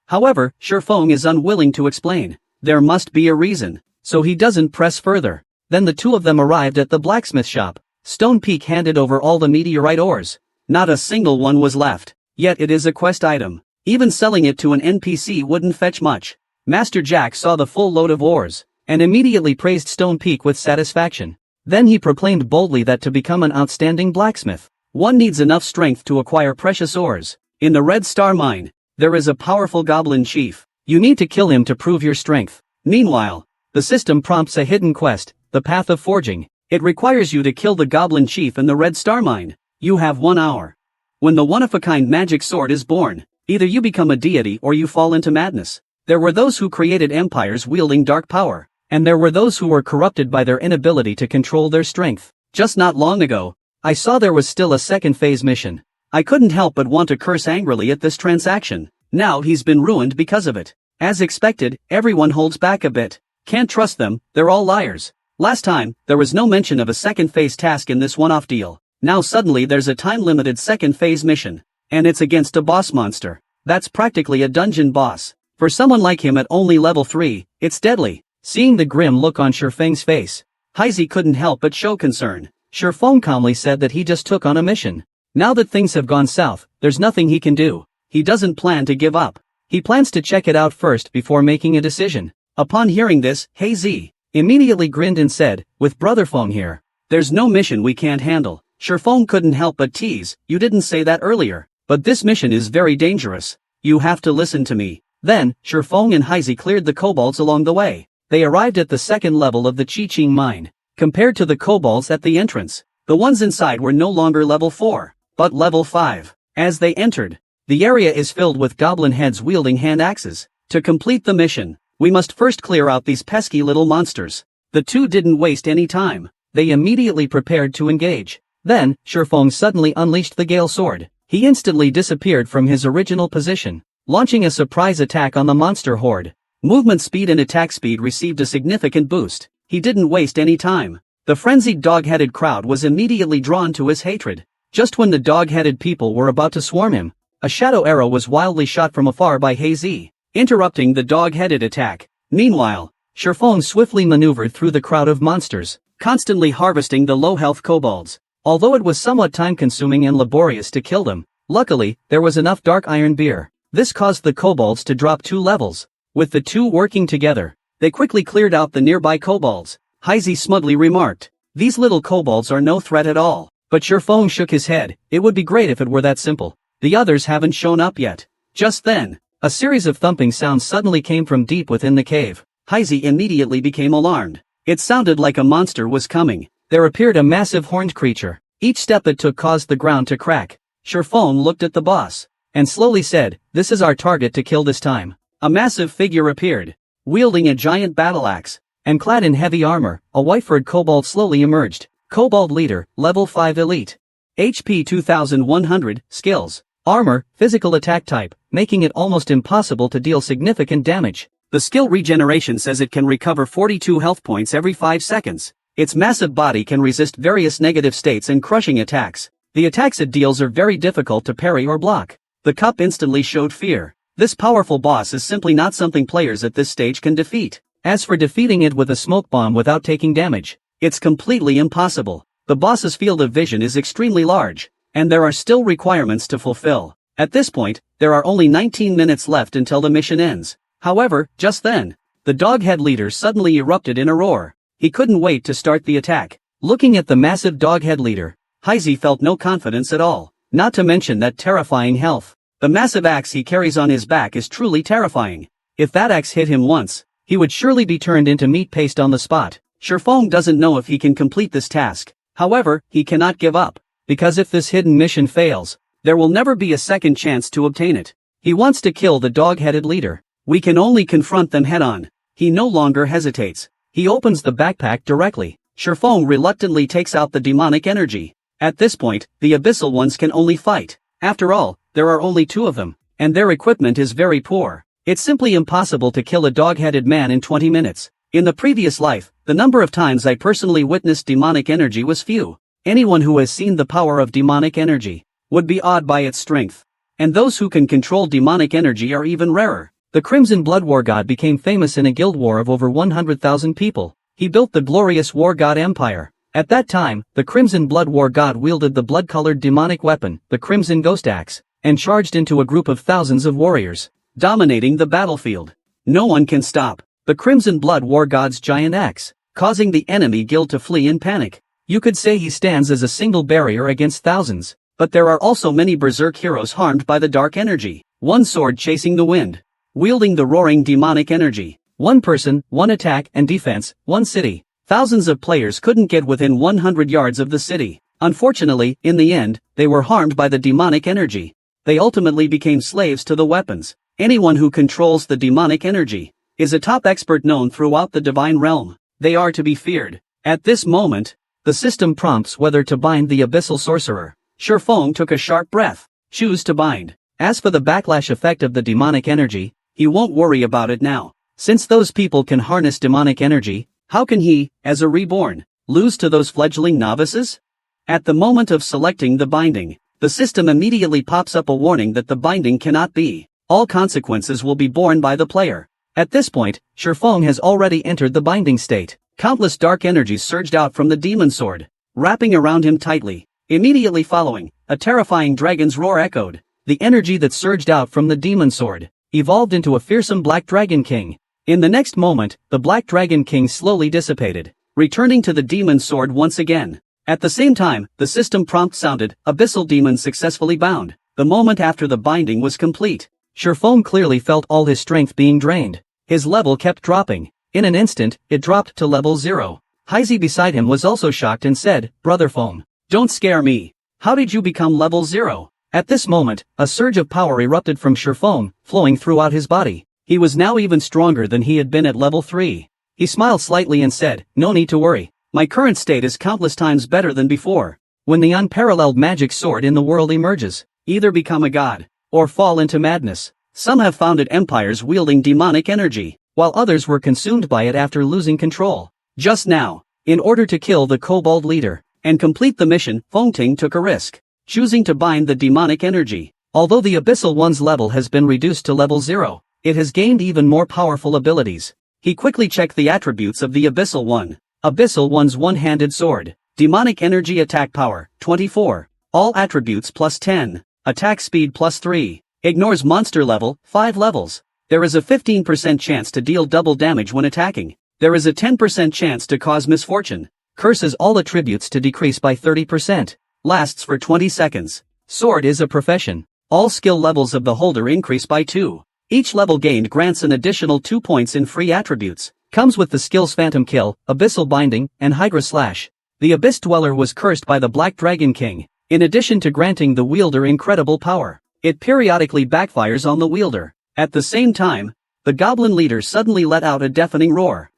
However, Shifeng is unwilling to explain. There must be a reason, so he doesn't press further. Then the two of them arrived at the blacksmith shop. Stone Peak handed over all the meteorite ores. Not a single one was left, yet it is a quest item. Even selling it to an NPC wouldn't fetch much. Master Jack saw the full load of ores, and immediately praised Stone Peak with satisfaction. Then he proclaimed boldly that to become an outstanding blacksmith, one needs enough strength to acquire precious ores. In the Red Star Mine, there is a powerful goblin chief. You need to kill him to prove your strength. Meanwhile, the system prompts a hidden quest, the Path of Forging. It requires you to kill the goblin chief in the Red Star Mine. You have 1 hour. When the one-of-a-kind magic sword is born, either you become a deity or you fall into madness. There were those who created empires wielding dark power, and there were those who were corrupted by their inability to control their strength. Just not long ago, I saw there was still a second phase mission. I couldn't help but want to curse angrily at this transaction. Now he's been ruined because of it. As expected, everyone holds back a bit. Can't trust them, they're all liars. Last time, there was no mention of a second phase task in this one-off deal. Now suddenly there's a time-limited second phase mission. And it's against a boss monster. That's practically a dungeon boss. For someone like him at only level 3, it's deadly. Seeing the grim look on Shifeng's face, Heisei couldn't help but show concern. Shifeng calmly said that he just took on a mission. Now that things have gone south, there's nothing he can do. He doesn't plan to give up. He plans to check it out first before making a decision. Upon hearing this, Heisei immediately grinned and said, with Brother Feng here, there's no mission we can't handle. Shifeng couldn't help but tease, you didn't say that earlier, but this mission is very dangerous. You have to listen to me. Then, Shifeng and Heisei cleared the kobolds along the way. They arrived at the second level of the Qiqing mine. Compared to the kobolds at the entrance, the ones inside were no longer level 4, but level 5. As they entered, the area is filled with goblin heads wielding hand axes. To complete the mission, we must first clear out these pesky little monsters. The two didn't waste any time. They immediately prepared to engage. Then, Shifeng suddenly unleashed the Gale Sword. He instantly disappeared from his original position, launching a surprise attack on the monster horde. Movement speed and attack speed received a significant boost. He didn't waste any time. The frenzied dog-headed crowd was immediately drawn to his hatred. Just when the dog-headed people were about to swarm him, a shadow arrow was wildly shot from afar by Heisei, interrupting the dog-headed attack. Meanwhile, Shifeng swiftly maneuvered through the crowd of monsters, constantly harvesting the low-health kobolds. Although it was somewhat time-consuming and laborious to kill them, luckily, there was enough dark iron beer. This caused the kobolds to drop 2 levels. With the two working together, they quickly cleared out the nearby kobolds. Heisei smugly remarked, these little kobolds are no threat at all. But Shifeng shook his head, it would be great if it were that simple. The others haven't shown up yet. Just then, a series of thumping sounds suddenly came from deep within the cave. Heisei immediately became alarmed. It sounded like a monster was coming. There appeared a massive horned creature. Each step it took caused the ground to crack. Shifeng looked at the boss, and slowly said, this is our target to kill this time. A massive figure appeared, wielding a giant battle axe, and clad in heavy armor, a white-furred kobold slowly emerged. Kobold leader, level 5 elite. HP 2100, skills, armor, physical attack type, making it almost impossible to deal significant damage. The skill regeneration says it can recover 42 health points every 5 seconds. Its massive body can resist various negative states and crushing attacks. The attacks it deals are very difficult to parry or block. The cup instantly showed fear. This powerful boss is simply not something players at this stage can defeat. As for defeating it with a smoke bomb without taking damage, it's completely impossible. The boss's field of vision is extremely large, and there are still requirements to fulfill. At this point, there are only 19 minutes left until the mission ends. However, just then, the doghead leader suddenly erupted in a roar. He couldn't wait to start the attack. Looking at the massive doghead leader, Heisei felt no confidence at all, not to mention that terrifying health. The massive axe he carries on his back is truly terrifying. If that axe hit him once, he would surely be turned into meat paste on the spot. Shifeng doesn't know if he can complete this task. However, he cannot give up, because if this hidden mission fails, there will never be a second chance to obtain it. He wants to kill the dog-headed leader. We can only confront them head-on. He no longer hesitates. He opens the backpack directly. Shifeng reluctantly takes out the demonic energy. At this point, the abyssal ones can only fight. After all, there are only 2 of them, and their equipment is very poor. It's simply impossible to kill a dog-headed man in 20 minutes. In the previous life, the number of times I personally witnessed demonic energy was few. Anyone who has seen the power of demonic energy would be awed by its strength. And those who can control demonic energy are even rarer. The Crimson Blood War God became famous in a guild war of over 100,000 people. He built the glorious War God Empire. At that time, the Crimson Blood War God wielded the blood-colored demonic weapon, the Crimson Ghost Axe, and charged into a group of thousands of warriors, dominating the battlefield. No one can stop the Crimson Blood War God's giant axe, causing the enemy guild to flee in panic. You could say he stands as a single barrier against thousands, but there are also many berserk heroes harmed by the dark energy. One sword chasing the wind, wielding the roaring demonic energy. One person, one attack and defense, one city. Thousands of players couldn't get within 100 yards of the city. Unfortunately, in the end, they were harmed by the demonic energy. They ultimately became slaves to the weapons. Anyone who controls the demonic energy is a top expert known throughout the divine realm. They are to be feared. At this moment, the system prompts whether to bind the abyssal sorcerer. Shifeng took a sharp breath. Choose to bind. As for the backlash effect of the demonic energy, he won't worry about it now. Since those people can harness demonic energy, how can he, as a reborn, lose to those fledgling novices? At the moment of selecting the binding, the system immediately pops up a warning that the binding cannot be. All consequences will be borne by the player. At this point, Shifeng has already entered the binding state. Countless dark energies surged out from the demon sword, wrapping around him tightly. Immediately following, a terrifying dragon's roar echoed. The energy that surged out from the demon sword evolved into a fearsome Black Dragon King. In the next moment, the Black Dragon King slowly dissipated, returning to the demon sword once again. At the same time, the system prompt sounded, Abyssal Demon successfully bound. The moment after the binding was complete, Shifeng clearly felt all his strength being drained. His level kept dropping. In an instant, it dropped to level 0. Heizi beside him was also shocked and said, Brother Feng, don't scare me. How did you become level 0? At this moment, a surge of power erupted from Shifeng, flowing throughout his body. He was now even stronger than he had been at level 3. He smiled slightly and said, no need to worry. My current state is countless times better than before. When the unparalleled magic sword in the world emerges, either become a god, or fall into madness. Some have founded empires wielding demonic energy, while others were consumed by it after losing control. Just now, in order to kill the kobold leader and complete the mission, Fengting took a risk, choosing to bind the demonic energy. Although the Abyssal One's level has been reduced to level 0, it has gained even more powerful abilities. He quickly checked the attributes of the Abyssal One. Abyssal One's one-handed sword. Demonic energy attack power, 24. All attributes plus 10. Attack speed plus 3. Ignores monster level, 5 levels. There is a 15% chance to deal double damage when attacking. There is a 10% chance to cause misfortune. Curses all attributes to decrease by 30%. Lasts for 20 seconds. Sword is a profession. All skill levels of the holder increase by 2. Each level gained grants an additional 2 points in free attributes. Comes with the skills Phantom Kill, Abyssal Binding, and Hydra Slash. The Abyss Dweller was cursed by the Black Dragon King. In addition to granting the wielder incredible power, it periodically backfires on the wielder. At the same time, the goblin leader suddenly let out a deafening roar.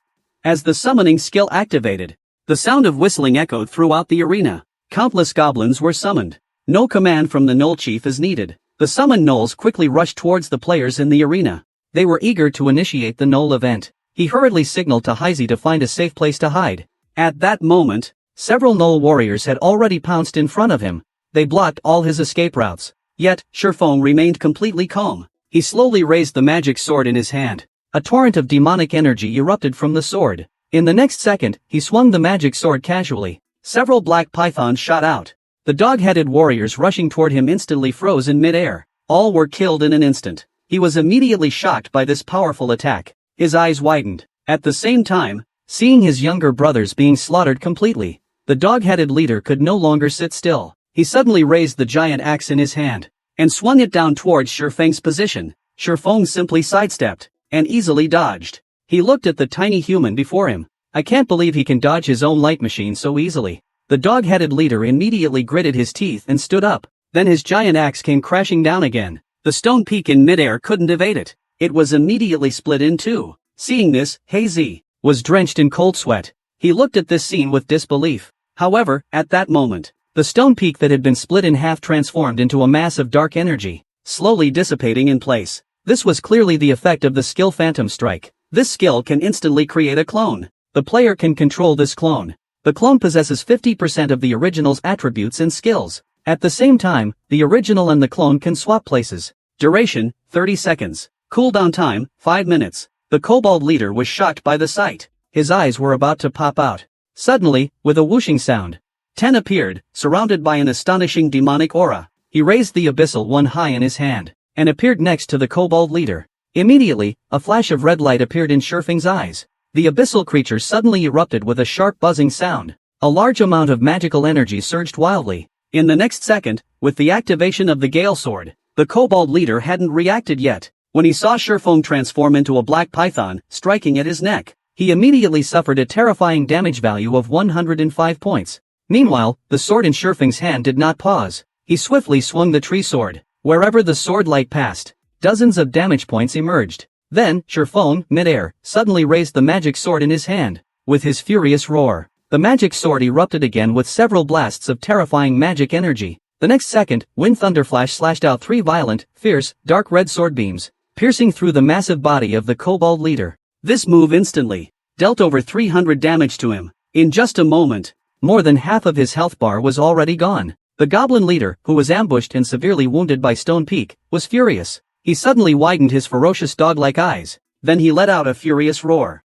As the summoning skill activated, the sound of whistling echoed throughout the arena. Countless goblins were summoned. No command from the Gnoll Chief is needed. The summoned gnolls quickly rushed towards the players in the arena. They were eager to initiate the Gnoll event. He hurriedly signaled to Heizi to find a safe place to hide. At that moment, several Gnoll warriors had already pounced in front of him. They blocked all his escape routes. Yet, Shifeng remained completely calm. He slowly raised the magic sword in his hand. A torrent of demonic energy erupted from the sword. In the next second, he swung the magic sword casually. Several black pythons shot out. The dog-headed warriors rushing toward him instantly froze in mid-air. All were killed in an instant. He was immediately shocked by this powerful attack. His eyes widened. At the same time, seeing his younger brothers being slaughtered completely, the dog-headed leader could no longer sit still. He suddenly raised the giant axe in his hand and swung it down towards Shifeng's position. Shifeng simply sidestepped and easily dodged. He looked at the tiny human before him. I can't believe he can dodge his own light machine so easily. The dog-headed leader immediately gritted his teeth and stood up. Then his giant axe came crashing down again. The stone peak in midair couldn't evade it. It was immediately split in two. Seeing this, Heizi was drenched in cold sweat. He looked at this scene with disbelief. However, at that moment, the stone peak that had been split in half transformed into a mass of dark energy, slowly dissipating in place. This was clearly the effect of the skill Phantom Strike. This skill can instantly create a clone. The player can control this clone. The clone possesses 50% of the original's attributes and skills. At the same time, the original and the clone can swap places. Duration, 30 seconds. Cooldown time, 5 minutes. The kobold leader was shocked by the sight. His eyes were about to pop out. Suddenly, with a whooshing sound, Ten appeared, surrounded by an astonishing demonic aura. He raised the Abyssal One high in his hand, and appeared next to the kobold leader. Immediately, a flash of red light appeared in Shifeng's eyes. The abyssal creature suddenly erupted with a sharp buzzing sound. A large amount of magical energy surged wildly. In the next second, with the activation of the Gale Sword, the kobold leader hadn't reacted yet. When he saw Shifeng transform into a black python, striking at his neck, he immediately suffered a terrifying damage value of 105 points. Meanwhile, the sword in Shifeng's hand did not pause. He swiftly swung the tree sword. Wherever the sword light passed, dozens of damage points emerged. Then, Shifeng, mid-air, suddenly raised the magic sword in his hand. With his furious roar, the magic sword erupted again with several blasts of terrifying magic energy. The next second, Wind Thunderflash slashed out 3 violent, fierce, dark red sword beams, piercing through the massive body of the kobold leader. This move instantly dealt over 300 damage to him. In just a moment, more than half of his health bar was already gone. The goblin leader, who was ambushed and severely wounded by Stone Peak, was furious. He suddenly widened his ferocious dog-like eyes. Then he let out a furious roar.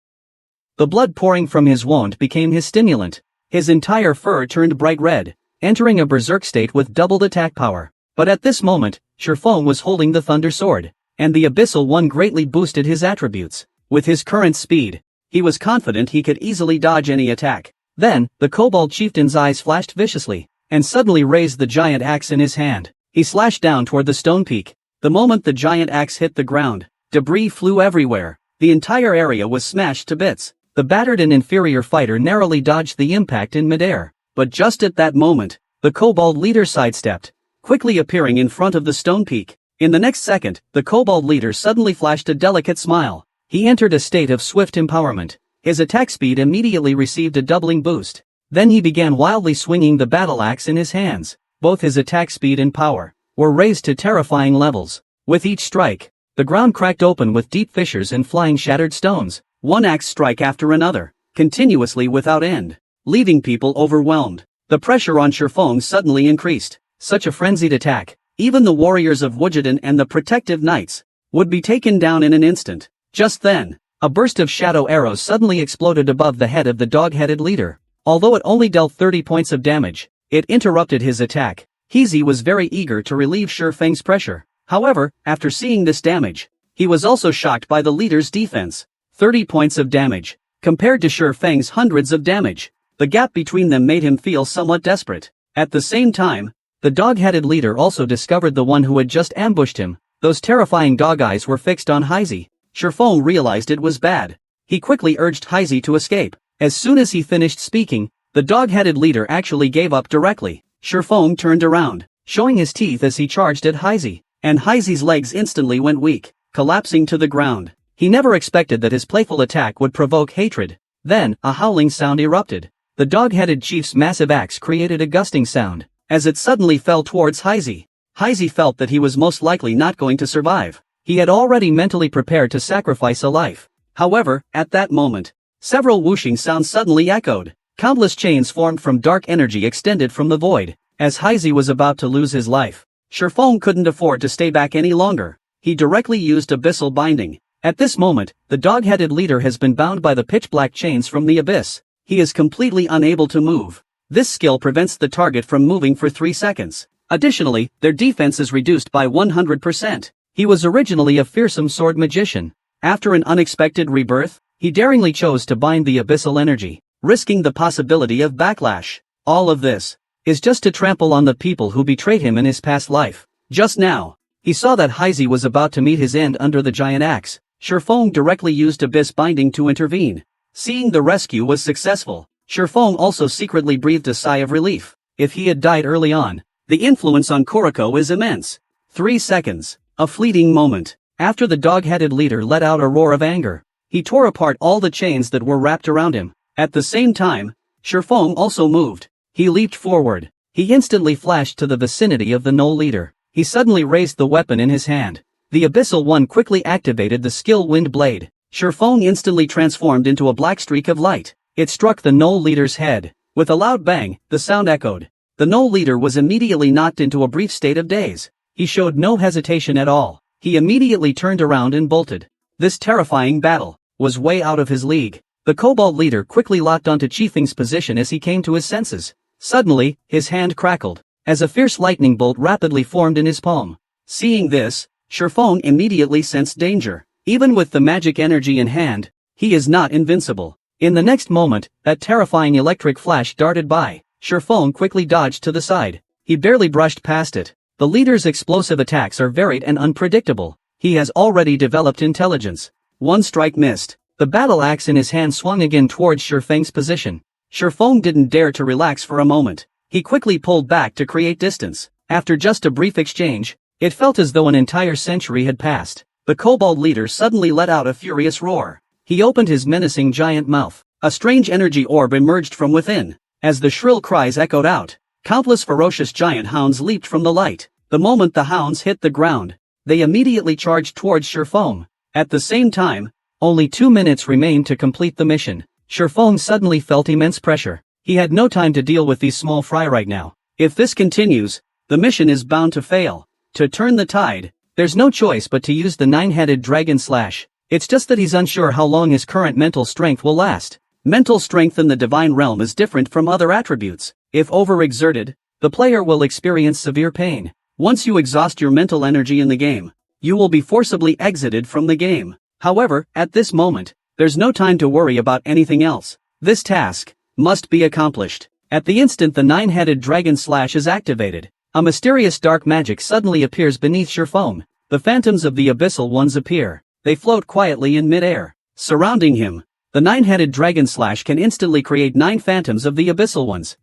The blood pouring from his wound became his stimulant. His entire fur turned bright red, entering a berserk state with doubled attack power. But at this moment, Shifeng was holding the Thunder Sword, and the Abyssal One greatly boosted his attributes. With his current speed, he was confident he could easily dodge any attack. Then, the Kobold Chieftain's eyes flashed viciously, and suddenly raised the giant axe in his hand. He slashed down toward the stone peak. The moment the giant axe hit the ground, debris flew everywhere. The entire area was smashed to bits. The battered and inferior fighter narrowly dodged the impact in midair. But just at that moment, the kobold leader sidestepped, quickly appearing in front of the stone peak. In the next second, the kobold leader suddenly flashed a delicate smile. He entered a state of swift empowerment. His attack speed immediately received a doubling boost. Then he began wildly swinging the battle axe in his hands. Both his attack speed and power were raised to terrifying levels. With each strike, the ground cracked open with deep fissures and flying shattered stones. One axe strike after another, continuously without end, leaving people overwhelmed. The pressure on Shifeng suddenly increased. Such a frenzied attack, even the warriors of Wujiden and the protective knights would be taken down in an instant. Just then, a burst of shadow arrows suddenly exploded above the head of the dog-headed leader. Although it only dealt 30 points of damage, it interrupted his attack. Heezy was very eager to relieve Shifeng's pressure. However, after seeing this damage, he was also shocked by the leader's defense. 30 points of damage, compared to Shifeng's hundreds of damage. The gap between them made him feel somewhat desperate. At the same time, the dog-headed leader also discovered the one who had just ambushed him. Those terrifying dog eyes were fixed on Heezy. Shifeng realized it was bad. He quickly urged Heezy to escape. As soon as he finished speaking, the dog-headed leader actually gave up directly. Shifeng turned around, showing his teeth as he charged at Heezy, and Heezy's legs instantly went weak, collapsing to the ground. He never expected that his playful attack would provoke hatred. Then, a howling sound erupted. The dog-headed chief's massive axe created a gusting sound, as it suddenly fell towards Heezy. Heezy felt that he was most likely not going to survive. He had already mentally prepared to sacrifice a life. However, at that moment, several whooshing sounds suddenly echoed. Countless chains formed from dark energy extended from the void. As Heezy was about to lose his life, Shifeng couldn't afford to stay back any longer. He directly used Abyssal Binding. At this moment, the dog-headed leader has been bound by the pitch-black chains from the abyss. He is completely unable to move. This skill prevents the target from moving for 3 seconds. Additionally, their defense is reduced by 100%. He was originally a fearsome sword magician. After an unexpected rebirth, he daringly chose to bind the abyssal energy, risking the possibility of backlash. All of this is just to trample on the people who betrayed him in his past life. Just now, he saw that Heezy was about to meet his end under the giant axe. Shifeng directly used Abyss Binding to intervene. Seeing the rescue was successful, Shifeng also secretly breathed a sigh of relief. If he had died early on, the influence on Kuroko is immense. 3 seconds, a fleeting moment. After the dog-headed leader let out a roar of anger, he tore apart all the chains that were wrapped around him. At the same time, Shifeng also moved. He leaped forward. He instantly flashed to the vicinity of the Gnoll leader. He suddenly raised the weapon in his hand. The Abyssal One quickly activated the skill Wind Blade. Shifeng instantly transformed into a black streak of light. It struck the Gnoll leader's head. With a loud bang, the sound echoed. The Gnoll leader was immediately knocked into a brief state of daze. He showed no hesitation at all. He immediately turned around and bolted. This terrifying battle was way out of his league. The kobold leader quickly locked onto Chiefeng's position as he came to his senses. Suddenly, his hand crackled, as a fierce lightning bolt rapidly formed in his palm. Seeing this, Shifeng immediately sensed danger. Even with the magic energy in hand, he is not invincible. In the next moment, that terrifying electric flash darted by. Shifeng quickly dodged to the side. He barely brushed past it. The leader's explosive attacks are varied and unpredictable. He has already developed intelligence. One strike missed. The battle axe in his hand swung again towards Shifeng's position. Shifeng didn't dare to relax for a moment. He quickly pulled back to create distance. After just a brief exchange, It felt as though an entire century had passed. The kobold leader suddenly let out a furious roar. He opened his menacing giant mouth. A strange energy orb emerged from within. As the shrill cries echoed out, countless ferocious giant hounds leaped from the light. The moment the hounds hit the ground, they immediately charged towards Shurfong. At the same time, only 2 minutes remained to complete the mission. Shurfong suddenly felt immense pressure. He had no time to deal with these small fry right now. If this continues, the mission is bound to fail. To turn the tide, there's no choice but to use the nine-headed dragon slash. It's just that he's unsure how long his current mental strength will last. Mental strength in the divine realm is different from other attributes. If overexerted, the player will experience severe pain. Once you exhaust your mental energy in the game, you will be forcibly exited from the game. However, at this moment, there's no time to worry about anything else. This task must be accomplished. At the instant the nine-headed dragon slash is activated, a mysterious dark magic suddenly appears beneath Shurfong. The phantoms of the abyssal ones appear. They float quietly in mid-air. Surrounding him, the nine-headed dragon slash can instantly create 9 phantoms of the abyssal ones.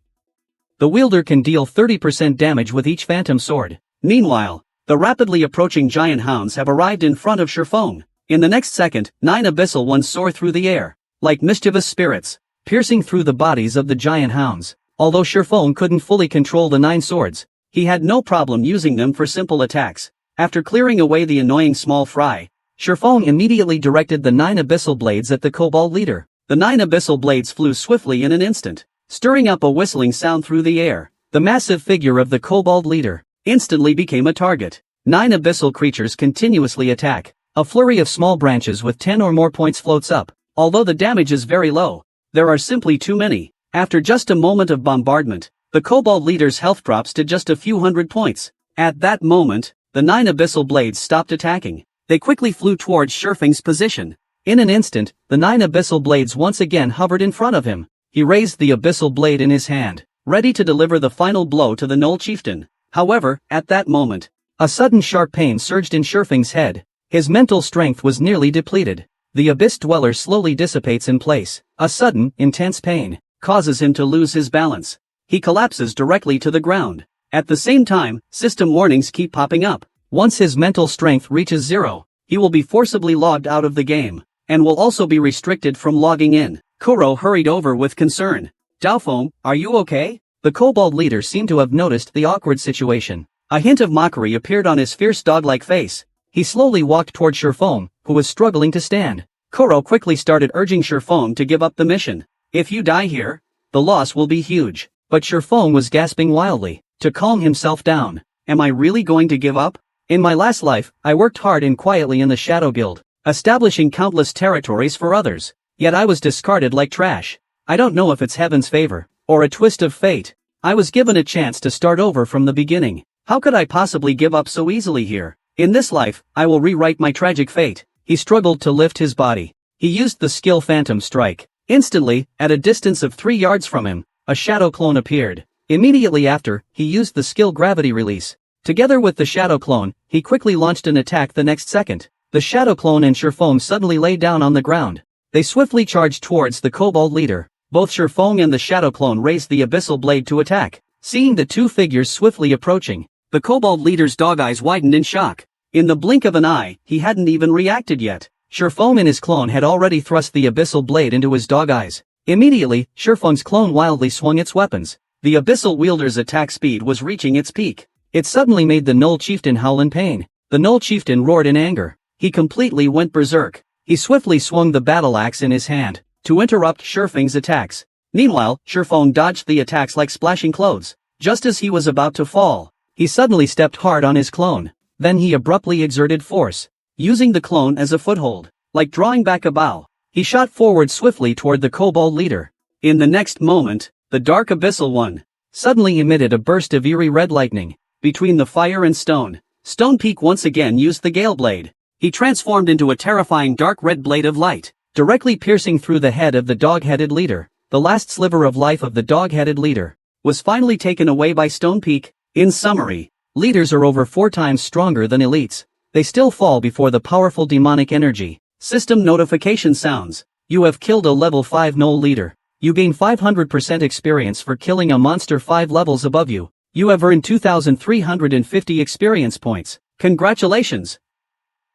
The wielder can deal 30% damage with each phantom sword. Meanwhile, the rapidly approaching giant hounds have arrived in front of Shurfong. In the next second, 9 abyssal ones soar through the air, like mischievous spirits, piercing through the bodies of the giant hounds. Although Shurfong couldn't fully control the 9 swords, he had no problem using them for simple attacks. After clearing away the annoying small fry, Shurfong immediately directed the 9 abyssal blades at the kobold leader. The 9 abyssal blades flew swiftly in an instant, stirring up a whistling sound through the air. The massive figure of the kobold leader instantly became a target. 9 abyssal creatures continuously attack. A flurry of small branches with 10 or more points floats up. Although the damage is very low, there are simply too many. After just a moment of bombardment, the kobold leader's health drops to just a few hundred points. At that moment, the 9 abyssal blades stopped attacking. They quickly flew towards Shurfong's position. In an instant, the 9 abyssal blades once again hovered in front of him. He raised the abyssal blade in his hand, ready to deliver the final blow to the Knoll chieftain. However, at that moment, a sudden sharp pain surged in Shurfong's head. His mental strength was nearly depleted. The abyss dweller slowly dissipates in place. A sudden, intense pain causes him to lose his balance. He collapses directly to the ground. At the same time, system warnings keep popping up. Once his mental strength reaches 0, he will be forcibly logged out of the game, and will also be restricted from logging in. Kuro hurried over with concern. Daofeng, are you okay? The kobold leader seemed to have noticed the awkward situation. A hint of mockery appeared on his fierce dog-like face. He slowly walked toward Shurfong, who was struggling to stand. Kuro quickly started urging Shurfong to give up the mission. If you die here, the loss will be huge. But Shurfong was gasping wildly. To calm himself down. Am I really going to give up? In my last life, I worked hard and quietly in the Shadow Guild, establishing countless territories for others. Yet I was discarded like trash. I don't know if it's heaven's favor, or a twist of fate. I was given a chance to start over from the beginning. How could I possibly give up so easily here? In this life, I will rewrite my tragic fate. He struggled to lift his body. He used the skill Phantom Strike. Instantly, at a distance of 3 yards from him, a shadow clone appeared. Immediately after, he used the skill Gravity Release. Together with the shadow clone, he quickly launched an attack the next second. The shadow clone and Shurfong suddenly lay down on the ground. They swiftly charged towards the kobold leader. Both Shurfong and the shadow clone raised the abyssal blade to attack. Seeing the two figures swiftly approaching, the kobold leader's dog eyes widened in shock. In the blink of an eye, he hadn't even reacted yet. Shurfong and his clone had already thrust the abyssal blade into his dog eyes. Immediately, Shurfong's clone wildly swung its weapons. The abyssal wielder's attack speed was reaching its peak. It suddenly made the Knoll chieftain howl in pain. The Knoll chieftain roared in anger. He completely went berserk. He swiftly swung the battle axe in his hand to interrupt Shurfong's attacks. Meanwhile, Shurfong dodged the attacks like splashing clothes. Just as he was about to fall, he suddenly stepped hard on his clone. Then he abruptly exerted force, using the clone as a foothold. Like drawing back a bow, he shot forward swiftly toward the kobold leader. In the next moment, the dark abyssal one suddenly emitted a burst of eerie red lightning. Between the fire and stone, Stone Peak once again used the Gale Blade. He transformed into a terrifying dark red blade of light, directly piercing through the head of the dog-headed leader. The last sliver of life of the dog-headed leader was finally taken away by Stone Peak. In summary, leaders are over 4 times stronger than elites. They still fall before the powerful demonic energy. System notification sounds. You have killed a level 5 Knoll leader. You gain 500% experience for killing a monster 5 levels above you. You have earned 2,350 experience points. Congratulations!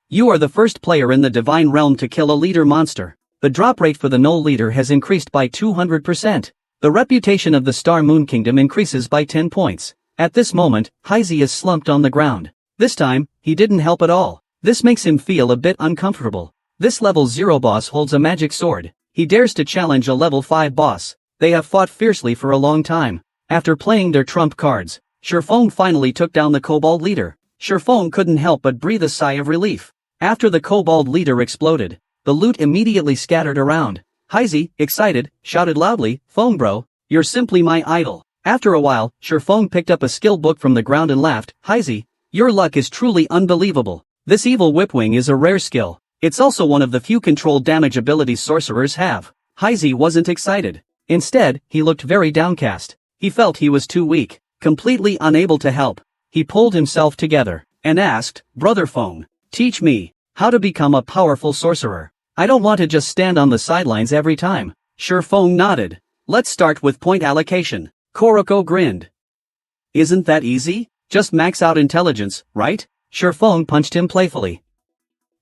You are the first player in the Divine Realm to kill a leader monster. The drop rate for the null leader has increased by 200%. The reputation of the Star Moon Kingdom increases by 10 points. At this moment, Heisey is slumped on the ground. This time, he didn't help at all. This makes him feel a bit uncomfortable. This level 0 boss holds a magic sword. He dares to challenge a level 5 boss. They have fought fiercely for a long time. After playing their trump cards, Shifeng finally took down the Kobold leader. Shifeng couldn't help but breathe a sigh of relief. After the Kobold leader exploded, the loot immediately scattered around. Heisey, excited, shouted loudly, "Feng bro, you're simply my idol." After a while, Shifeng picked up a skill book from the ground and laughed. "Heisey, your luck is truly unbelievable. This evil whipwing is a rare skill. It's also one of the few controlled damage abilities sorcerers have." Heisey wasn't excited. Instead, he looked very downcast. He felt he was too weak, completely unable to help. He pulled himself together and asked, "Brother Feng, teach me how to become a powerful sorcerer. I don't want to just stand on the sidelines every time." Shifeng nodded. "Let's start with point allocation." Koroko grinned. "Isn't that easy? Just max out intelligence, right?" Shifeng punched him playfully.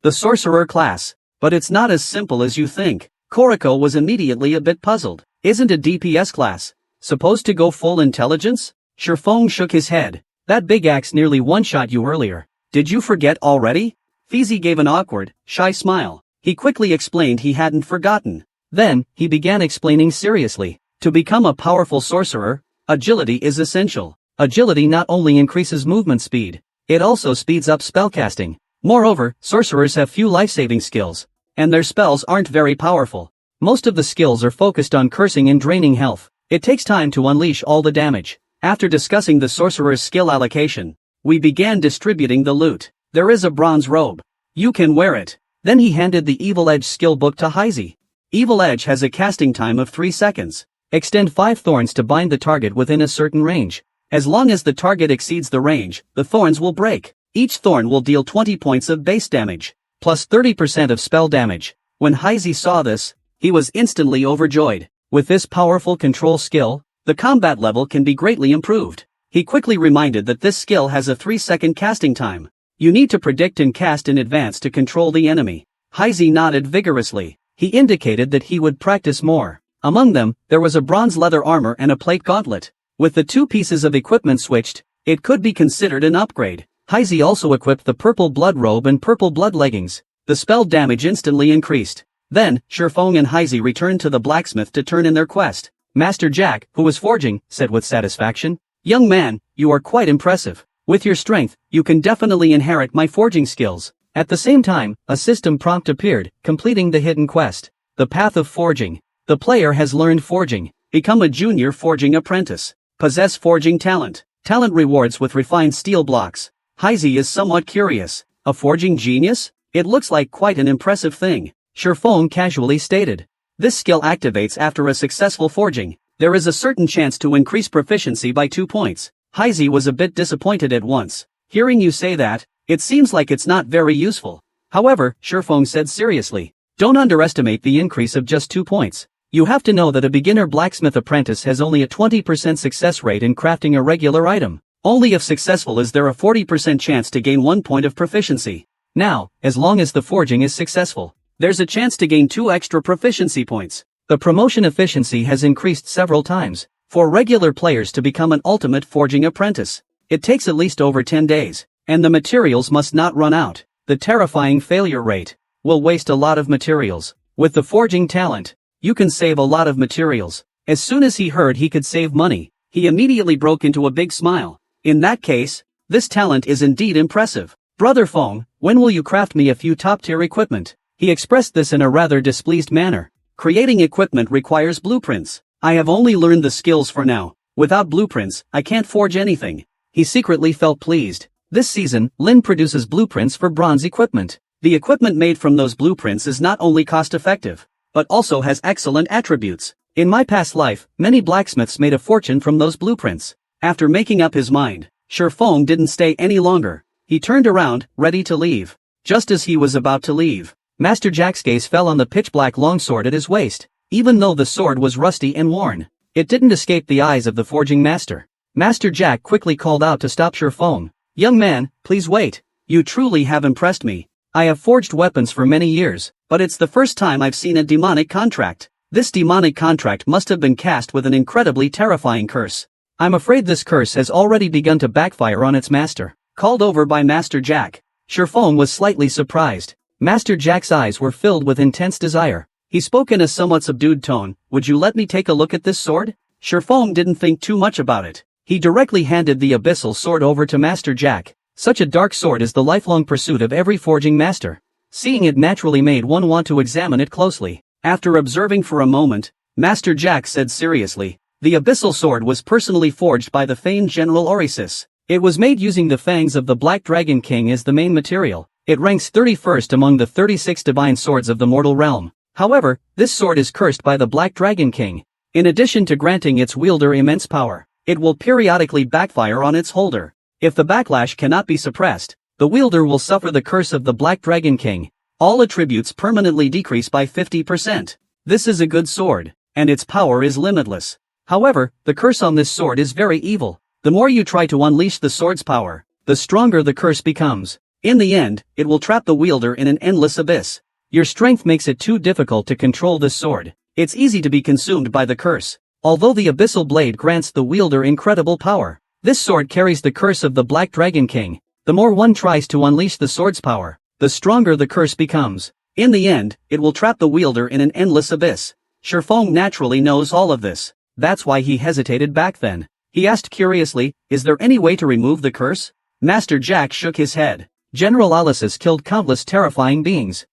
"The sorcerer class. But it's not as simple as you think." Koroko was immediately a bit puzzled. "Isn't a DPS class supposed to go full intelligence?" Shifeng shook his head. "That big axe nearly one-shot you earlier. Did you forget already?" Fizi gave an awkward, shy smile. He quickly explained he hadn't forgotten. Then, he began explaining seriously. To become a powerful sorcerer, agility is essential. Agility not only increases movement speed, it also speeds up spellcasting. Moreover, sorcerers have few life-saving skills, and their spells aren't very powerful. Most of the skills are focused on cursing and draining health. It takes time to unleash all the damage. After discussing the sorcerer's skill allocation, we began distributing the loot. There is a bronze robe. You can wear it. Then he handed the Evil Edge skill book to Heisey. Evil Edge has a casting time of 3 seconds. Extend 5 thorns to bind the target within a certain range. As long as the target exceeds the range, the thorns will break. Each thorn will deal 20 points of base damage, plus 30% of spell damage. When Heisey saw this, he was instantly overjoyed. With this powerful control skill, the combat level can be greatly improved. He quickly reminded that this skill has a 3-second casting time. You need to predict and cast in advance to control the enemy. Heisey nodded vigorously. He indicated that he would practice more. Among them, there was a bronze leather armor and a plate gauntlet. With the 2 pieces of equipment switched, it could be considered an upgrade. Heisey also equipped the purple blood robe and purple blood leggings. The spell damage instantly increased. Then, Shifeng and Heisey returned to the blacksmith to turn in their quest. Master Jack, who was forging, said with satisfaction, "Young man, you are quite impressive. With your strength, you can definitely inherit my forging skills." At the same time, a system prompt appeared, completing the hidden quest. The Path of Forging. The player has learned forging. Become a junior forging apprentice. Possess forging talent. Talent rewards with refined steel blocks. Heisey is somewhat curious. A forging genius? It looks like quite an impressive thing. Shifeng casually stated. This skill activates after a successful forging. There is a certain chance to increase proficiency by 2 points. Heisey was a bit disappointed at once. Hearing you say that, it seems like it's not very useful. However, Shifeng said seriously, don't underestimate the increase of just 2 points. You have to know that a beginner blacksmith apprentice has only a 20% success rate in crafting a regular item. Only if successful is there a 40% chance to gain 1 point of proficiency. Now, as long as the forging is successful, there's a chance to gain 2 extra proficiency points. The promotion efficiency has increased several times. For regular players to become an ultimate forging apprentice, it takes at least over 10 days, and the materials must not run out. The terrifying failure rate will waste a lot of materials. With the forging talent, you can save a lot of materials. As soon as he heard he could save money, he immediately broke into a big smile. In that case, this talent is indeed impressive. Brother Feng, when will you craft me a few top-tier equipment? He expressed this in a rather displeased manner. Creating equipment requires blueprints. I have only learned the skills for now. Without blueprints, I can't forge anything. He secretly felt pleased. This season, Lin produces blueprints for bronze equipment. The equipment made from those blueprints is not only cost-effective, but also has excellent attributes. In my past life, many blacksmiths made a fortune from those blueprints. After making up his mind, Shifeng didn't stay any longer. He turned around, ready to leave. Just as he was about to leave, Master Jack's gaze fell on the pitch-black longsword at his waist. Even though the sword was rusty and worn, it didn't escape the eyes of the forging master. Master Jack quickly called out to stop Shifeng. Young man, please wait. You truly have impressed me. I have forged weapons for many years, but it's the first time I've seen a demonic contract. This demonic contract must have been cast with an incredibly terrifying curse. I'm afraid this curse has already begun to backfire on its master. Called over by Master Jack, Shifeng was slightly surprised. Master Jack's eyes were filled with intense desire. He spoke in a somewhat subdued tone. Would you let me take a look at this sword? Shifeng didn't think too much about it. He directly handed the abyssal sword over to Master Jack. Such a dark sword is the lifelong pursuit of every forging master. Seeing it naturally made one want to examine it closely. After observing for a moment, Master Jack said seriously, the abyssal sword was personally forged by the famed General Orisis. It was made using the fangs of the Black Dragon King as the main material. It ranks 31st among the 36 divine swords of the mortal realm. However, this sword is cursed by the Black Dragon King. In addition to granting its wielder immense power, it will periodically backfire on its holder. If the backlash cannot be suppressed, the wielder will suffer the curse of the Black Dragon King. All attributes permanently decrease by 50%. This is a good sword, and its power is limitless. However, the curse on this sword is very evil. The more you try to unleash the sword's power, the stronger the curse becomes. In the end, it will trap the wielder in an endless abyss. Your strength makes it too difficult to control this sword. It's easy to be consumed by the curse. Although the abyssal blade grants the wielder incredible power, this sword carries the curse of the Black Dragon King. The more one tries to unleash the sword's power, the stronger the curse becomes. In the end, it will trap the wielder in an endless abyss. Shifeng naturally knows all of this. That's why he hesitated back then. He asked curiously, is there any way to remove the curse? Master Jack shook his head. General Alice killed countless terrifying beings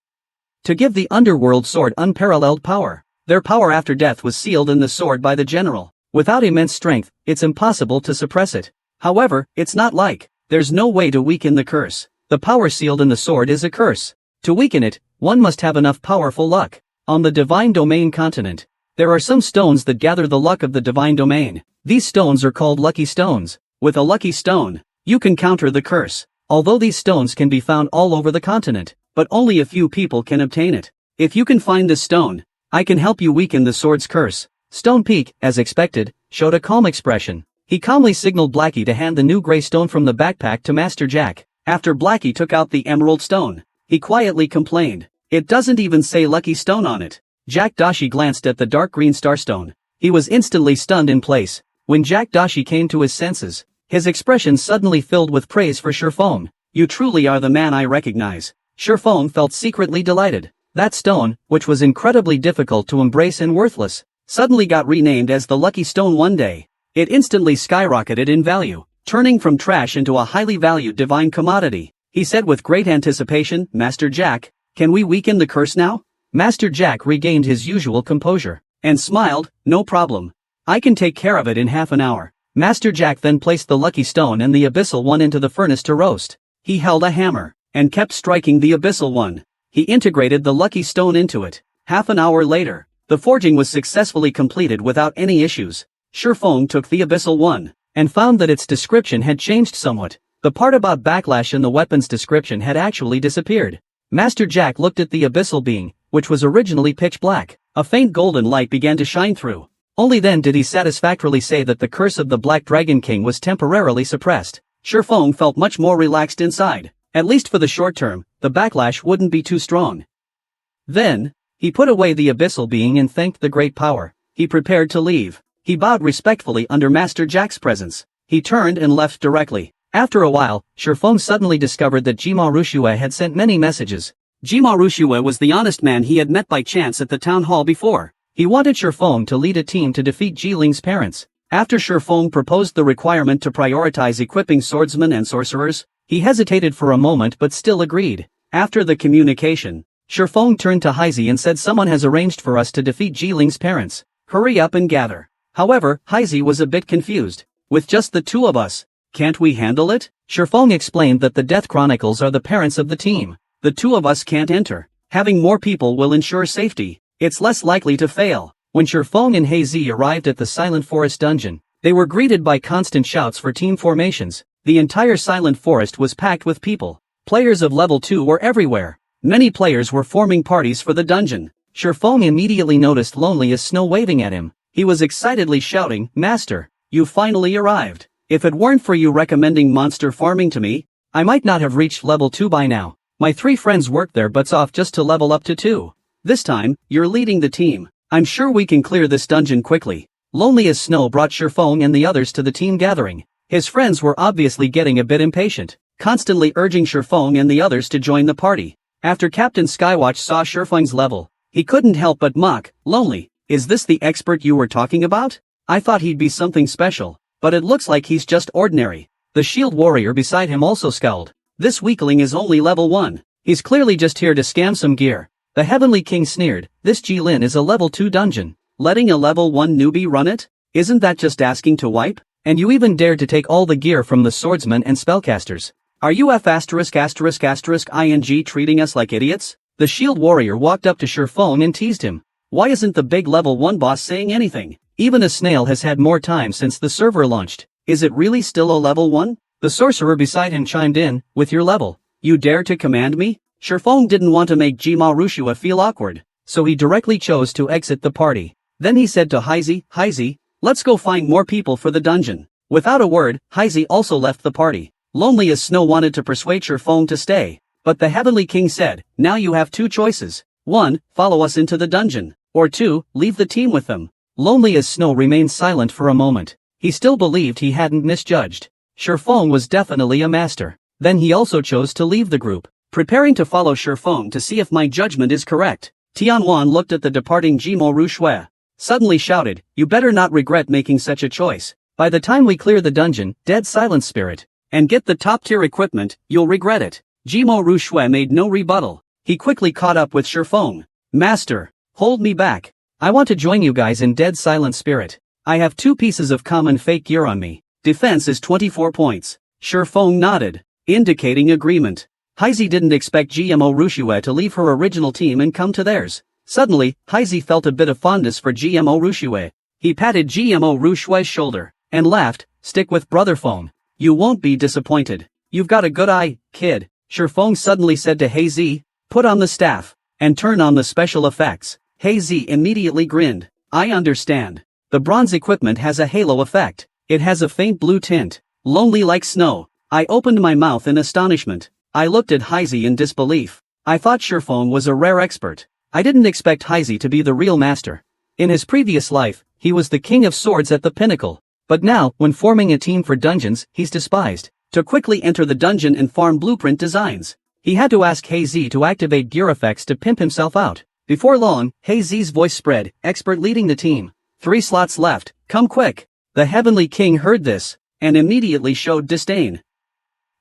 to give the underworld sword unparalleled power. Their power after death was sealed in the sword by the general. Without immense strength, it's impossible to suppress it. However, it's not like there's no way to weaken the curse. The power sealed in the sword is a curse. To weaken it, one must have enough powerful luck. On the Divine Domain continent, there are some stones that gather the luck of the Divine Domain. These stones are called lucky stones. With a lucky stone, you can counter the curse. Although these stones can be found all over the continent, but only a few people can obtain it. If you can find this stone, I can help you weaken the sword's curse. Stone Peak, as expected, showed a calm expression. He calmly signaled Blackie to hand the new gray stone from the backpack to Master Jack. After Blackie took out the emerald stone, he quietly complained, it doesn't even say lucky stone on it. Jack Dashi glanced at the dark green starstone. He was instantly stunned in place. When Jack Dashi came to his senses, his expression suddenly filled with praise for Shifeng. You truly are the man I recognize. Shifeng felt secretly delighted. That stone, which was incredibly difficult to embrace and worthless, suddenly got renamed as the Lucky Stone one day. It instantly skyrocketed in value, turning from trash into a highly valued divine commodity. He said with great anticipation, Master Jack, can we weaken the curse now? Master Jack regained his usual composure, and smiled, no problem. I can take care of it in half an hour. Master Jack then placed the lucky stone and the abyssal one into the furnace to roast. He held a hammer, and kept striking the abyssal one. He integrated the lucky stone into it. Half an hour later, the forging was successfully completed without any issues. Shifeng took the abyssal one, and found that its description had changed somewhat. The part about backlash in the weapon's description had actually disappeared. Master Jack looked at the abyssal being, which was originally pitch black. A faint golden light began to shine through. Only then did he satisfactorily say that the curse of the Black Dragon King was temporarily suppressed. Shifeng felt much more relaxed inside. At least for the short term, the backlash wouldn't be too strong. Then, he put away the abyssal being and thanked the great power. He prepared to leave. He bowed respectfully under Master Jack's presence. He turned and left directly. After a while, Shifeng suddenly discovered that Jima Rushue had sent many messages. Jima Rushue was the honest man he had met by chance at the town hall before. He wanted Shifeng to lead a team to defeat Jiling's parents. After Shifeng proposed the requirement to prioritize equipping swordsmen and sorcerers, he hesitated for a moment but still agreed. After the communication, Shifeng turned to Heizi and said someone has arranged for us to defeat Jiling's parents. Hurry up and gather. However, Heizi was a bit confused. With just the two of us, can't we handle it? Shifeng explained that the Death Chronicles are the parents of the team. The two of us can't enter. Having more people will ensure safety. It's less likely to fail. When Shifeng and Heizi arrived at the Silent Forest dungeon, they were greeted by constant shouts for team formations. The entire Silent Forest was packed with people. Players of level 2 were everywhere. Many players were forming parties for the dungeon. Shifeng immediately noticed Lonely as Snow waving at him. He was excitedly shouting, Master, you finally arrived. If it weren't for you recommending monster farming to me, I might not have reached level 2 by now. My 3 friends worked their butts off just to level up to 2. This time, you're leading the team. I'm sure we can clear this dungeon quickly. Lonely as Snow brought Shifeng and the others to the team gathering. His friends were obviously getting a bit impatient, constantly urging Shifeng and the others to join the party. After Captain Skywatch saw Shifeng's level, he couldn't help but mock, "Lonely, is this the expert you were talking about? I thought he'd be something special, but it looks like he's just ordinary." The shield warrior beside him also scowled. "This weakling is only level 1. He's clearly just here to scam some gear." The Heavenly King sneered, "This Jilin is a level 2 dungeon. Letting a level 1 newbie run it? Isn't that just asking to wipe? And you even dared to take all the gear from the swordsmen and spellcasters. Are you ****ing treating us like idiots?" The shield warrior walked up to Shifeng and teased him. "Why isn't the big level 1 boss saying anything? Even a snail has had more time since the server launched. Is it really still a level 1? The sorcerer beside him chimed in, "With your level, you dare to command me?" Shifeng didn't want to make Jima Rushua feel awkward, so he directly chose to exit the party. Then he said to Heizi, "Let's go find more people for the dungeon." Without a word, Heizi also left the party. Lonely as Snow wanted to persuade Shifeng to stay, but the Heavenly King said, "Now you have 2 choices. 1, follow us into the dungeon, or 2, leave the team with them." Lonely as Snow remained silent for a moment. He still believed he hadn't misjudged. Shifeng was definitely a master. Then he also chose to leave the group. Preparing to follow Shifeng to see if my judgment is correct, Tianwan looked at the departing Jimo Rushue. Suddenly shouted, "You better not regret making such a choice. By the time we clear the dungeon, Dead Silence Spirit, and get the top-tier equipment, you'll regret it." Jimo Rushue made no rebuttal. He quickly caught up with Shifeng. "Master, hold me back. I want to join you guys in Dead Silent Spirit. I have 2 pieces of common fake gear on me. Defense is 24 points. Shifeng nodded, indicating agreement. Heizi didn't expect GMO Rushue to leave her original team and come to theirs. Suddenly, Heizi felt a bit of fondness for GMO Rushue. He patted GMO Rushue's shoulder and laughed, "Stick with Brother Feng. You won't be disappointed. You've got a good eye, kid." Shifeng suddenly said to Heizi, "Put on the staff and turn on the special effects." Heizi immediately grinned. "I understand. The bronze equipment has a halo effect. It has a faint blue tint, lonely like snow." I opened my mouth in astonishment. I looked at Heizi in disbelief. I thought Shifeng was a rare expert. I didn't expect Heizi to be the real master. In his previous life, he was the king of swords at the pinnacle. But now, when forming a team for dungeons, he's despised. To quickly enter the dungeon and farm blueprint designs, he had to ask Heizi to activate gear effects to pimp himself out. Before long, Heizi's voice spread, "Expert leading the team. 3 slots left, come quick." The Heavenly King heard this, and immediately showed disdain.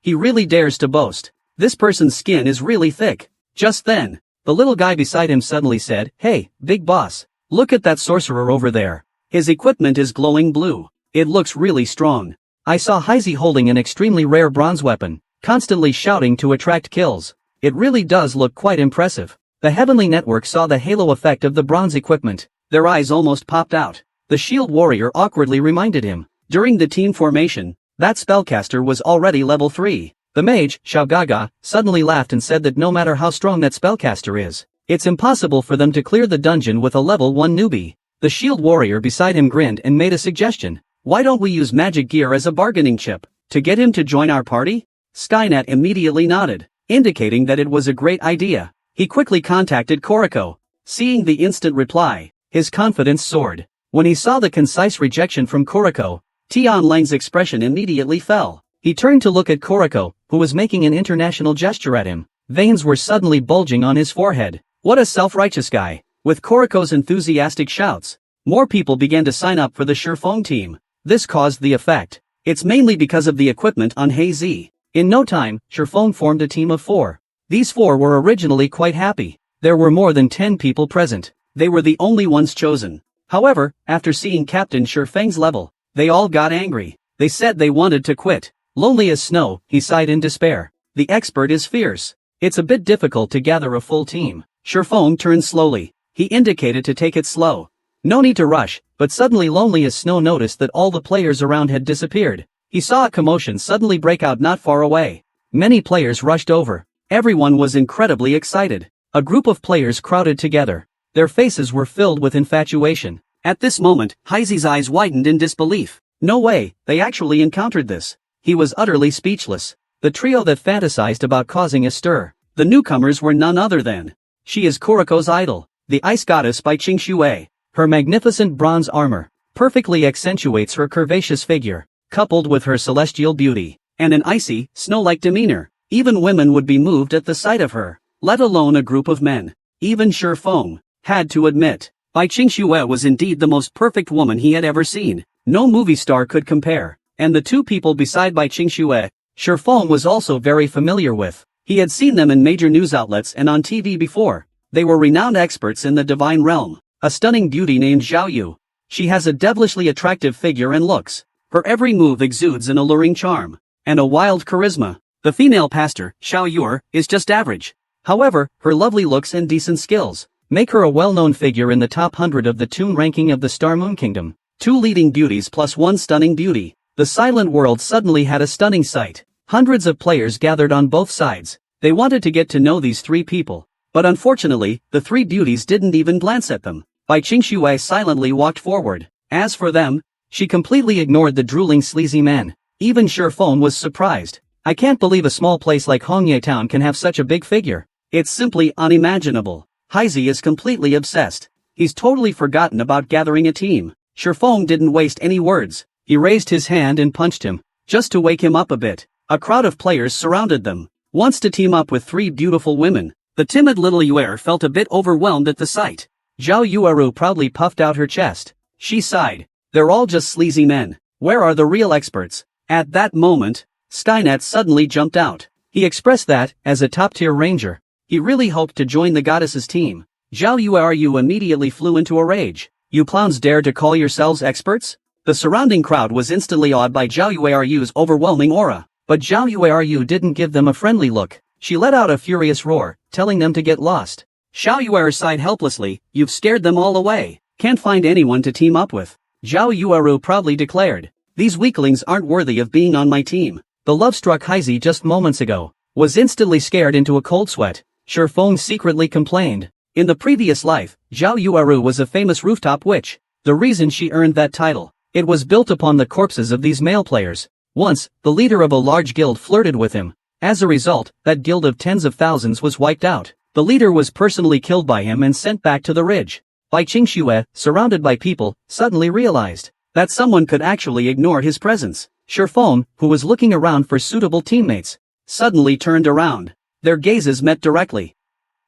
He really dares to boast. This person's skin is really thick. Just then, the little guy beside him suddenly said, "Hey, big boss, look at that sorcerer over there. His equipment is glowing blue. It looks really strong." I saw Heizi holding an extremely rare bronze weapon, constantly shouting to attract kills. It really does look quite impressive. The Heavenly Network saw the halo effect of the bronze equipment. Their eyes almost popped out. The shield warrior awkwardly reminded him, during the team formation, that spellcaster was already level 3. The mage, Xiaogaga, suddenly laughed and said that no matter how strong that spellcaster is, it's impossible for them to clear the dungeon with a level 1 newbie. The shield warrior beside him grinned and made a suggestion. "Why don't we use magic gear as a bargaining chip to get him to join our party?" Skynet immediately nodded, indicating that it was a great idea. He quickly contacted Koriko. Seeing the instant reply, his confidence soared. When he saw the concise rejection from Koriko, Tian Lang's expression immediately fell. He turned to look at Koriko, who was making an international gesture at him. Veins were suddenly bulging on his forehead. What a self-righteous guy. With Koriko's enthusiastic shouts, more people began to sign up for the Shifeng team. This caused the effect. It's mainly because of the equipment on Heizi. In no time, Shifeng formed a team of 4. These 4 were originally quite happy. There were more than 10 people present. They were the only ones chosen. However, after seeing Captain Shifeng's level, they all got angry. They said they wanted to quit. Lonely as Snow, he sighed in despair. The expert is fierce. It's a bit difficult to gather a full team. Shifeng turned slowly. He indicated to take it slow. No need to rush, but suddenly Lonely as Snow noticed that all the players around had disappeared. He saw a commotion suddenly break out not far away. Many players rushed over. Everyone was incredibly excited. A group of players crowded together. Their faces were filled with infatuation. At this moment, Heizi's eyes widened in disbelief. No way, they actually encountered this. He was utterly speechless. the trio that fantasized about causing a stir. The newcomers were none other than. She is Kuriko's idol, the ice goddess by Qingxue. Her magnificent bronze armor perfectly accentuates her curvaceous figure, coupled with her celestial beauty, and an icy, snow-like demeanor. Even women would be moved at the sight of her, let alone a group of men. Even Shi Feng had to admit, Bai Qingxue was indeed the most perfect woman he had ever seen. No movie star could compare. And the two people beside Bai Qingxue, Shi Feng was also very familiar with. He had seen them in major news outlets and on TV before. They were renowned experts in the divine realm. A stunning beauty named Zhao Yu. She has a devilishly attractive figure and looks. Her every move exudes an alluring charm and a wild charisma. The female pastor, Xiao Yuer, is just average. However, her lovely looks and decent skills make her a well-known figure in the top 100 of the Toon ranking of the Star Moon Kingdom. Two leading beauties plus one stunning beauty. The silent world suddenly had a stunning sight. Hundreds of players gathered on both sides. They wanted to get to know these three people. But unfortunately, the three beauties didn't even glance at them. Bai Qingxue silently walked forward. As for them, she completely ignored the drooling sleazy men. Even Shi Feng was surprised. I can't believe a small place like Hongye Town can have such a big figure. It's simply unimaginable. Heisei is completely obsessed. He's totally forgotten about gathering a team. Shi Feng didn't waste any words. He raised his hand and punched him, just to wake him up a bit. A crowd of players surrounded them. Wants to team up with three beautiful women. The timid little Yuer felt a bit overwhelmed at the sight. Zhao Yueru proudly puffed out her chest. She sighed. They're all just sleazy men. Where are the real experts? At that moment, Skynet suddenly jumped out. He expressed that, as a top-tier ranger, he really hoped to join the goddess's team. Zhao Yueru immediately flew into a rage. You clowns dare to call yourselves experts? The surrounding crowd was instantly awed by Zhao Yueru's overwhelming aura. But Zhao Yueru didn't give them a friendly look. She let out a furious roar, telling them to get lost. Zhao Yueru sighed helplessly. You've scared them all away. Can't find anyone to team up with. Zhao Yueru proudly declared. These weaklings aren't worthy of being on my team. The love-struck Heisei just moments ago was instantly scared into a cold sweat. Shi Feng secretly complained. In the previous life, Zhao Yueru was a famous rooftop witch. The reason she earned that title, it was built upon the corpses of these male players. Once, the leader of a large guild flirted with him. As a result, that guild of tens of thousands was wiped out. The leader was personally killed by him and sent back to the ridge. Bai Qingxue, surrounded by people, suddenly realized that someone could actually ignore his presence. Shi Feng, who was looking around for suitable teammates, suddenly turned around. Their gazes met directly.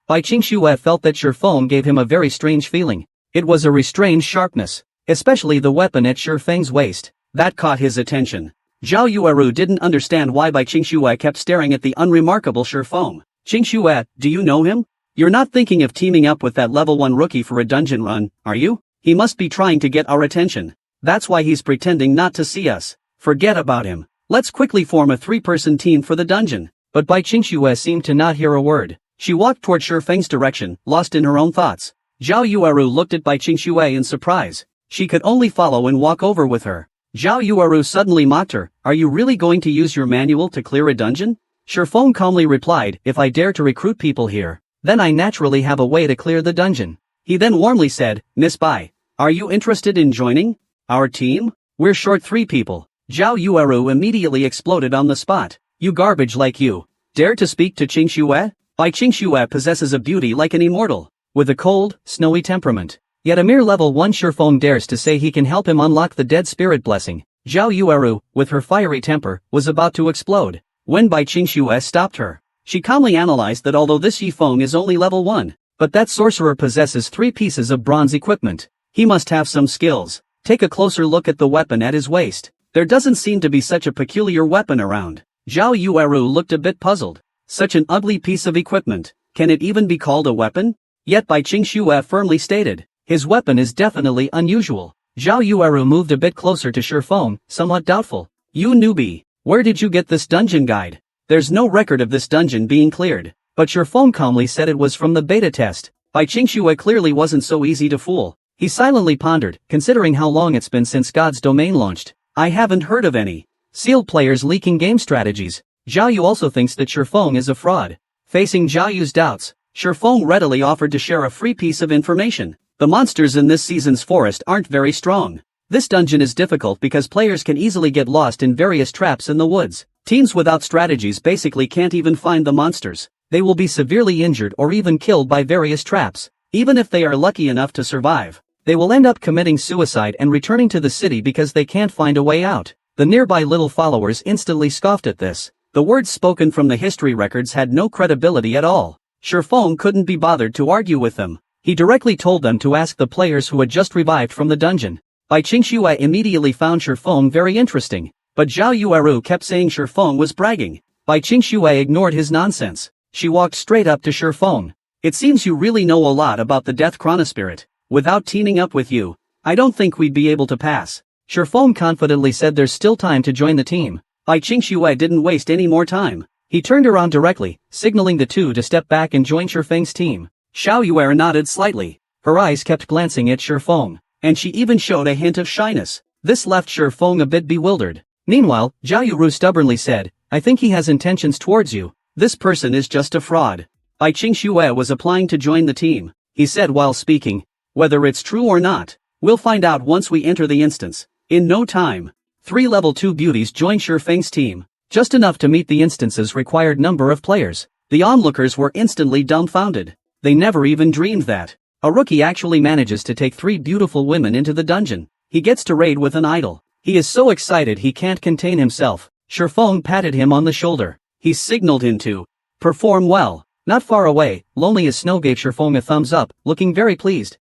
Bai Qingxue felt that Shi Feng gave him a very strange feeling. It was a restrained sharpness, especially the weapon at Shi Feng's waist, that caught his attention. Zhao Yueru didn't understand why Bai Qingxue kept staring at the unremarkable Shi Feng. Qingxue, do you know him? You're not thinking of teaming up with that level 1 rookie for a dungeon run, are you? He must be trying to get our attention. That's why he's pretending not to see us. Forget about him. Let's quickly form a 3-person team for the dungeon. But Bai Qingxue seemed to not hear a word. She walked toward Shi Feng's direction, lost in her own thoughts. Zhao Yueru looked at Bai Qingxue in surprise. She could only follow and walk over with her. Zhao Yueru suddenly mocked her. Are you really going to use your manual to clear a dungeon? Shi Feng calmly replied, if I dare to recruit people here, then I naturally have a way to clear the dungeon. He then warmly said, Miss Bai, are you interested in joining our team? We're short 3 people. Zhao Yueru immediately exploded on the spot. You garbage like you. Dare to speak to Qingxue? Bai Qingxue possesses a beauty like an immortal, with a cold, snowy temperament. Yet a mere level 1 Shi Feng dares to say he can help him unlock the dead spirit blessing. Zhao Yueru, with her fiery temper, was about to explode, when Bai Qingxue stopped her. She calmly analyzed that although this Shi Feng is only level 1, but that sorcerer possesses 3 pieces of bronze equipment. He must have some skills. Take a closer look at the weapon at his waist. There doesn't seem to be such a peculiar weapon around. Zhao Yueru looked a bit puzzled. Such an ugly piece of equipment. Can it even be called a weapon? Yet Bai Qingxue firmly stated, his weapon is definitely unusual. Zhao Yueru moved a bit closer to Shi Feng, somewhat doubtful. You newbie, where did you get this dungeon guide? There's no record of this dungeon being cleared. But Shi Feng calmly said it was from the beta test. Bai Qingxue clearly wasn't so easy to fool. He silently pondered, considering how long it's been since God's domain launched. I haven't heard of any sealed players leaking game strategies. Zhao Yu also thinks that Shi Feng is a fraud. Facing Zhao Yu's doubts, Shi Feng readily offered to share a free piece of information. The monsters in this season's forest aren't very strong. This dungeon is difficult because players can easily get lost in various traps in the woods. Teams without strategies basically can't even find the monsters. They will be severely injured or even killed by various traps. Even if they are lucky enough to survive, they will end up committing suicide and returning to the city because they can't find a way out. The nearby little followers instantly scoffed at this. The words spoken from the history records had no credibility at all. Shifeng couldn't be bothered to argue with them. He directly told them to ask the players who had just revived from the dungeon. Bai Qingxue immediately found Shifeng very interesting, but Zhao Yueru kept saying Shifeng was bragging. Bai Qingxue ignored his nonsense. She walked straight up to Shifeng. It seems you really know a lot about the Death Chronospirit. Without teaming up with you, I don't think we'd be able to pass. Shifeng confidently said there's still time to join the team. Bai Qingxue didn't waste any more time. He turned around directly, signaling the two to step back and join Shifeng's team. Xiao Yuer nodded slightly. Her eyes kept glancing at Shifeng, and she even showed a hint of shyness. This left Shifeng a bit bewildered. Meanwhile, Zhao Yuru stubbornly said, I think he has intentions towards you. This person is just a fraud. Bai Qingxue was applying to join the team. He said while speaking, whether it's true or not, we'll find out once we enter the instance. In no time, 3 level 2 beauties joined Shifeng's team, just enough to meet the instance's required number of players. The onlookers were instantly dumbfounded. They never even dreamed that a rookie actually manages to take 3 beautiful women into the dungeon. He gets to raid with an idol. He is so excited he can't contain himself. Shifeng patted him on the shoulder. He signaled him to perform well. Not far away, Lonely as Snow gave Shifeng a thumbs up, looking very pleased.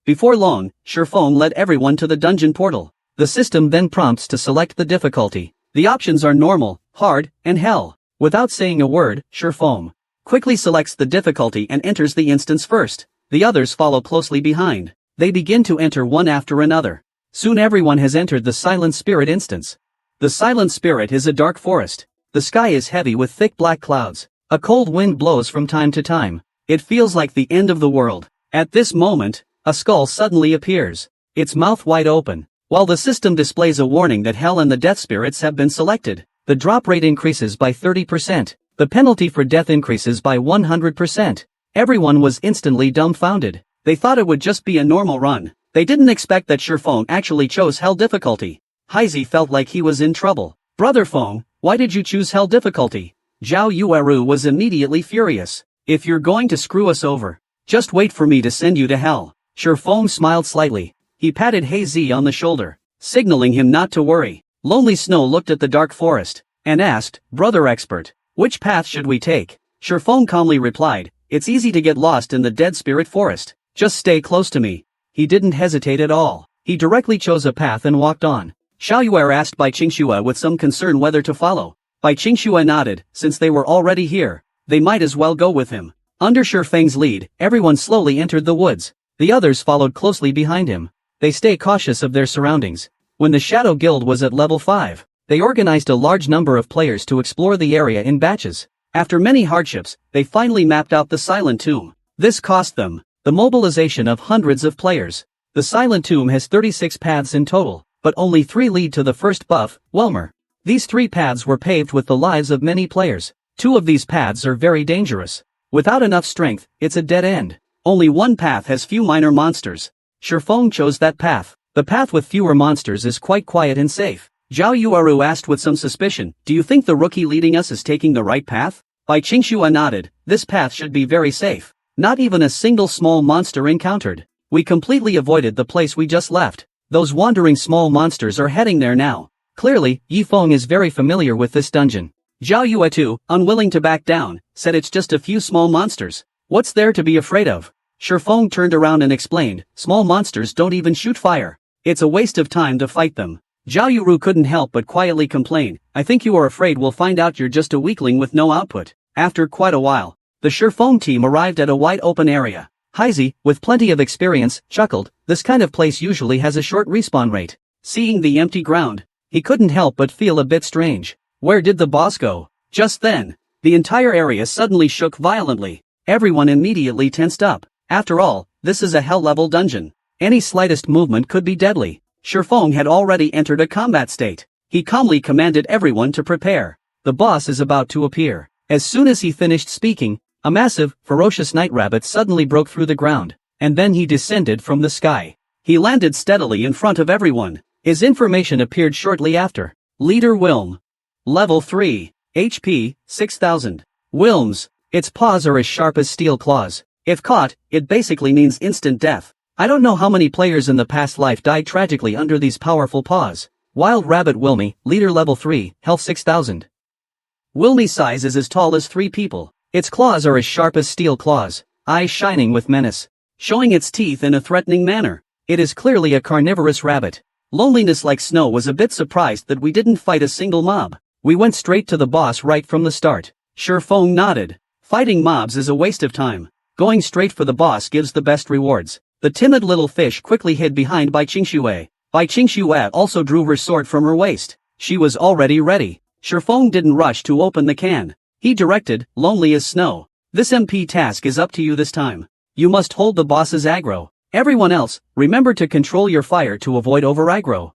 Before long, Shifeng led everyone to the dungeon portal. The system then prompts to select the difficulty. The options are normal, hard, and hell. Without saying a word, Shifeng quickly selects the difficulty and enters the instance first. The others follow closely behind. They begin to enter one after another. Soon everyone has entered the Silent Spirit instance. The Silent Spirit is a dark forest. The sky is heavy with thick black clouds. A cold wind blows from time to time. It feels like the end of the world. At this moment, a skull suddenly appears, its mouth wide open. While the system displays a warning that Hell and the Death Spirits have been selected, the drop rate increases by 30%. The penalty for death increases by 100%. Everyone was instantly dumbfounded. They thought it would just be a normal run. They didn't expect that Shifeng actually chose Hell difficulty. Heizi felt like he was in trouble. Brother Feng, why did you choose Hell difficulty? Zhao Yueru was immediately furious. If you're going to screw us over, just wait for me to send you to Hell. Shifeng smiled slightly. He patted Heizi on the shoulder, signaling him not to worry. Lonely Snow looked at the dark forest, and asked, Brother Expert, which path should we take? Shifeng calmly replied, it's easy to get lost in the Dead Spirit Forest. Just stay close to me. He didn't hesitate at all. He directly chose a path and walked on. Xiao Yuer asked Bai Qingxue with some concern whether to follow. Bai Qingxue nodded. Since they were already here, they might as well go with him. Under Shifeng's lead, everyone slowly entered the woods. The others followed closely behind him. They stay cautious of their surroundings. When the Shadow Guild was at level 5, they organized a large number of players to explore the area in batches. After many hardships, they finally mapped out the Silent Tomb. This cost them the mobilization of hundreds of players. The Silent Tomb has 36 paths in total, but only 3 lead to the first buff, Welmer. These 3 paths were paved with the lives of many players. 2 of these paths are very dangerous. Without enough strength, it's a dead end. Only one path has few minor monsters. Shifeng chose that path. The path with fewer monsters is quite quiet and safe. Zhao Yueru asked with some suspicion, do you think the rookie leading us is taking the right path? Bai Qingxue nodded. This path should be very safe. Not even a single small monster encountered. We completely avoided the place we just left. Those wandering small monsters are heading there now. Clearly, Yifeng is very familiar with this dungeon. Zhao Yue too, unwilling to back down, said it's just a few small monsters. What's there to be afraid of? Shifeng turned around and explained, small monsters don't even shoot fire. It's a waste of time to fight them. Zhao Yuru couldn't help but quietly complain, I think you are afraid we'll find out you're just a weakling with no output. After quite a while, the Shifeng team arrived at a wide open area. Heizi, with plenty of experience, chuckled, this kind of place usually has a short respawn rate. Seeing the empty ground, he couldn't help but feel a bit strange. Where did the boss go? Just then, the entire area suddenly shook violently. Everyone immediately tensed up. After all, this is a hell-level dungeon. Any slightest movement could be deadly. Shifeng had already entered a combat state. He calmly commanded everyone to prepare. The boss is about to appear. As soon as he finished speaking, a massive, ferocious night rabbit suddenly broke through the ground, and then he descended from the sky. He landed steadily in front of everyone. His information appeared shortly after. Leader Wilm. Level 3. HP, 6000. Wilms. Its paws are as sharp as steel claws. If caught, it basically means instant death. I don't know how many players in the past life died tragically under these powerful paws. Wild Rabbit Wilmy, Leader Level 3, Health 6000. Wilmy's size is as tall as 3 people. Its claws are as sharp as steel claws, eyes shining with menace, showing its teeth in a threatening manner. It is clearly a carnivorous rabbit. Loneliness Like Snow was a bit surprised that we didn't fight a single mob. We went straight to the boss right from the start. Shifeng nodded. Fighting mobs is a waste of time. Going straight for the boss gives the best rewards. The timid little fish quickly hid behind Bai Qingxue. Bai Qingxue also drew her sword from her waist. She was already ready. Shifeng didn't rush to open the can. He directed, Lonely as Snow. This MP task is up to you this time. You must hold the boss's aggro. Everyone else, remember to control your fire to avoid over aggro.